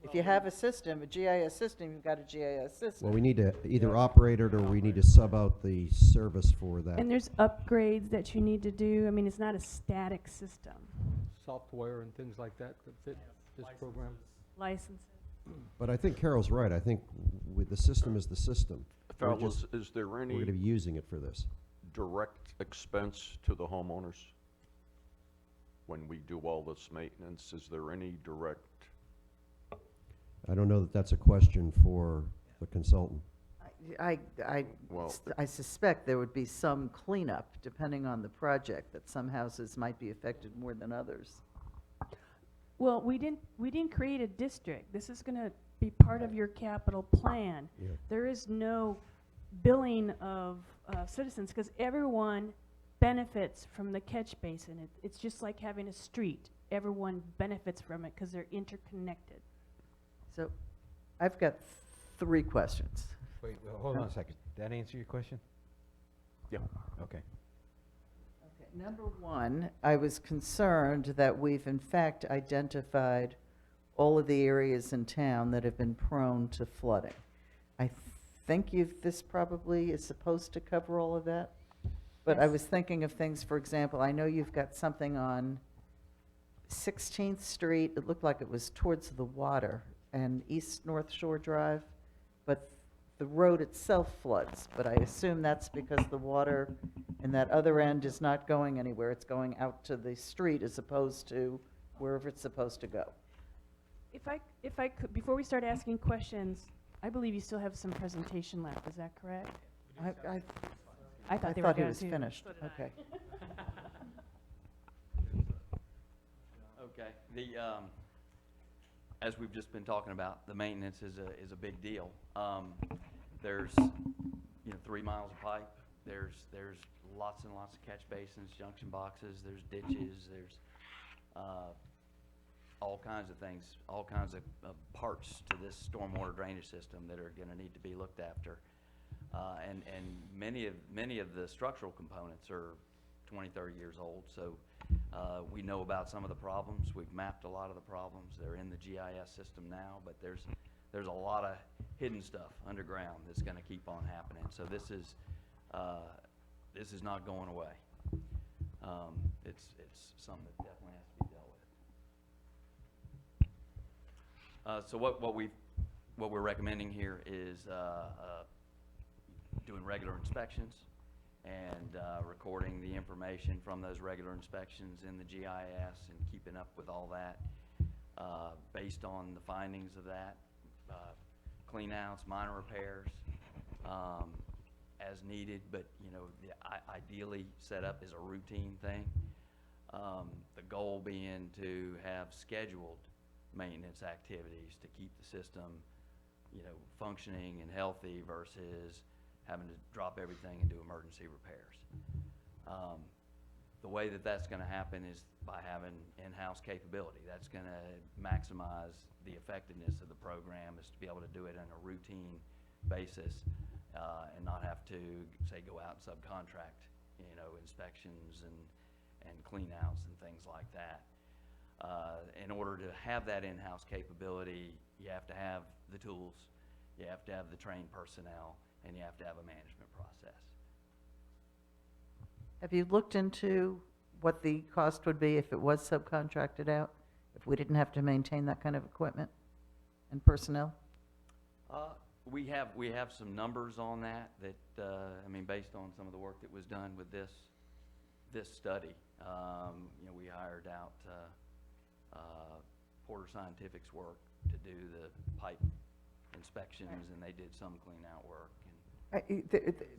If you have a system, a GIS system, you've got a GIS system. Well, we need to either operate it or we need to sub out the service for that. And there's upgrades that you need to do. I mean, it's not a static system. Software and things like that fit this program. Licenses. But I think Carol's right. I think the system is the system. We're Fellas, just- is there We're going to any be using it for this. direct expense to the homeowners? When we do all this maintenance, is there any direct? I don't know that that's a question for the consultant. Well, I suspect there would be some cleanup, depending on the project, that some houses might be affected more than others. Well, we didn't create a district. This is going to be part of your capital plan. Yeah. There is no billing of citizens, because everyone benefits from the catch basin. It's just like having a street. Everyone benefits from it because they're interconnected. So I've got 3 questions. Wait, hold on a second. Did that answer your question? Yeah. Okay. Okay, number 1, I was concerned that we've in fact identified all of the areas in town that have been prone to flooding. I think this probably is supposed to cover all of that. But I Yes. was thinking of things, for example, I know you've got something on 16th Street, it looked like it was towards the water, and East North Shore Drive, but the road itself floods. But I assume that's because the water in that other end is not going anywhere. It's going out to the street as opposed to wherever it's supposed to go. If I could, before we start asking questions, I believe you still have some presentation left, is that correct? I thought they were thought he done was too. finished. Okay. Okay, as we've just been talking about, the maintenance is a big deal. There's, 3 miles of pipe, there's lots and lots of catch basins, junction boxes, there's ditches, there's, all kinds of things, all kinds of parts to this stormwater drainage system that are gonna need to be looked after. And many of the structural components are 20, 30 years old, so we know about some of the problems. We've mapped a lot of the problems. They're in the GIS system now, but there's a lot of hidden stuff underground that's gonna keep on happening. So this is not going away. It's something that definitely has to be dealt with. So what we're recommending here is doing regular inspections and recording the information from those regular inspections in the GIS and keeping up with all that. Based on the findings of that, cleanouts, minor repairs, as needed, but ideally set up as a routine thing. The goal being to have scheduled maintenance activities to keep the system, functioning and healthy versus having to drop everything and do emergency repairs. The way that that's gonna happen is by having in-house capability. That's gonna maximize the effectiveness of the program, is to be able to do it on a routine basis, and not have to, say, go out and subcontract, inspections and cleanouts and things like that. In order to have that in-house capability, you have to have the tools, you have to have the trained personnel, and you have to have a management process. Have you looked into what the cost would be if it was subcontracted out? If we didn't have to maintain that kind of equipment and personnel? We have some numbers on that, based on some of the work that was done with this study. We hired out Porter Scientific's work to do the pipe inspections, and they did some clean out work.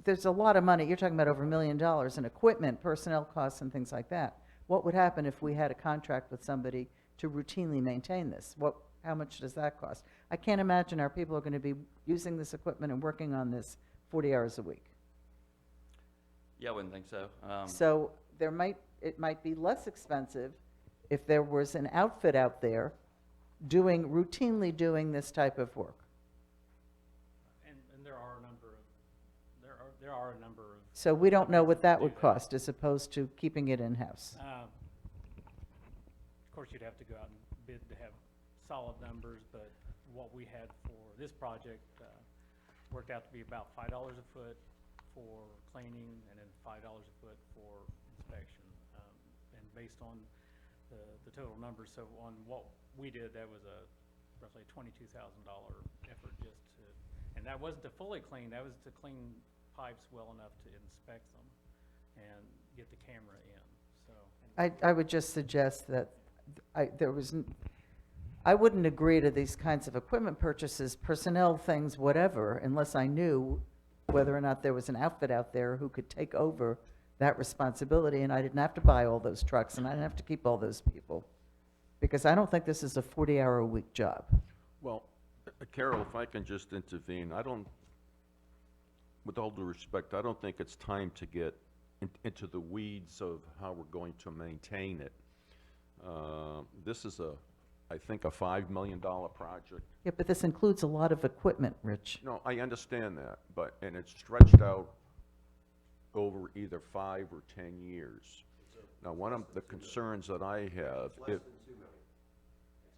There's a lot of money. You're talking about over $1 million in equipment, personnel costs, and things like that. What would happen if we had a contract with somebody to routinely maintain this? How much does that cost? I can't imagine our people are going to be using this equipment and working on this 40 hours a week. Yeah, I wouldn't think so. So it might be less expensive if there was an outfit out there routinely doing this type of work. And there are a number of. So we don't know what that would cost as opposed to keeping it in-house. Of course, you'd have to go out and bid to have solid numbers, but what we had for this project worked out to be about $5 a foot for cleaning and then $5 a foot for inspection. And based on the total numbers, so on what we did, that was a roughly $22,000 effort just to, and that wasn't to fully clean, that was to clean pipes well enough to inspect them and get the camera in, so. I would just suggest that I wouldn't agree to these kinds of equipment purchases, personnel things, whatever, unless I knew whether or not there was an outfit out there who could take over that responsibility, and I didn't have to buy all those trucks, and I didn't have to keep all those people. Because I don't think this is a 40-hour-a-week job. Well, Carol, if I can just intervene, with all due respect, I don't think it's time to get into the weeds of how we're going to maintain it. This is I think a $5 million project. Yeah, but this includes a lot of equipment, Rich. No, I understand that, and it's stretched out over either 5 or 10 years. Now, one of the concerns that I have, It's less than $2 million.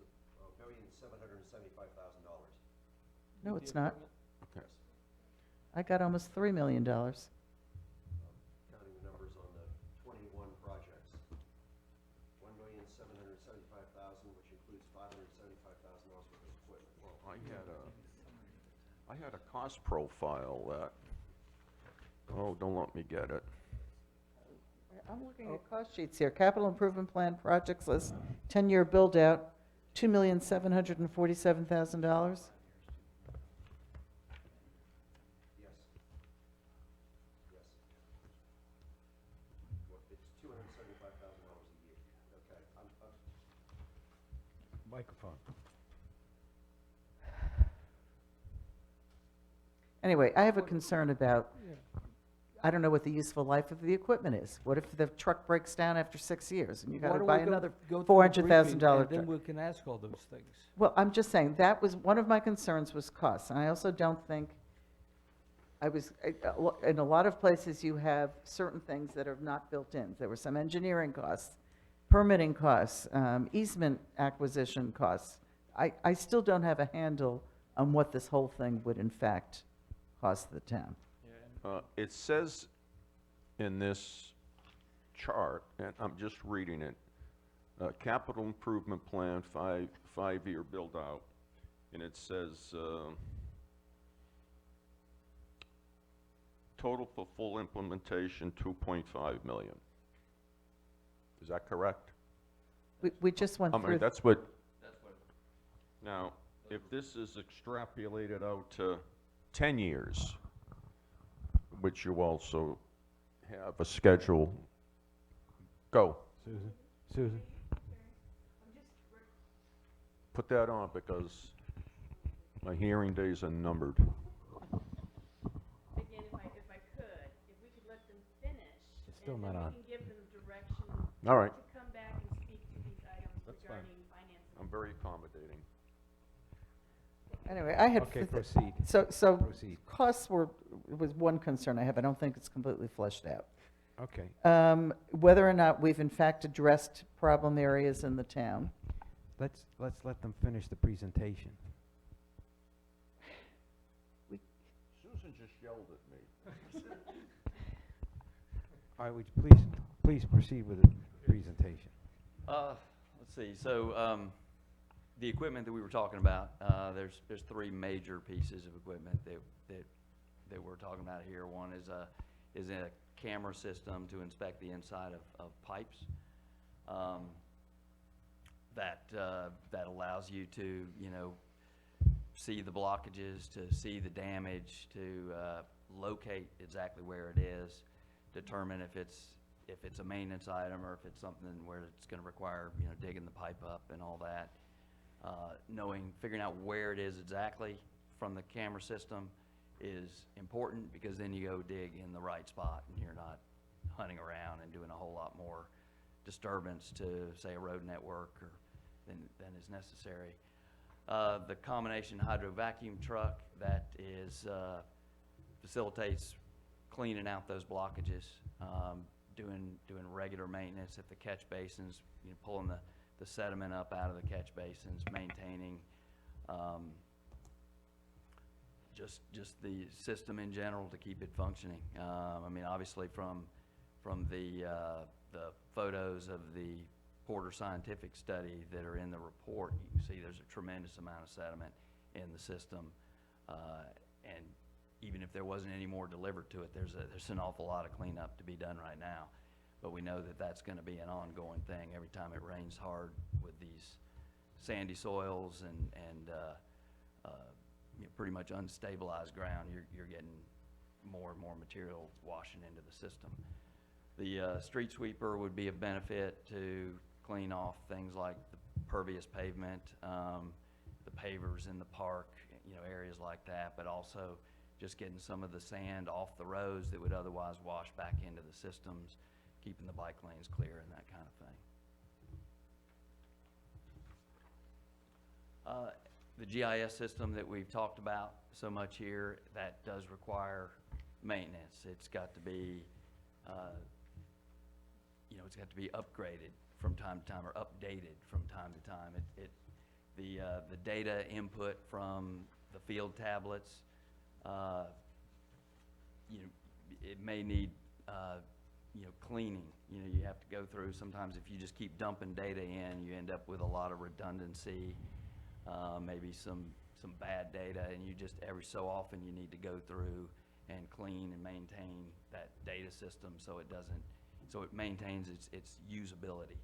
It's $1,775,000. No, it's not. okay, I got almost $3 million. Counting the numbers on the 21 projects. $1,775,000 I had a cost profile that, oh, don't let me get it. I'm looking at cost sheets here. Capital Improvement Plan projects list, 10-year build-out, $2,747,000. Microphone. Anyway, I have a concern about, I don't know what the useful life of the equipment is. What if the truck breaks down after 6 years and you Why gotta don't buy we go- another go through the $400,000 briefing, truck? And then we can ask all those things. Well, I'm just saying, that was, one of my concerns was costs, and I also don't think, in a lot of places, you have certain things that are not built in. There were some engineering costs, permitting costs, easement acquisition costs. I still don't have a handle on what this whole thing would in fact cost the town. It says in this chart, and I'm just reading it, capital improvement plan, five-year build-out, and it says, total for full implementation, 2.5 million. Is that correct? We just went I mean, through, that's what, now, if this is extrapolated out to 10 years, which you also have a schedule, go. Susan? Put that on because my hearing days are numbered. Again, if I could, if we could let them finish. It's still and not then on. we can give them direction All right, to come back and speak to these items That's fine. regarding financing. I'm very accommodating. anyway, I had. Okay, proceed. So Proceed. costs was one concern I have. I don't think it's completely fleshed out. Okay. Whether or not we've in fact addressed problem areas in the town. Let's let them finish the presentation. Susan just yelled at me. All right, would you please proceed with the presentation? Let's see, so, the equipment that we were talking about, there's three major pieces of equipment that we're talking about here. One is a camera system to inspect the inside of pipes. That allows you to, see the blockages, to see the damage, to locate exactly where it is, determine if it's a maintenance item or if it's something where it's gonna require, digging the pipe up and all that. Figuring out where it is exactly from the camera system is important, because then you go dig in the right spot and you're not hunting around and doing a whole lot more disturbance to, say, a road network than is necessary. The combination hydro vacuum truck that facilitates cleaning out those blockages, doing regular maintenance at the catch basins, pulling the sediment up out of the catch basins, maintaining just the system in general to keep it functioning. Obviously from the photos of the Porter Scientific study that are in the report, you can see there's a tremendous amount of sediment in the system, and even if there wasn't any more delivered to it, there's an awful lot of cleanup to be done right now. But we know that that's going to be an ongoing thing every time it rains hard with these sandy soils and pretty much unstabilized ground. You're getting more and more material washing into the system. The street sweeper would be of benefit to clean off things like the pervious pavement, the pavers in the park, areas like that, but also just getting some of the sand off the roads that would otherwise wash back into the systems, keeping the bike lanes clear and that kind of thing. The GIS system that we've talked about so much here, that does require maintenance. It's got to be, it's got to be upgraded from time to time, or updated from time to time. The data input from the field tablets, it may need, cleaning. You have to go through, sometimes if you just keep dumping data in, you end up with a lot of redundancy, maybe some some bad data, and you just, every so often, you need to go through and clean and maintain that data system so it doesn't, so it maintains its usability.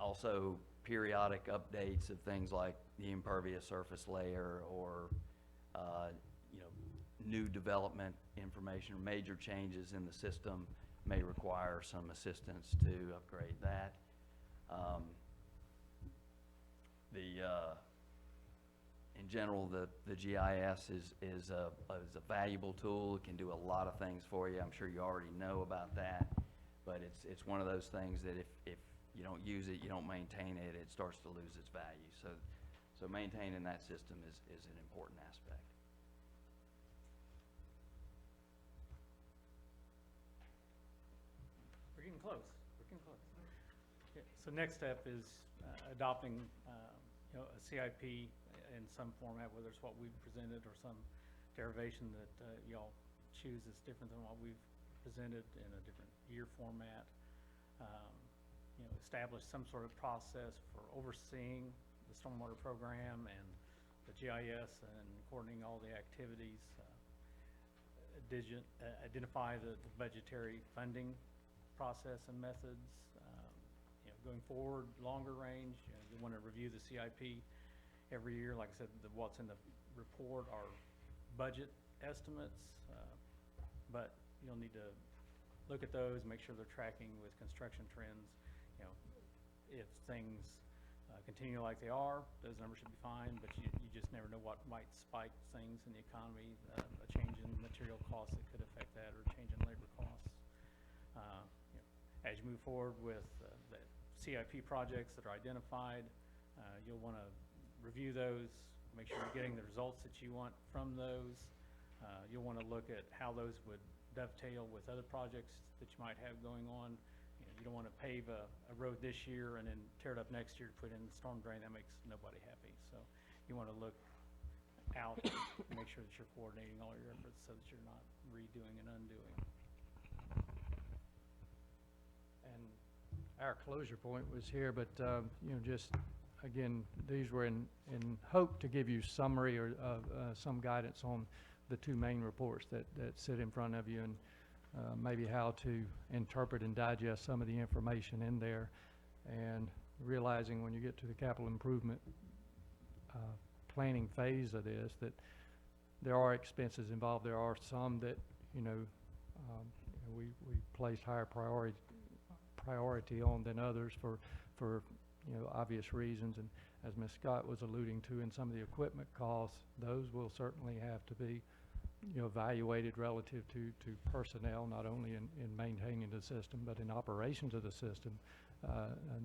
Also, periodic updates of things like the impervious surface layer or, you know, new development information or major changes in the system may require some assistance to upgrade that. In general, the GIS is a valuable tool. It can do a lot of things for you. I'm sure you already know about that, but it's one of those things that if you don't use it, you don't maintain it, it starts to lose its value. So maintaining that system is an important aspect. We're getting close. We're getting close. Yeah, so next step is adopting, you know, a CIP in some format, whether it's what we've presented or some derivation that y'all choose is different than what we've presented in a different year format. You know, establish some sort of process for overseeing the stormwater program and the GIS and coordinating all the activities. Identify the budgetary funding process and methods. You know, going forward, longer range, you know, we want to review the CIP every year. Like I said, what's in the report are budget estimates, but you'll need to look at those, make sure they're tracking with construction trends. You know, if things continue like they are, those numbers should be fine, but you just never know what might spike things in the economy, a change in material costs that could affect that, or a change in labor costs. You know, as you move forward with the CIP projects that are identified, you'll want to review those, make sure you're getting the results that you want from those. You'll want to look at how those would dovetail with other projects that you might have going on. You know, you don't want to pave a road this year and then tear it up next year to put in the storm drain. That makes nobody happy. So you want to look out and make sure that you're coordinating all your efforts so that you're not redoing and undoing. And our closure point was here, but, you know, just, again, these were in hope to give you summary or some guidance on the two main reports that sit in front of you, and maybe how to interpret and digest some of the information in there, and realizing when you get to the capital improvement planning phase of this that there are expenses involved. There are some that, you know, we placed higher priority on than others for you know, obvious reasons. And as Ms. Scott was alluding to, in some of the equipment costs, those will certainly have to be, you know, evaluated relative to personnel, not only in maintaining the system, but in operations of the system,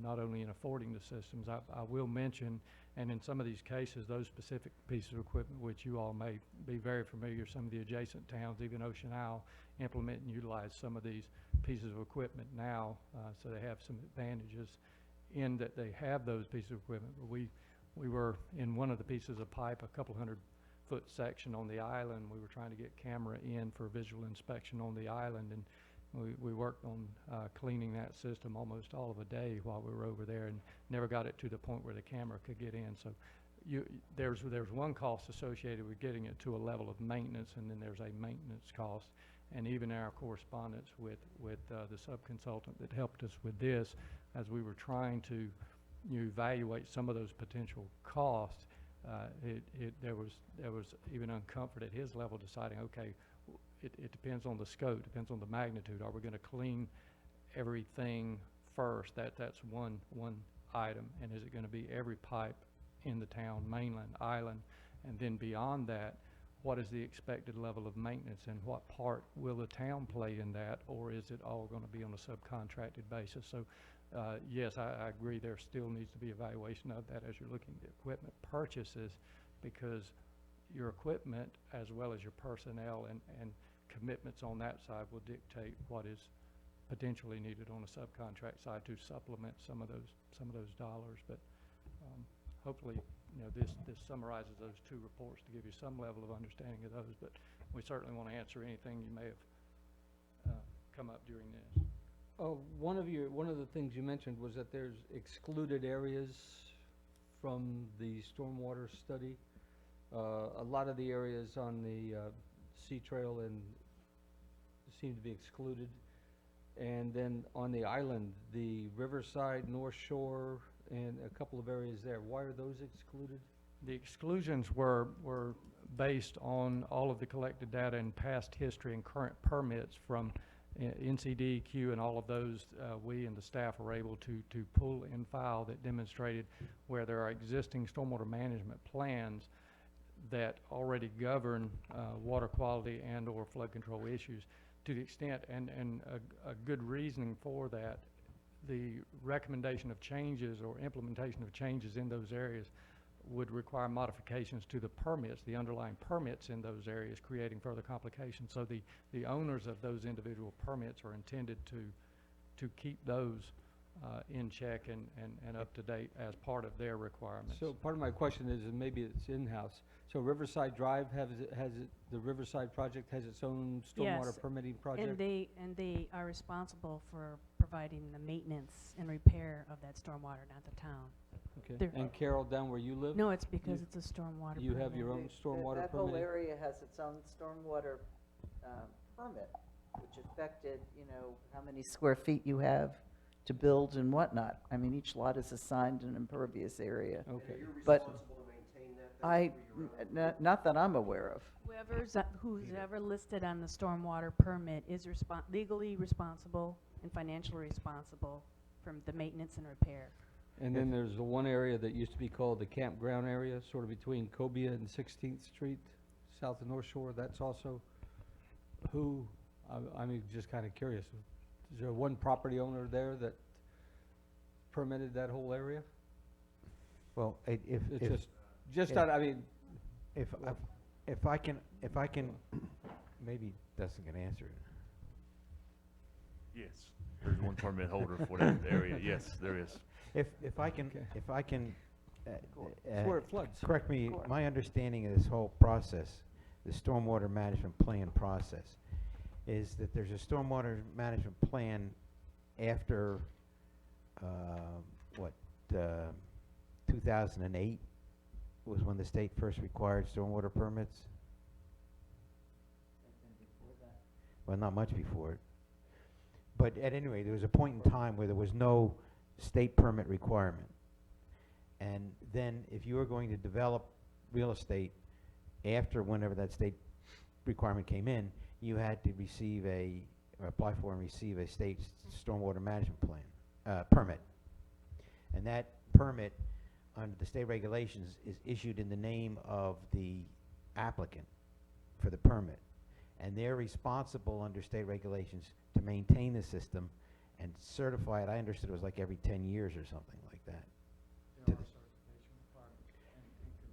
not only in affording the systems. I will mention, and in some of these cases, those specific pieces of equipment, which you all may be very familiar, some of the adjacent towns, even Ocean Isle, implement and utilize some of these pieces of equipment now, so they have some advantages in that they have those pieces of equipment. But we were in one of the pieces of pipe, a couple 100-foot section on the island. We were trying to get camera in for visual inspection on the island, and we worked on cleaning that system almost all of a day while we were over there, and never got it to the point where the camera could get in. So there's one cost associated with getting it to a level of maintenance, and then there's a maintenance cost. And even our correspondence with the sub-consultant that helped us with this, as we were trying to, you know, evaluate some of those potential costs, there was even uncomfort at his level deciding, okay, it depends on the scope, depends on the magnitude. Are we going to clean everything first? That's one item. And is it going to be every pipe in the town, mainland, island? And then beyond that, what is the expected level of maintenance, and what part will the town play in that, or is it all going to be on a subcontracted basis? So yes, I agree, there still needs to be evaluation of that as you're looking at equipment purchases, because your equipment as well as your personnel and commitments on that side will dictate what is potentially needed on a subcontract side to supplement some of those dollars. But hopefully, you know, this summarizes those two reports to give you some level of understanding of those. But we certainly want to answer anything you may have come up during this. One of the things you mentioned was that there's excluded areas from the stormwater study. A lot of the areas on the Sea Trail and seem to be excluded. And then on the island, the Riverside, North Shore, and a couple of areas there, why are those excluded? The exclusions were based on all of the collected data and past history and current permits from NCDEQ and all of those. We and the staff were able to pull in file that demonstrated where there are existing stormwater management plans that already govern water quality and or flood control issues. To the extent, and a good reasoning for that, the recommendation of changes or implementation of changes in those areas would require modifications to the permits, the underlying permits in those areas, creating further complications. So the owners of those individual permits are intended to keep those in check and up to date as part of their requirements. So part of my question is, and maybe it's in-house, so Riverside Drive the Riverside project has its own stormwater Yes, permitting project? And they are responsible for providing the maintenance and repair of that stormwater, not the town. Okay, They're- and Carol, down where you live? No, it's because You- it's a stormwater You have your permit. own stormwater That whole permitting? area has its own stormwater permit, which affected, how many square feet you have to build and whatnot. I mean, each lot is assigned an impervious area. Okay. But not that I'm aware of. Who's ever listed on the stormwater permit is legally responsible and financially responsible for the maintenance and repair. And then there's the one area that used to be called the campground area, sort of between Cobia and 16th Street, south of North Shore. That's also I'm just kind of curious. Is there one property owner there that permitted that whole area? Well, It's just yeah. I mean, if I can, maybe Dustin can answer it. Yes, there's one permit holder for that area. Yes, there is. If I can, Okay. It's where it floods. correct me, Sure. my understanding of this whole process, the stormwater management plan process, is that there's a stormwater management plan after, 2008 was when the state first required stormwater permits? Well, not much before it. But at any rate, there was a point in time where there was no state permit requirement. And then if you were going to develop real estate after whenever that state requirement came in, you had to apply for and receive a state stormwater management plan, permit. And that permit, under the state regulations, is issued in the name of the applicant for the permit. And they're responsible under state regulations to maintain the system and certify it. I understood it was like every 10 years or something like that. There To are the- certification requirements and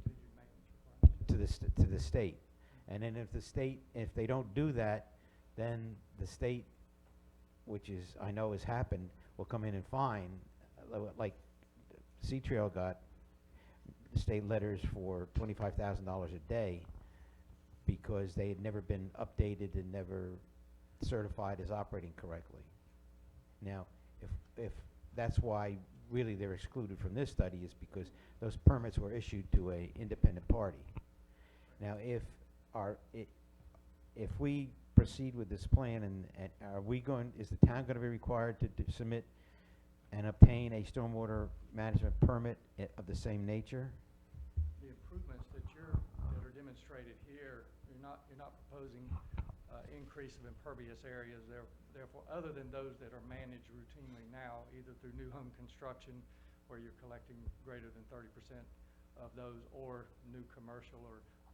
continued maintenance requirements. to the state. And then if they don't do that, then the state, which is, I know has happened, will come in and fine, like Sea Trail got state letters for $25,000 a day because they had never been updated and never certified as operating correctly. Now, if that's why really they're excluded from this study, is because those permits were issued to a independent party. Now, if we proceed with this plan, and is the town gonna be required to submit and obtain a stormwater management permit of the same nature? The improvements that are demonstrated here, you're not proposing increase of impervious areas. Therefore, other than those that are managed routinely now, either through new home construction, where you're collecting greater than 30% of those, or new commercial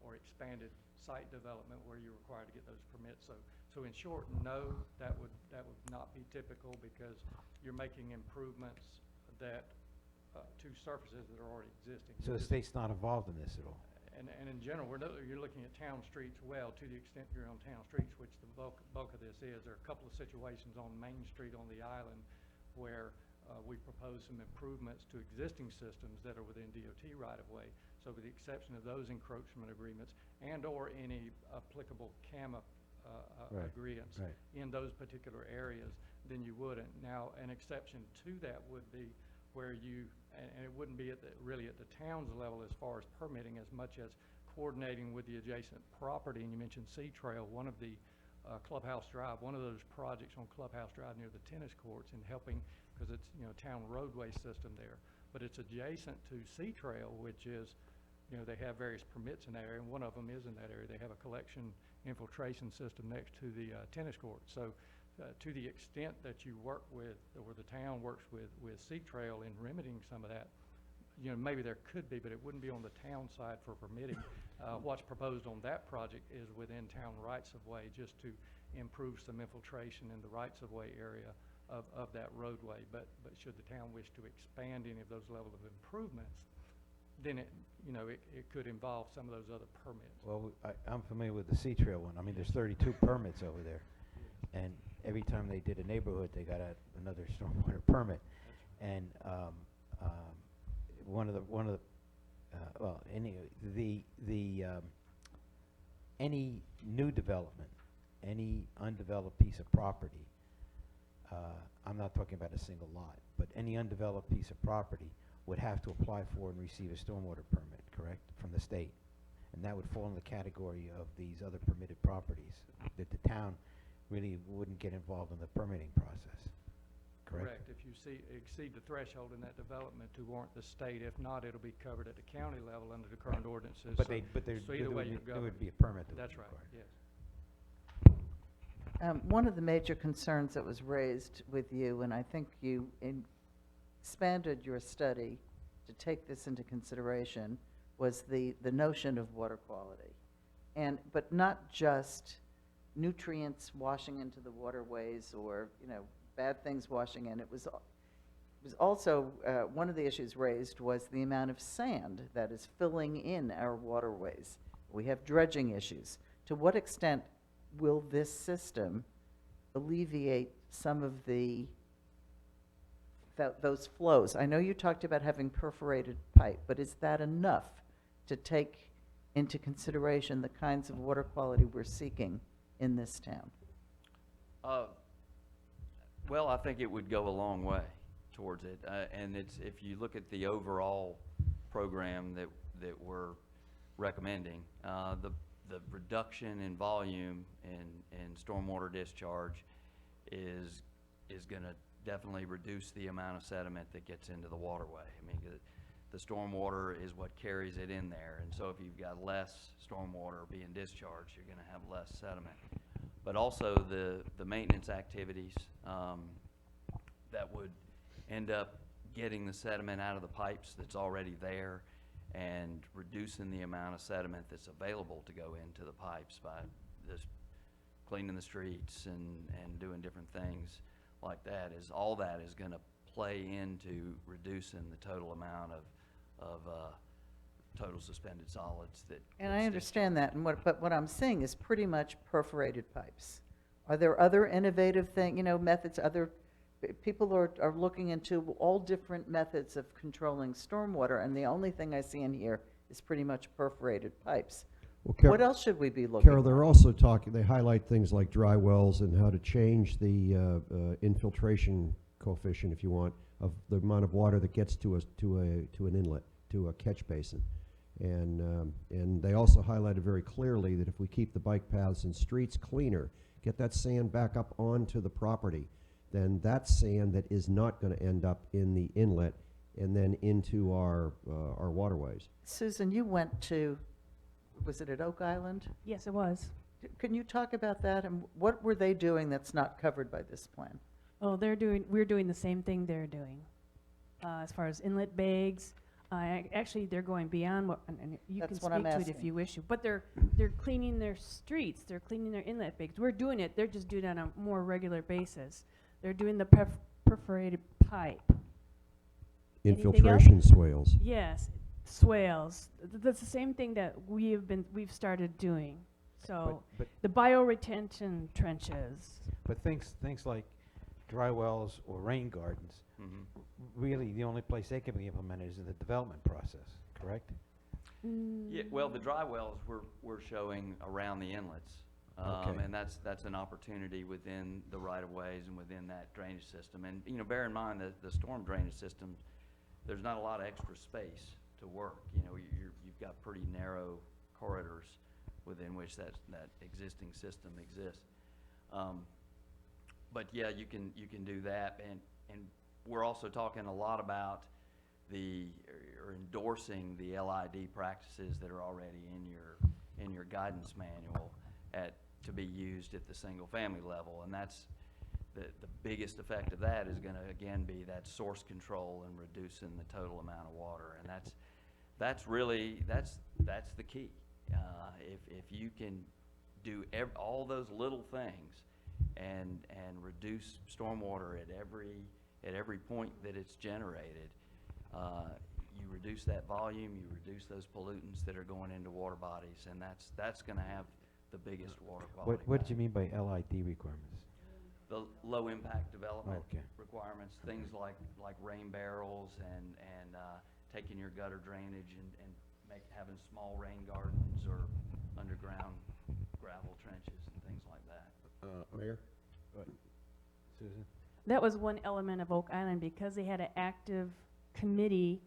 or expanded site development where you're required to get those permits. So in short, no, that would not be typical, because you're making improvements that to surfaces that are already existing. So the state's not involved in this at all? And in general, you're looking at town streets well, to the extent you're on town streets, which the bulk of this is. There are a couple of situations on Main Street on the island where we propose some improvements to existing systems that are within DOT right-of-way. So with the exception of those encroachment agreements and/or any applicable CAMA agreements in those particular areas, then you wouldn't. Now, an exception to that would be where you, and it wouldn't be really at the town's level as far as permitting as much as coordinating with the adjacent property. And you mentioned Sea Trail, one of the Clubhouse Drive, one of those projects on Clubhouse Drive near the tennis courts, and helping, because it's, town roadway system there. But it's adjacent to Sea Trail, which is, they have various permits in that area, and one of them is in that area. They have a collection infiltration system next to the tennis court. So to the extent that you work with, or the town works with Sea Trail in remedying some of that, maybe there could be, but it wouldn't be on the town side for permitting. What's proposed on that project is within town rights-of-way, just to improve some infiltration in the rights-of-way area of that roadway. But should the town wish to expand any of those level of improvements, then it could involve some of those other permits. Well, I'm familiar with the Sea Trail one. I mean, there's 32 permits over there. And every time they did a neighborhood, they got another stormwater permit. And any new development, any undeveloped piece of property, I'm not talking about a single lot, but any undeveloped piece of property would have to apply for and receive a stormwater permit, correct, from the state? And that would fall in the category of these other permitted properties, that the town really wouldn't get involved in the permitting process, correct? If you exceed the threshold in that development to warrant the state. If not, it'll be covered at the county level under the current ordinances. But So either way, you're there governed. would be a permit that would That's be right, required. yes. One of the major concerns that was raised with you, and I think you expanded your study to take this into consideration, was the notion of water quality. But not just nutrients washing into the waterways or, bad things washing in. It was also, one of the issues raised was the amount of sand that is filling in our waterways. We have dredging issues. To what extent will this system alleviate some of those flows? I know you talked about having perforated pipe, but is that enough to take into consideration the kinds of water quality we're seeking in this town? Well, I think it would go a long way towards it. And if you look at the overall program that we're recommending, the reduction in volume and stormwater discharge is going to definitely reduce the amount of sediment that gets into the waterway. I mean, the stormwater is what carries it in there, and so if you've got less stormwater being discharged, you're going to have less sediment. But also the maintenance activities that would end up getting the sediment out of the pipes that's already there and reducing the amount of sediment that's available to go into the pipes by just cleaning the streets and doing different things like that, all that is going to play into reducing the total amount of total suspended solids that. And I understand that, but what I'm seeing is pretty much perforated pipes. Are there other innovative methods, people are looking into all different methods of controlling stormwater, and the only thing I see in here is pretty much perforated pipes. Well, What else should we be looking Carol, at? they're also they highlight things like dry wells and how to change the infiltration coefficient, if you want, of the amount of water that gets to an inlet, to a catch basin. And they also highlighted very clearly that if we keep the bike paths and streets cleaner, get that sand back up onto the property, then that sand that is not going to end up in the inlet and then into our waterways. Susan, you went to, was it at Oak Island? Yes, it was. Can you talk about that, and what were they doing that's not covered by this plan? Oh, we're doing the same thing they're doing. As far as inlet bags, actually, they're going beyond what, and you can That's speak what I'm to it if asking. you wish to. But they're cleaning their streets, they're cleaning their inlet bags. We're doing it, they're just doing it on a more regular basis. They're doing the perforated pipe. Anything else? Infiltration swales. Yes, swales. That's the same thing that we've started doing. So But the bioretention trenches. But things like dry wells or rain gardens, Mhm. really the only place they can be implemented is in the development process, correct? Yeah, well, the dry wells we're showing around the inlets. Okay. And that's an opportunity within the right-of-ways and within that drainage system. And, bear in mind that the storm drainage system there's not a lot of extra space to work. You've got pretty narrow corridors within which that existing system exists. But yeah, you can do that, and we're also talking a lot about or endorsing the LID practices that are already in your guidance manual to be used at the single family level, and that's the biggest effect of that is going to again be that source control and reducing the total amount of water, and that's really the key. If you can do all those little things and reduce stormwater at every point that it's generated, you reduce that volume, you reduce those pollutants that are going into water bodies, and that's going to have the biggest water quality. What did you mean by LID requirements? The low impact development Okay. requirements, things like rain barrels and taking your gutter drainage and having small rain gardens or underground gravel trenches and things like that. Mayor? Susan? That was one element of Oak Island, because they had an active committee.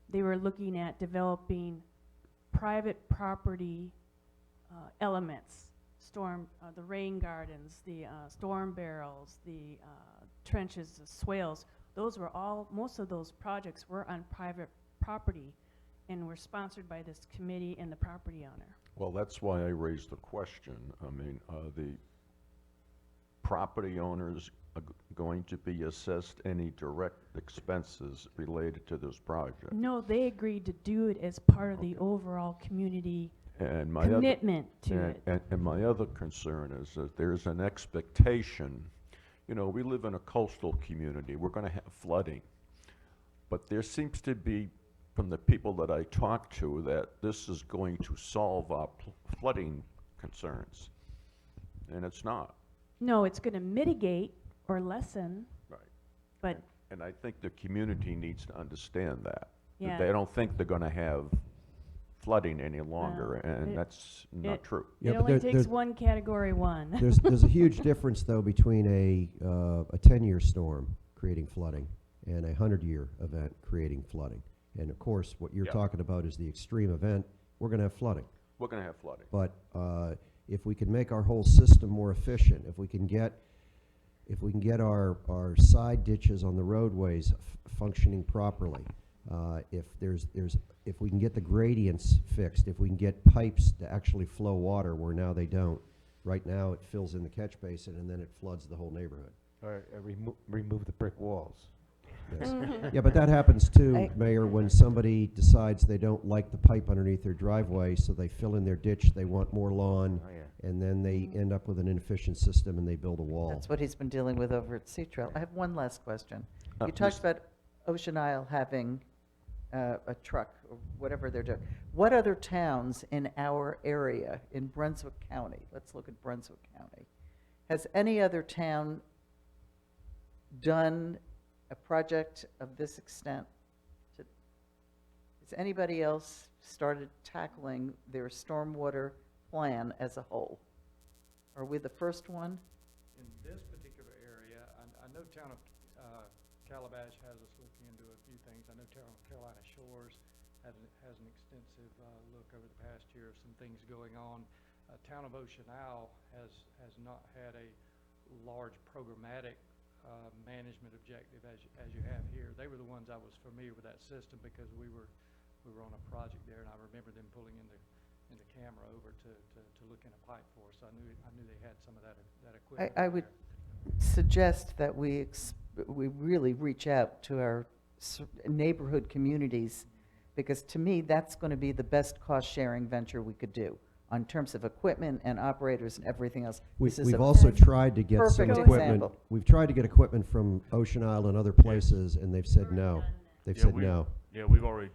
They were looking at developing private property elements, the rain gardens, the storm barrels, the trenches, the swales. Most of those projects were on private property and were sponsored by this committee and the property owner. Well, that's why I raised the question. I mean, the property owners are going to be assessed any direct expenses related to this project? No, they agreed to do it as part of the overall community And my commitment to other, it. and my other concern is that there's an expectation, we live in a coastal community, we're gonna have flooding. But there seems to be, from the people that I talk to, that this is going to solve our flooding concerns. And it's not. No, it's going to mitigate or lessen, Right. but And I think the community needs to understand that. Yeah. They don't think they're gonna have flooding any longer, and it- that's not it- true. Yeah, it but only there- takes there's- one category one. There's a huge difference, though, between a 10-year storm creating flooding and a 100-year event creating flooding. And of course, what you're Yeah. talking about is the extreme event. We're going to have flooding. We're gonna have flooding. But if we can make our whole system more efficient, if we can get our side ditches on the roadways functioning properly, if we can get the gradients fixed, if we can get pipes to actually flow water where now they don't. Right now, it fills in the catch basin and then it floods the whole neighborhood. Or remove the brick walls. Yes. Yeah, but that happens too, Mayor, when somebody decides they don't like the pipe underneath their driveway, so they fill in their ditch, they want more lawn, Oh, yeah. and then they end up with an inefficient system and they build a wall. That's what he's been dealing with over at Sea Trail. I have one last question. You Miss- talked about Ocean Isle having a truck, or whatever they're doing. What other towns in our area, in Brunswick County, let's look at Brunswick County, has any other town done a project of this extent? Has anybody else started tackling their stormwater plan as a whole? Are we the first one? In this particular area, I know town of Calabash has us looking into a few things. I know town of Carolina Shores has an extensive look over the past year of some things going on. Town of Ocean Isle has not had a large programmatic management objective as you have here. They were the ones I was familiar with that system because we were on a project there, and I remember them pulling in the camera over to look in a pipe for us. So I knew they had some of that equipment. I would suggest that we really reach out to our neighborhood communities, because to me, that's going to be the best cost-sharing venture we could do on terms of equipment and operators and everything else. This is We've a also tried to get some perfect equipment. example. We've tried to get equipment from Ocean Isle and other places, and they've said no. They've said no. Yeah, we've already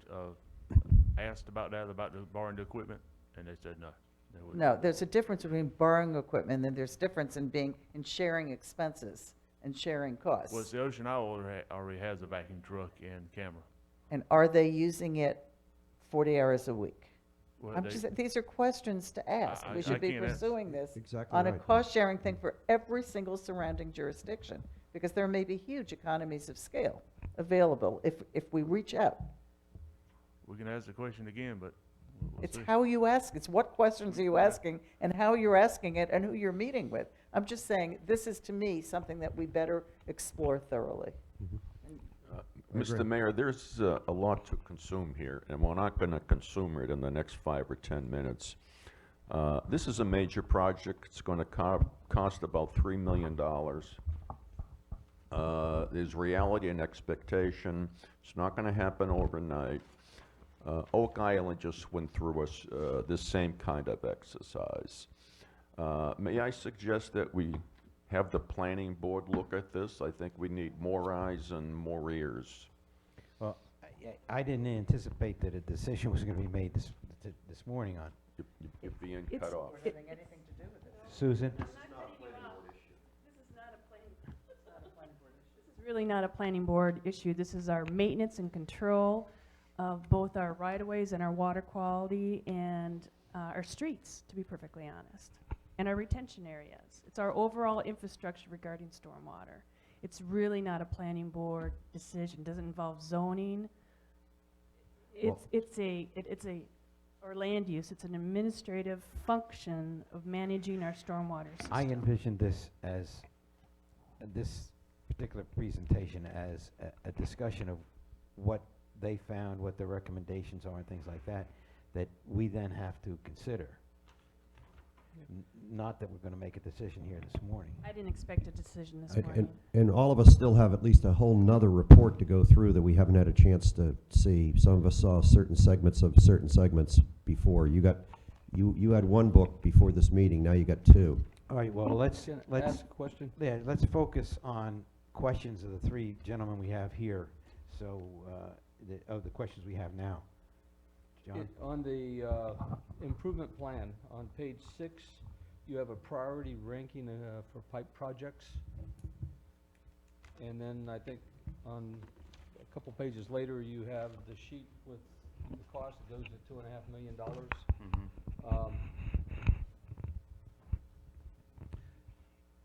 asked about the borrowing the equipment, and they said no. They wouldn't. No, there's a difference between borrowing equipment, and there's difference in sharing expenses and sharing costs. Well, the Ocean Isle already has a vacuum truck and camera. And are they using it 40 hours a week? Well, These are questions to ask. I- We I should be can't answer. pursuing this Exactly on a right. cost-sharing thing for every single surrounding jurisdiction, because there may be huge economies of scale. available if we reach out? We can ask the question again, but we'll It's see. how you ask, it's what questions are you asking, and how you're asking it, and who you're meeting with. I'm just saying, this is to me something that we better explore thoroughly. Mr. Mayor, there's a lot to consume here, and we're not going to consume it in the next 5 or 10 minutes. This is a major project. It's going to cost about $3 million. There's reality and expectation. It's not going to happen overnight. Oak Island just went through this same kind of exercise. May I suggest that we have the planning board look at this? I think we need more eyes and more ears. Well, I didn't anticipate that a decision was gonna be made this morning on. You're being It's- cut off. Having anything to do with it. Susan? This is really not a planning board issue. This is our maintenance and control of both our right-of-ways and our water quality and our streets, to be perfectly honest, and our retention areas. It's our overall infrastructure regarding stormwater. It's really not a planning board decision. Doesn't involve zoning. It's or land use. It's an administrative function of managing our stormwater system. I envisioned this as, this particular presentation as a discussion of what they found, what their recommendations are, and things like that, that we then have to consider. Not that we're gonna make a decision here this morning. I didn't expect a decision this And- morning. And all of us still have at least a whole nother report to go through that we haven't had a chance to see. Some of us saw certain segments of certain segments before. You had one book before this meeting, now you got two. All right, well, let's Can I ask a question? let's focus on questions of the three gentlemen we have here, so, of the questions we have now. John? On the improvement plan, on page 6, you have a priority ranking for pipe projects. And then I think on a couple pages later, you have the sheet with the cost that goes to $2.5 million.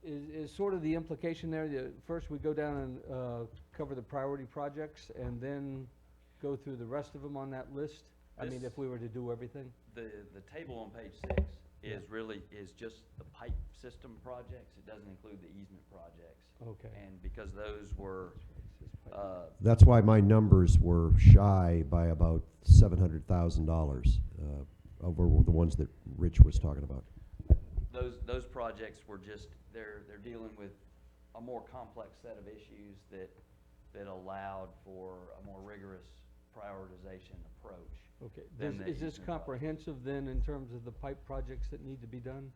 Is sort of the implication there that first we go down and cover the priority projects and then go through the rest of them on that list? I mean, This- if we were to do everything? The table on page 6 is just the pipe system projects. It doesn't include the easement projects. Okay. And because those were, That's why my numbers were shy by about $700,000 over the ones that Rich was talking about. those projects were just, they're dealing with a more complex set of issues that allowed for a more rigorous prioritization approach. Okay, than the is this easement project. comprehensive then in terms of the pipe projects that need to be done?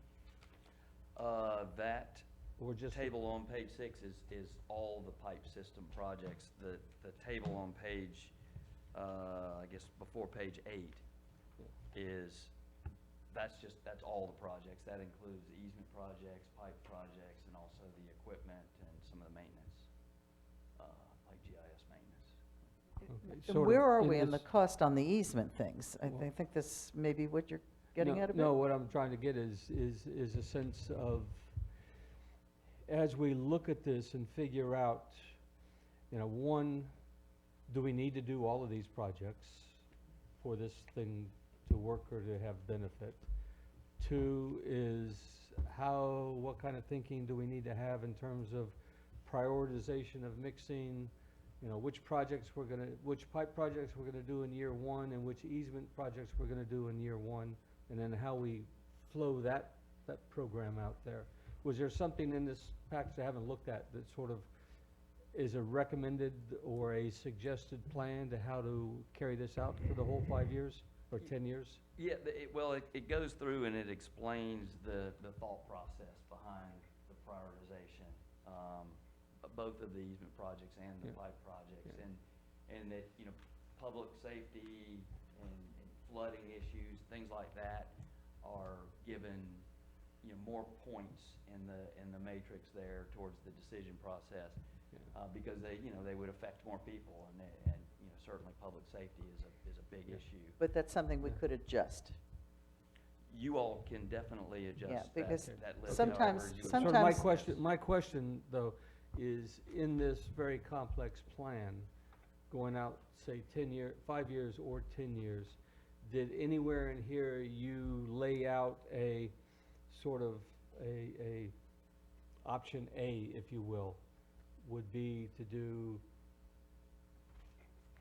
That Or just? table on page 6 is all the pipe system projects. The table on page, I guess before page 8 is, that's all the projects. That includes the easement projects, pipe projects, and also the equipment and some of the maintenance, like GIS maintenance. Okay, And sort of where are we in the this- cost on the easement things? I Well- think this may be what you're getting No, at a bit? No, what I'm trying to get is a sense of, as we look at this and figure out, one, do we need to do all of these projects for this thing to work or to have benefit? 2 is what kind of thinking do we need to have in terms of prioritization of mixing, which pipe projects we're gonna do in year 1 and which easement projects we're gonna do in year 1, and then how we flow that program out there. Was there something in this package I haven't looked at that sort of is a recommended or a suggested plan to how to carry this out for the whole 5 years or 10 years? Yeah, it goes through and it explains the thought process behind the prioritization, both of the easement projects and the Yeah. pipe projects. Yeah. And that, public safety and flooding issues, things like that are given, more points in the matrix there towards the decision process. Because they would affect more people and certainly public safety is a big issue. But that's something we could adjust. You all can definitely adjust because that list. sometimes- however you- Sort of sometimes- my question, though, is in this very complex plan, going out, say, 5 years or 10 years, did anywhere in here you lay out a sort of a option A, if you will, would be to do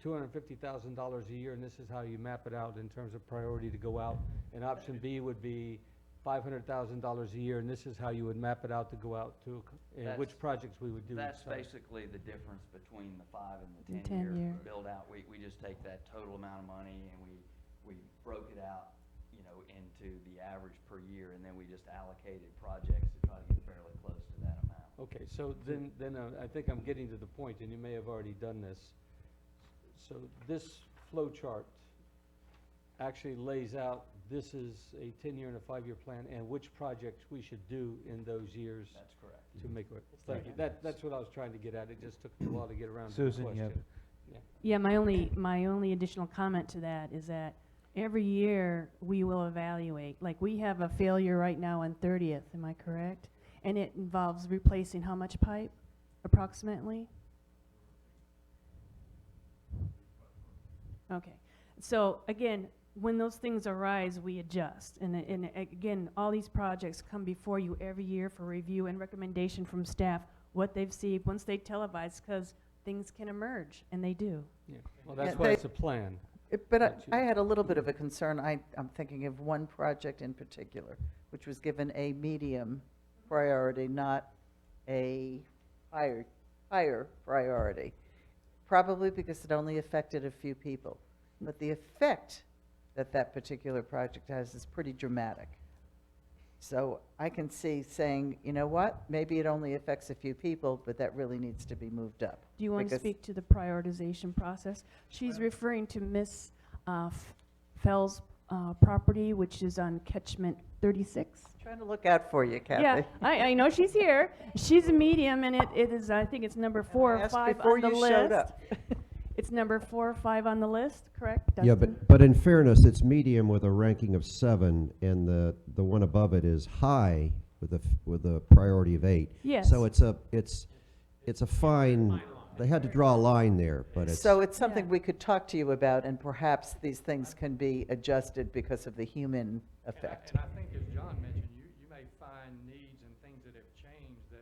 $250,000 a year, and this is how you map it out in terms of priority to go out. And option B would be $500,000 a year, and this is how you would map it out to go out to, and which That's- projects we would do. That's so. basically the difference between the 5 and And the 10 10-year year. build out. We just take that total amount of money and we broke it out, you know, into the average per year, and then we just allocated projects to try to get fairly close to that amount. Okay, so then I think I'm getting to the point, and you may have already done this. So this flow chart actually lays out, this is a 10-year and a 5-year plan, and which projects we should do in those years That's correct. to make it. Thank you. That's what I was trying to get at. It just took me a while to get around to the Susan, you question. have- Yeah, my only additional comment to that is that every year we will evaluate. Like, we have a failure right now on 30th, am I correct? And it involves replacing how much pipe, approximately? Okay, so again, when those things arise, we adjust. And again, all these projects come before you every year for review and recommendation from staff, what they've seen, once they televise, because things can emerge, and they do. Yeah, well, that's Yeah, why they- it's a plan. But Not you. I had a little bit of a concern. I'm thinking of one project in particular, which was given a medium priority, not a higher priority. Probably because it only affected a few people. But the effect that that particular project has is pretty dramatic. So I can see saying, you know what, maybe it only affects a few people, but that really needs to be moved up. Do you want to Because- speak to the prioritization process? She's referring to Miss Fell's property, which is on catchment 36. Trying to look out for you, Kathy. Yeah, I know she's here. She's a medium, and it is, I think it's number 4 or Asked 5 before on the you list. showed up. It's number 4 or 5 on the list, correct? Yeah, Dustin? but in fairness, it's medium with a ranking of 7, and the one above it is high with a priority of 8. Yes. So it's a fine, they had to draw a line there, but it's. So it's something Yeah. we could talk to you about, and perhaps these things can be adjusted because of the human effect. And I think as John mentioned, you may find needs and things that have changed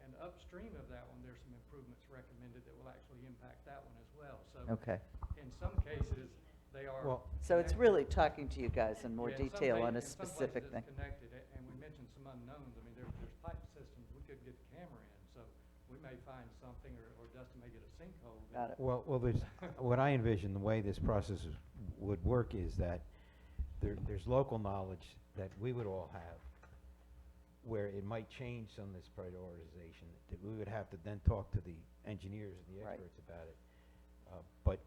and upstream of that one, there's some improvements recommended that will actually impact that one as well. So Okay. in some cases, they are. Well, So it's really talking to you guys in more Yeah, in some detail pla- on a in some places specific it's thing. connected, and we mentioned some unknowns. I mean, there's pipe systems, we could get the camera in, so we may find something, or Dustin may get a sinkhole. Got it. Well, there's, what I envision, the way this process would work is that there's local knowledge that we would all have, where it might change some of this prioritization, that we would have to then talk to the engineers and the Right. experts about it. But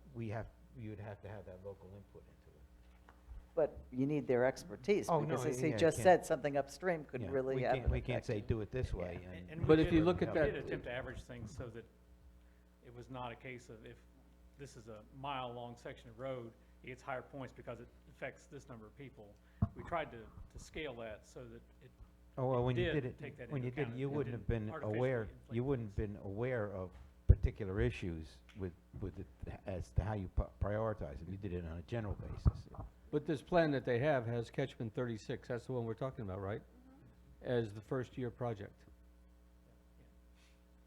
you would have to have that local input into it. But you need their expertise, Oh, no, because as he yeah, just can't- said, something upstream could Yeah, really we have can't- an We can't effect. say, do it this way. And But we if you did- look at we that- did attempt to average things so that it was not a case of if this is a mile-long section of road, it gets higher points because it affects this number of people. We tried to scale that so that it Oh, well, when you did did it, take that when into you did it, account. you It wouldn't have didn't been artificially aware, inflate you wouldn't have been aware of particular issues with it, as to how you prioritize them. You did it on a general basis. But this plan that they have has catchment 36, that's the one we're talking about, right? As the first year project.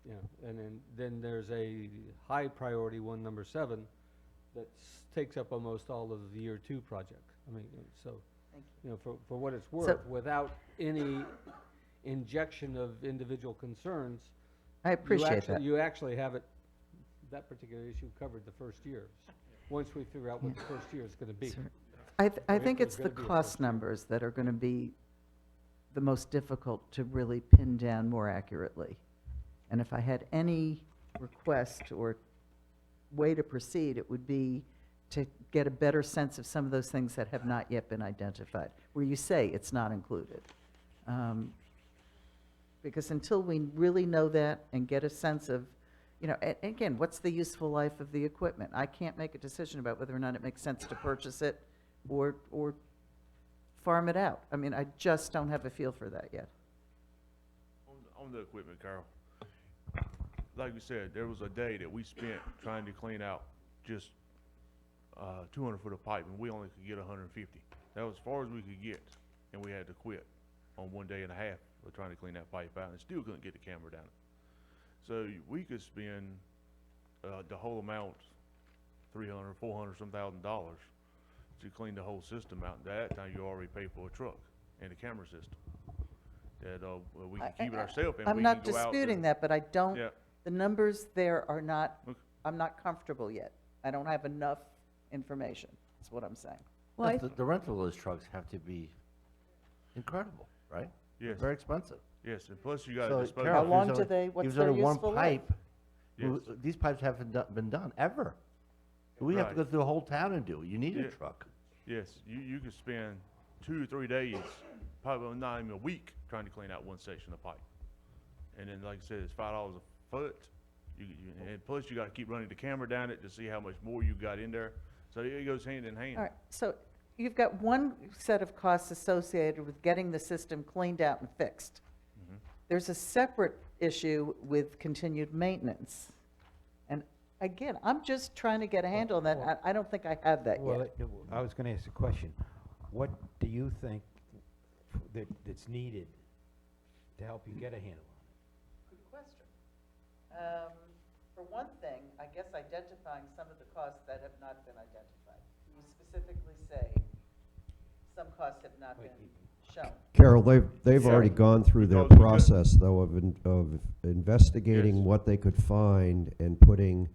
Yeah, and then there's a high priority one, number 7, that takes up almost all of the year 2 project. I mean, so, Thank you know, for what it's worth, without any injection of individual concerns. I appreciate that. You actually have it, that particular issue covered the first year, once we figure out what the first year is gonna be. Sure. I if think there's it's the gonna be a cost first year. numbers that are going to be the most difficult to really pin down more accurately. And if I had any request or way to proceed, it would be to get a better sense of some of those things that have not yet been identified, where you say it's not included. Because until we really know that and get a sense of, you know, and again, what's the useful life of the equipment? I can't make a decision about whether or not it makes sense to purchase it or farm it out. I mean, I just don't have a feel for that yet. On the equipment, Carol, like you said, there was a day that we spent trying to clean out just 200 foot of pipe, and we only could get 150. That was as far as we could get, and we had to quit on 1 day and a half of trying to clean that pipe out, and still couldn't get the camera down it. So we could spend the whole amount, $300, $400 some $1,000 to clean the whole system out. At that time, you already paid for a truck and a camera system. That we can keep it ourselves, and I'm we not can go out disputing there. that, but I don't, Yeah. the numbers there are not, Okay. I'm not comfortable yet. I don't have enough information, is what I'm saying. Well, I- The rental of those trucks have to be incredible, right? Yes, Very expensive. yes, and plus you got So to dispose. Carol, How if long there's do only- they- if what's there's their only one useful life? pipe, Yes. these pipes haven't been done ever. We have to Right. go through the whole town and do it. You need a Yeah. truck. Yes, you could spend 2 or 3 days, probably not even a week, trying to clean out one section of pipe. And then, like I said, it's $5 a foot. And plus you got to keep running the camera down it to see how much more you got in there. So it goes hand in hand. All right, so you've got one set of costs associated with getting the system cleaned out and fixed. Mhm. There's a separate issue with continued maintenance. And again, I'm just trying to get a handle on that. I don't think I have that Well, yet. I was gonna ask a question. What do you think that's needed to help you get a handle on it? Good question. For one thing, I guess identifying some of the costs that have not been identified. You specifically say some costs have not been shown. Carol, they've Yeah. already gone through their Because we could- process, though, of investigating Yes. what they could find and putting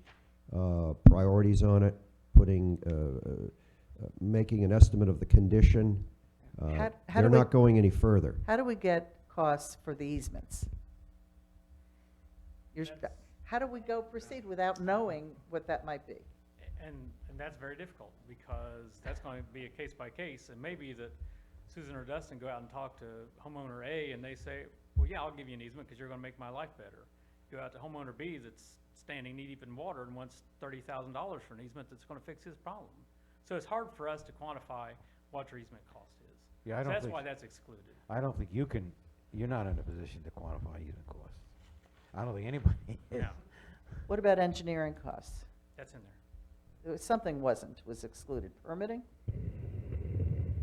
priorities on it, putting, making an estimate of the condition. How do They're we- not going any further. How do we get costs for the easements? How do we go proceed without knowing what that might be? And that's very difficult, because that's going to be a case by case, and maybe that Susan or Dustin go out and talk to homeowner A, and they say, well, yeah, I'll give you an easement because you're going to make my life better. Go out to homeowner B that's standing knee deep in water and wants $30,000 for an easement that's going to fix his problem. So it's hard for us to quantify what your easement cost is. Yeah, I So don't that's think- why that's excluded. I don't think you're not in a position to quantify even costs. I don't think anybody is. No, What about engineering costs? that's in there. Something was excluded. Permitting?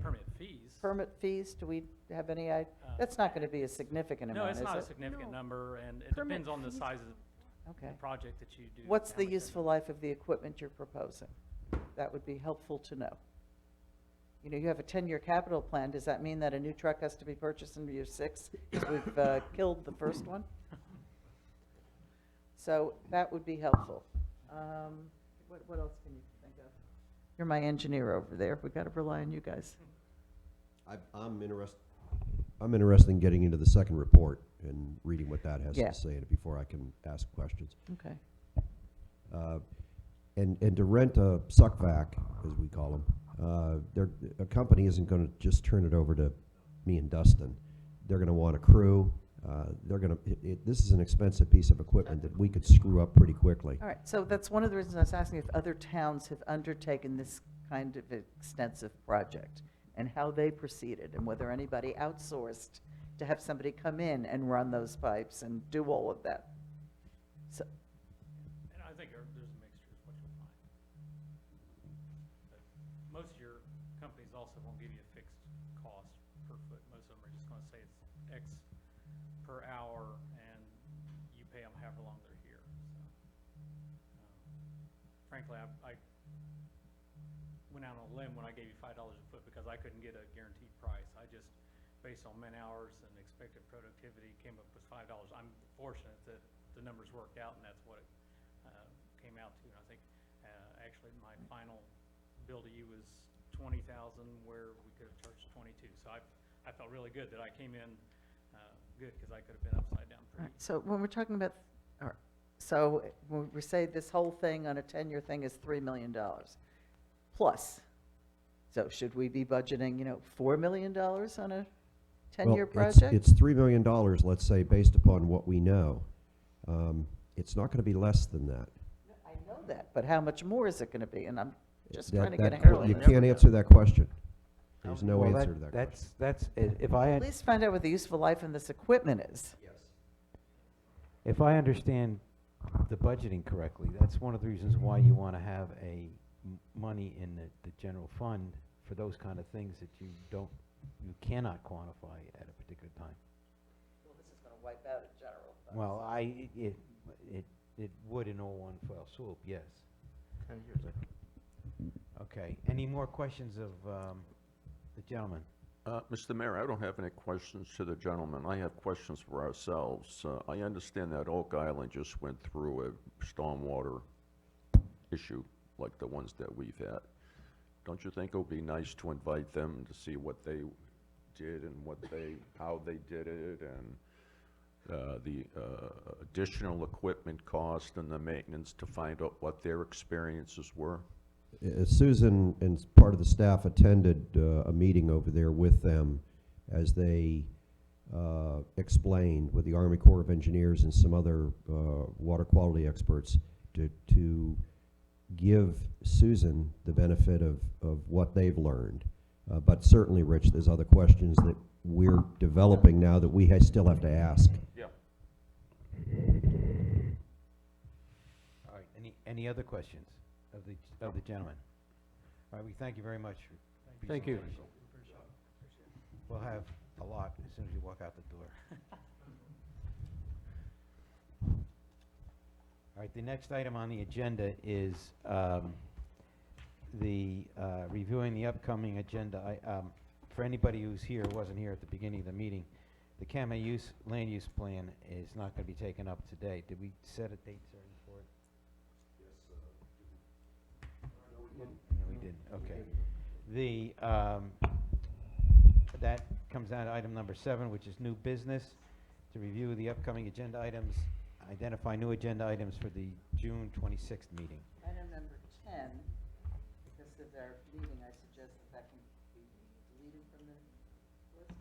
Permit fees. Permit fees, do we have any, that's not gonna be a significant No, amount, it's is not a it? significant No. number, and it Permit depends on the fees. size of Okay. the project that you do. What's how the much useful life of the equipment you're proposing? That would be helpful to know. You know, you have a 10-year capital plan. Does that mean that a new truck has to be purchased in year 6? Because we've killed the first one? So that would be helpful. What else can you think of? You're my engineer over there. We've got to rely on you guys. I'm interested in getting into the second report and reading what that has Yeah. to say in it before I can ask questions. Okay. And to rent a suck vac, as we call them, a company isn't going to just turn it over to me and Dustin. They're going to want a crew. This is an expensive piece of equipment that we could screw up pretty quickly. All right, so that's one of the reasons I was asking if other towns have undertaken this kind of extensive project and how they proceeded and whether anybody outsourced to have somebody come in and run those pipes and do all of that. So, And I think there's a mixture is what you'll find. But most of your companies also won't give you a fixed cost per foot. Most of them are just gonna say it's X per hour, and you pay them however long they're here, so. Frankly, I went out on a limb when I gave you $5 a foot because I couldn't get a guaranteed price. I just, based on man hours and expected productivity, came up with $5. I'm fortunate that the numbers worked out, and that's what it came out to. And I think, actually, my final bill to you was $20,000, where we could have charged 22. So I felt really good that I came in good, because I could have been upside down all pretty. right, so when we're talking about, all right, so when we say this whole thing on a 10-year thing is $3 million plus. So should we be budgeting, $4 million on a 10-year Well, project? it's $3 million, let's say, based upon what we know. It's not going to be less than that. I know that, but how much more is it going to be? And I'm just That- trying to get a that- handle on You this. can't answer that question. There's no Well, answer to that question. That's, if I, At least find out what the useful life in this equipment is. if I understand the budgeting correctly. That's one of the reasons why you want to have money in the general fund for those kind of things that you cannot quantify at a particular time. Well, this is gonna wipe out a general fund. Well, it would in all one fell swoop, yes. 10 years ago. Okay, any more questions of the gentleman? Mr. Mayor, I don't have any questions to the gentleman. I have questions for ourselves. I understand that Oak Island just went through a stormwater issue like the ones that we've had. Don't you think it would be nice to invite them to see what they did and how they did it, and the additional equipment cost and the maintenance to find out what their experiences were? Susan and part of the staff attended a meeting over there with them as they explained with the Army Corps of Engineers and some other water quality experts to give Susan the benefit of what they've learned. But certainly, Rich, there's other questions that we're developing now that we still have to ask. Yeah. All right, any other questions of the gentleman? All right, we thank you very much for your Thank you. presentation. We'll have a lot as soon as you walk out the door. All right, the next item on the agenda is reviewing the upcoming agenda. For anybody who's here, wasn't here at the beginning of the meeting, the CAMA land use plan is not going to be taken up today. Did we set a date certain for it? No, we didn't. Okay. That comes down to item number 7, which is new business, to review the upcoming agenda items, identify new agenda items for the June 26th meeting. Item number 10, because of our meeting, I suggest that can be deleted from the list.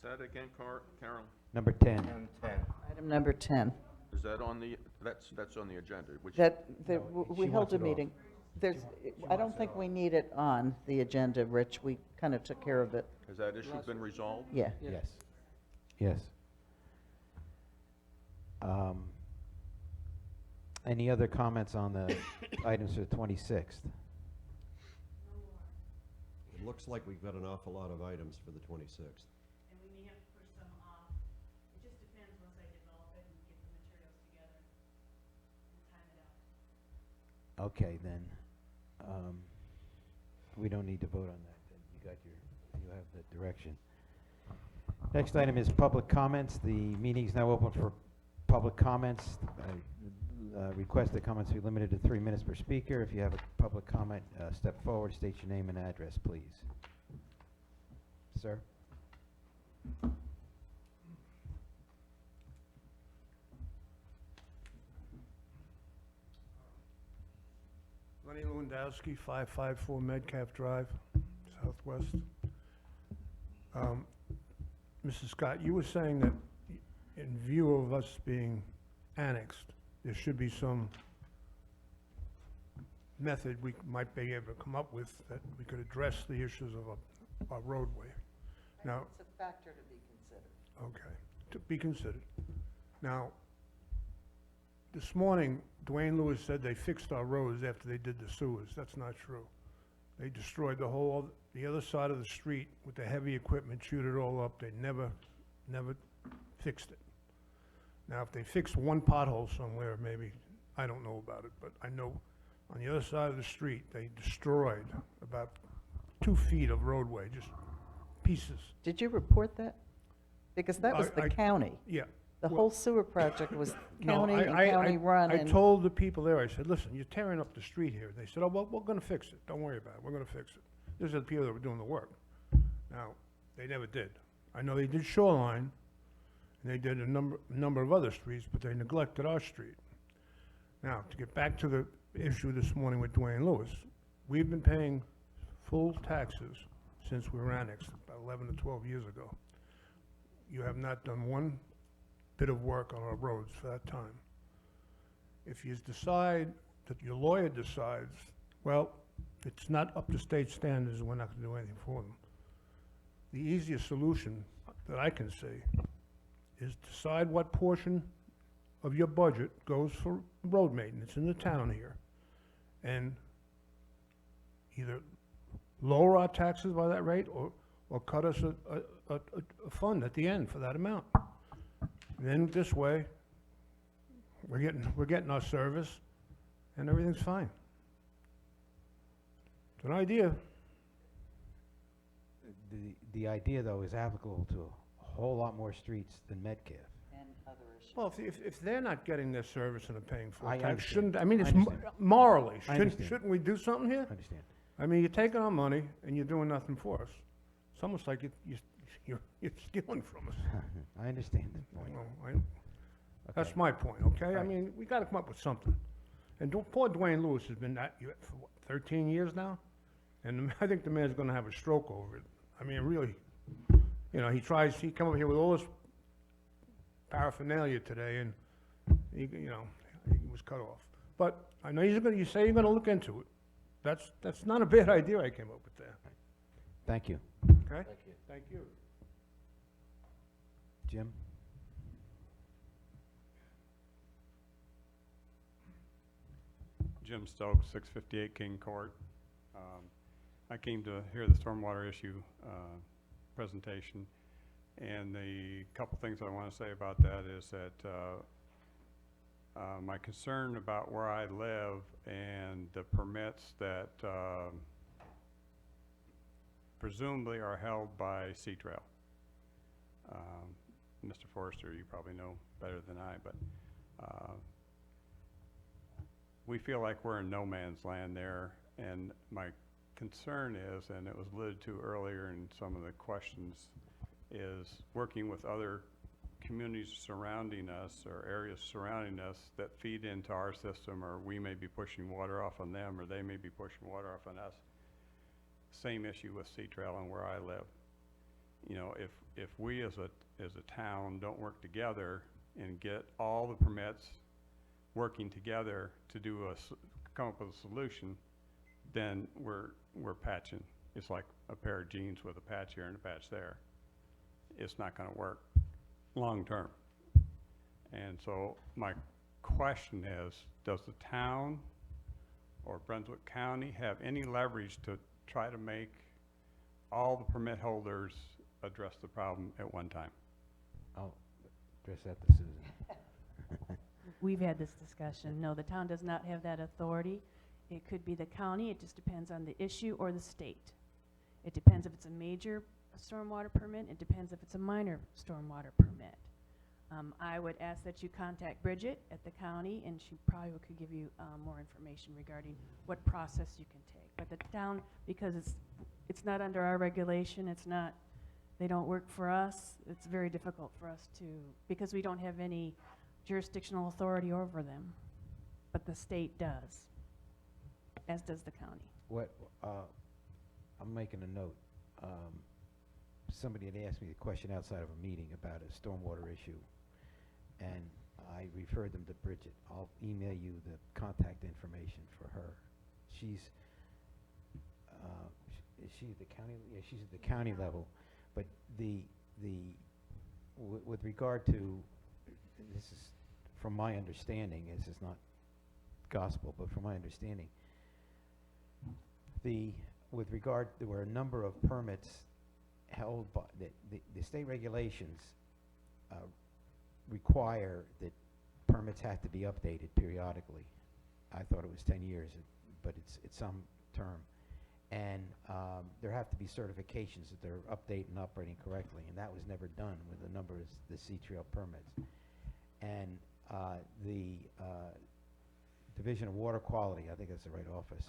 Say that again, Carol? Number 10. Item number 10. Is that on the, that's on the agenda? Which We she held wants a it off. meeting. I don't think we need it on the agenda, Rich. We kind of took care of it. Has that issue been resolved? Yeah. Yes. Yes. Any other comments on the items for the 26th? It looks like we've got an awful lot of items for the 26th. And we may have to push some off. It just depends once I develop it and get the materials together and time it out. Okay, then, we don't need to vote on that, then you have the direction. Next item is public comments. The meeting is now open for public comments. I request that comments be limited to 3 minutes per speaker. If you have a public comment, step forward, state your name and address, please. Sir? Lenny Lewandowski, 554 Metcalf Drive, Southwest. Mrs. Scott, you were saying that in view of us being annexed, there should be some method we might be able to come up with that we could address the issues of a roadway. Now, It's a factor to be considered. okay, to be considered. Now, this morning, Dwayne Lewis said they fixed our roads after they did the sewers. That's not true. They destroyed the other side of the street with the heavy equipment, chewed it all up. They never fixed it. Now, if they fixed one pothole somewhere, maybe, I don't know about it, but I know on the other side of the street, they destroyed about 2 feet of roadway, just pieces. Did you report that? Because that was the I- county. Yeah. The Well- whole sewer project was No, county and I county run. I told the people there, I said, listen, you're tearing up the street here. They said, oh, well, we're gonna fix it. Don't worry about it. We're gonna fix it. These are the people that were doing the work. Now, they never did. I know they did Shoreline, and they did a number of other streets, but they neglected our street. Now, to get back to the issue this morning with Dwayne Lewis, we've been paying full taxes since we were annexed about 11 to 12 years ago. You have not done one bit of work on our roads for that time. If you decide, that your lawyer decides, well, it's not up to state standards, we're not gonna do anything for them. The easiest solution that I can see is decide what portion of your budget goes for road maintenance in the town here. And either lower our taxes by that rate or cut us a fund at the end for that amount. Then this way, we're getting our service and everything's fine. It's an idea. The idea, though, is applicable to a whole lot more streets than Metcalf. And other issues. Well, if they're not getting their service and are paying full I tax, understand. shouldn't, I mean, I it's understand. morally, I understand. shouldn't we do something here? I understand. I mean, you're taking our money and you're doing nothing for us. It's almost like you're stealing from us. I understand the point. Well, That's my point, okay? I Right. mean, we gotta come up with something. And poor Dwayne Lewis has been that, for what, 13 years now? And I think the man's gonna have a stroke over it. I mean, really, you know, he come up here with all this paraphernalia today, and he was cut off. But I know you say you're gonna look into it. That's not a bad idea I came up with there, Thank you. okay? Thank you. Thank you. Jim? Jim Stokes, 658 King Court. I came to hear the stormwater issue presentation, and the couple things I want to say about that is that my concern about where I live and the permits that presumably are held by C-Trail. Mr. Forrester, you probably know better than I, but we feel like we're in no man's land there, and my concern is, and it was alluded to earlier in some of the questions, is working with other communities surrounding us or areas surrounding us that feed into our system, or we may be pushing water off on them, or they may be pushing water off on us. Same issue with C-Trail and where I live. You know, if we as a town don't work together and get all the permits working together to come up with a solution, then we're patching. It's like a pair of jeans with a patch here and a patch there. It's not gonna work long term. And so my question is, does the town or Brunswick County have any leverage to try to make all the permit holders address the problem at one time? I'll address that to Susan. We've had this discussion. No, the town does not have that authority. It could be the county. It just depends on the issue, or the state. It depends if it's a major stormwater permit. It depends if it's a minor stormwater permit. I would ask that you contact Bridget at the county, and she probably could give you more information regarding what process you can take. But the town, because it's not under our regulation, they don't work for us, it's very difficult for us to, because we don't have any jurisdictional authority over them. But the state does, as does the county. I'm making a note. Somebody had asked me a question outside of a meeting about a stormwater issue, and I referred them to Bridget. I'll email you the contact information for her. She's, is she at the county? Yeah, she's at the county level. But with regard to, this is from my understanding, this is not gospel, but from my understanding, with regard, there were a number of permits held by, the state regulations require that permits have to be updated periodically. I thought it was 10 years, but it's some term. And there have to be certifications that they're updating and operating correctly, and that was never done with a number of the C-Trail permits. And the Division of Water Quality, I think that's the right office,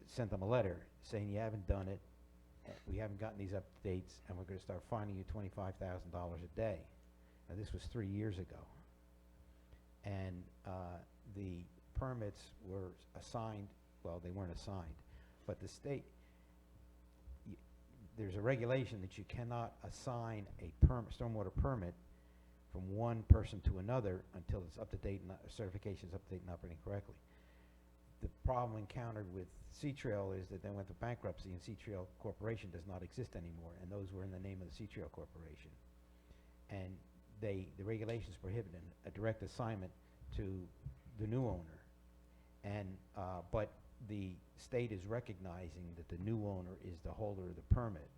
sent them a letter saying you haven't done it, we haven't gotten these updates, and we're going to start fining you $25,000 a day. Now, this was 3 years ago. And the permits were assigned, well, they weren't assigned, but the state, there's a regulation that you cannot assign a stormwater permit from one person to another until it's up to date and certification is up to date and operating correctly. The problem encountered with C-Trail is that they went to bankruptcy, and C-Trail Corporation does not exist anymore, and those were in the name of the C-Trail Corporation. And the regulations prohibit a direct assignment to the new owner. And, but the state is recognizing that the new owner is the holder of the permit.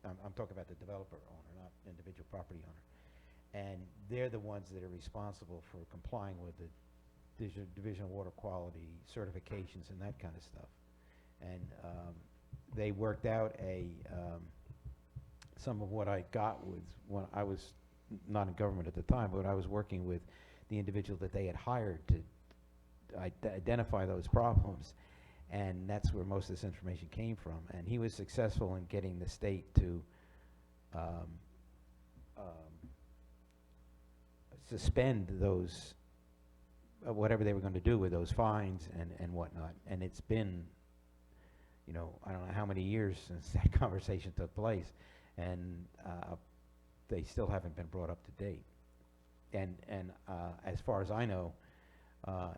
I'm talking about the developer owner, not individual property owner. And they're the ones that are responsible for complying with the Division of Water Quality certifications and that kind of stuff. And they worked out some of what I got was, when I was not in government at the time, but I was working with the individual that they had hired to identify those problems. And that's where most of this information came from. And he was successful in getting the state to suspend those, whatever they were going to do with those fines and whatnot. And it's been, you know, I don't know how many years since that conversation took place. And they still haven't been brought up to date. And as far as I know,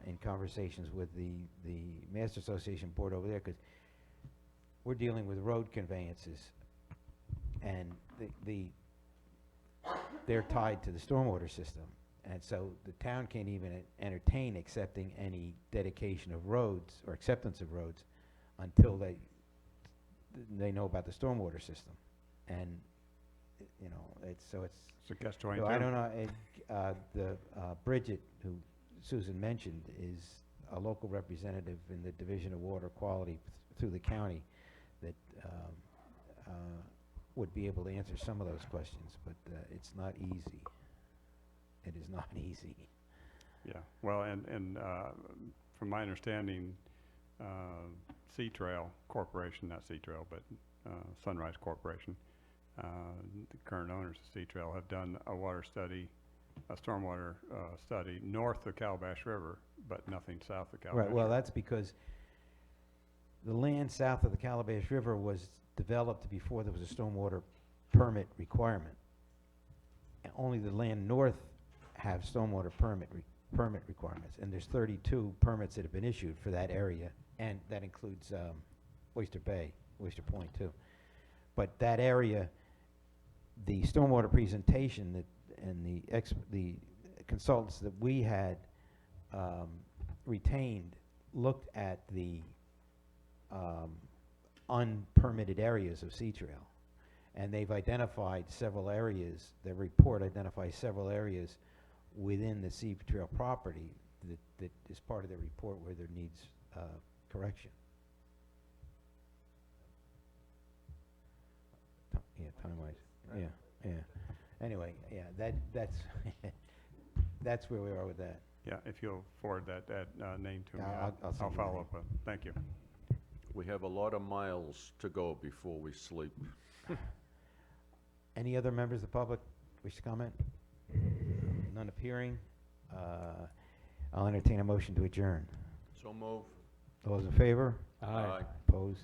in conversations with the Master Association board over there, because we're dealing with road conveyances, and they're tied to the stormwater system, and so the town can't even entertain accepting any dedication of roads or acceptance of roads until they know about the stormwater system, and you know, it's a catch-22. so I don't know. Bridget, who Susan mentioned, is a local representative in the Division of Water Quality through the county that would be able to answer some of those questions, but it's not easy. It is not easy. Yeah, well, and from my understanding, Sea Trail Corporation, not Sea Trail, but Sunrise Corporation, the current owners of Sea Trail have done a water study, a stormwater study north of Calabash River, but nothing south of Calabash Right, well, River. that's because the land south of the Calabash River was developed before there was a stormwater permit requirement. And only the land north have stormwater permit requirements, and there's 32 permits that have been issued for that area, and that includes Oyster Bay, Oyster Point too. But that area, the stormwater presentation that and the consultants that we had retained looked at the unpermitted areas of Sea Trail, and they've identified several areas. The report identifies several areas within the Sea Trail property that is part of the report where there needs correction. Yeah, time-wise. Yeah. Anyway, yeah, that's that's where we are with that. Yeah, if you'll forward that name to me, Yeah, I'll send I'll you the follow name. up with it. Thank you. We have a lot of miles to go before we sleep. Any other members of the public wish to comment? None appearing. I'll entertain a motion to adjourn. So move. Those in favor? Aye. Opposed?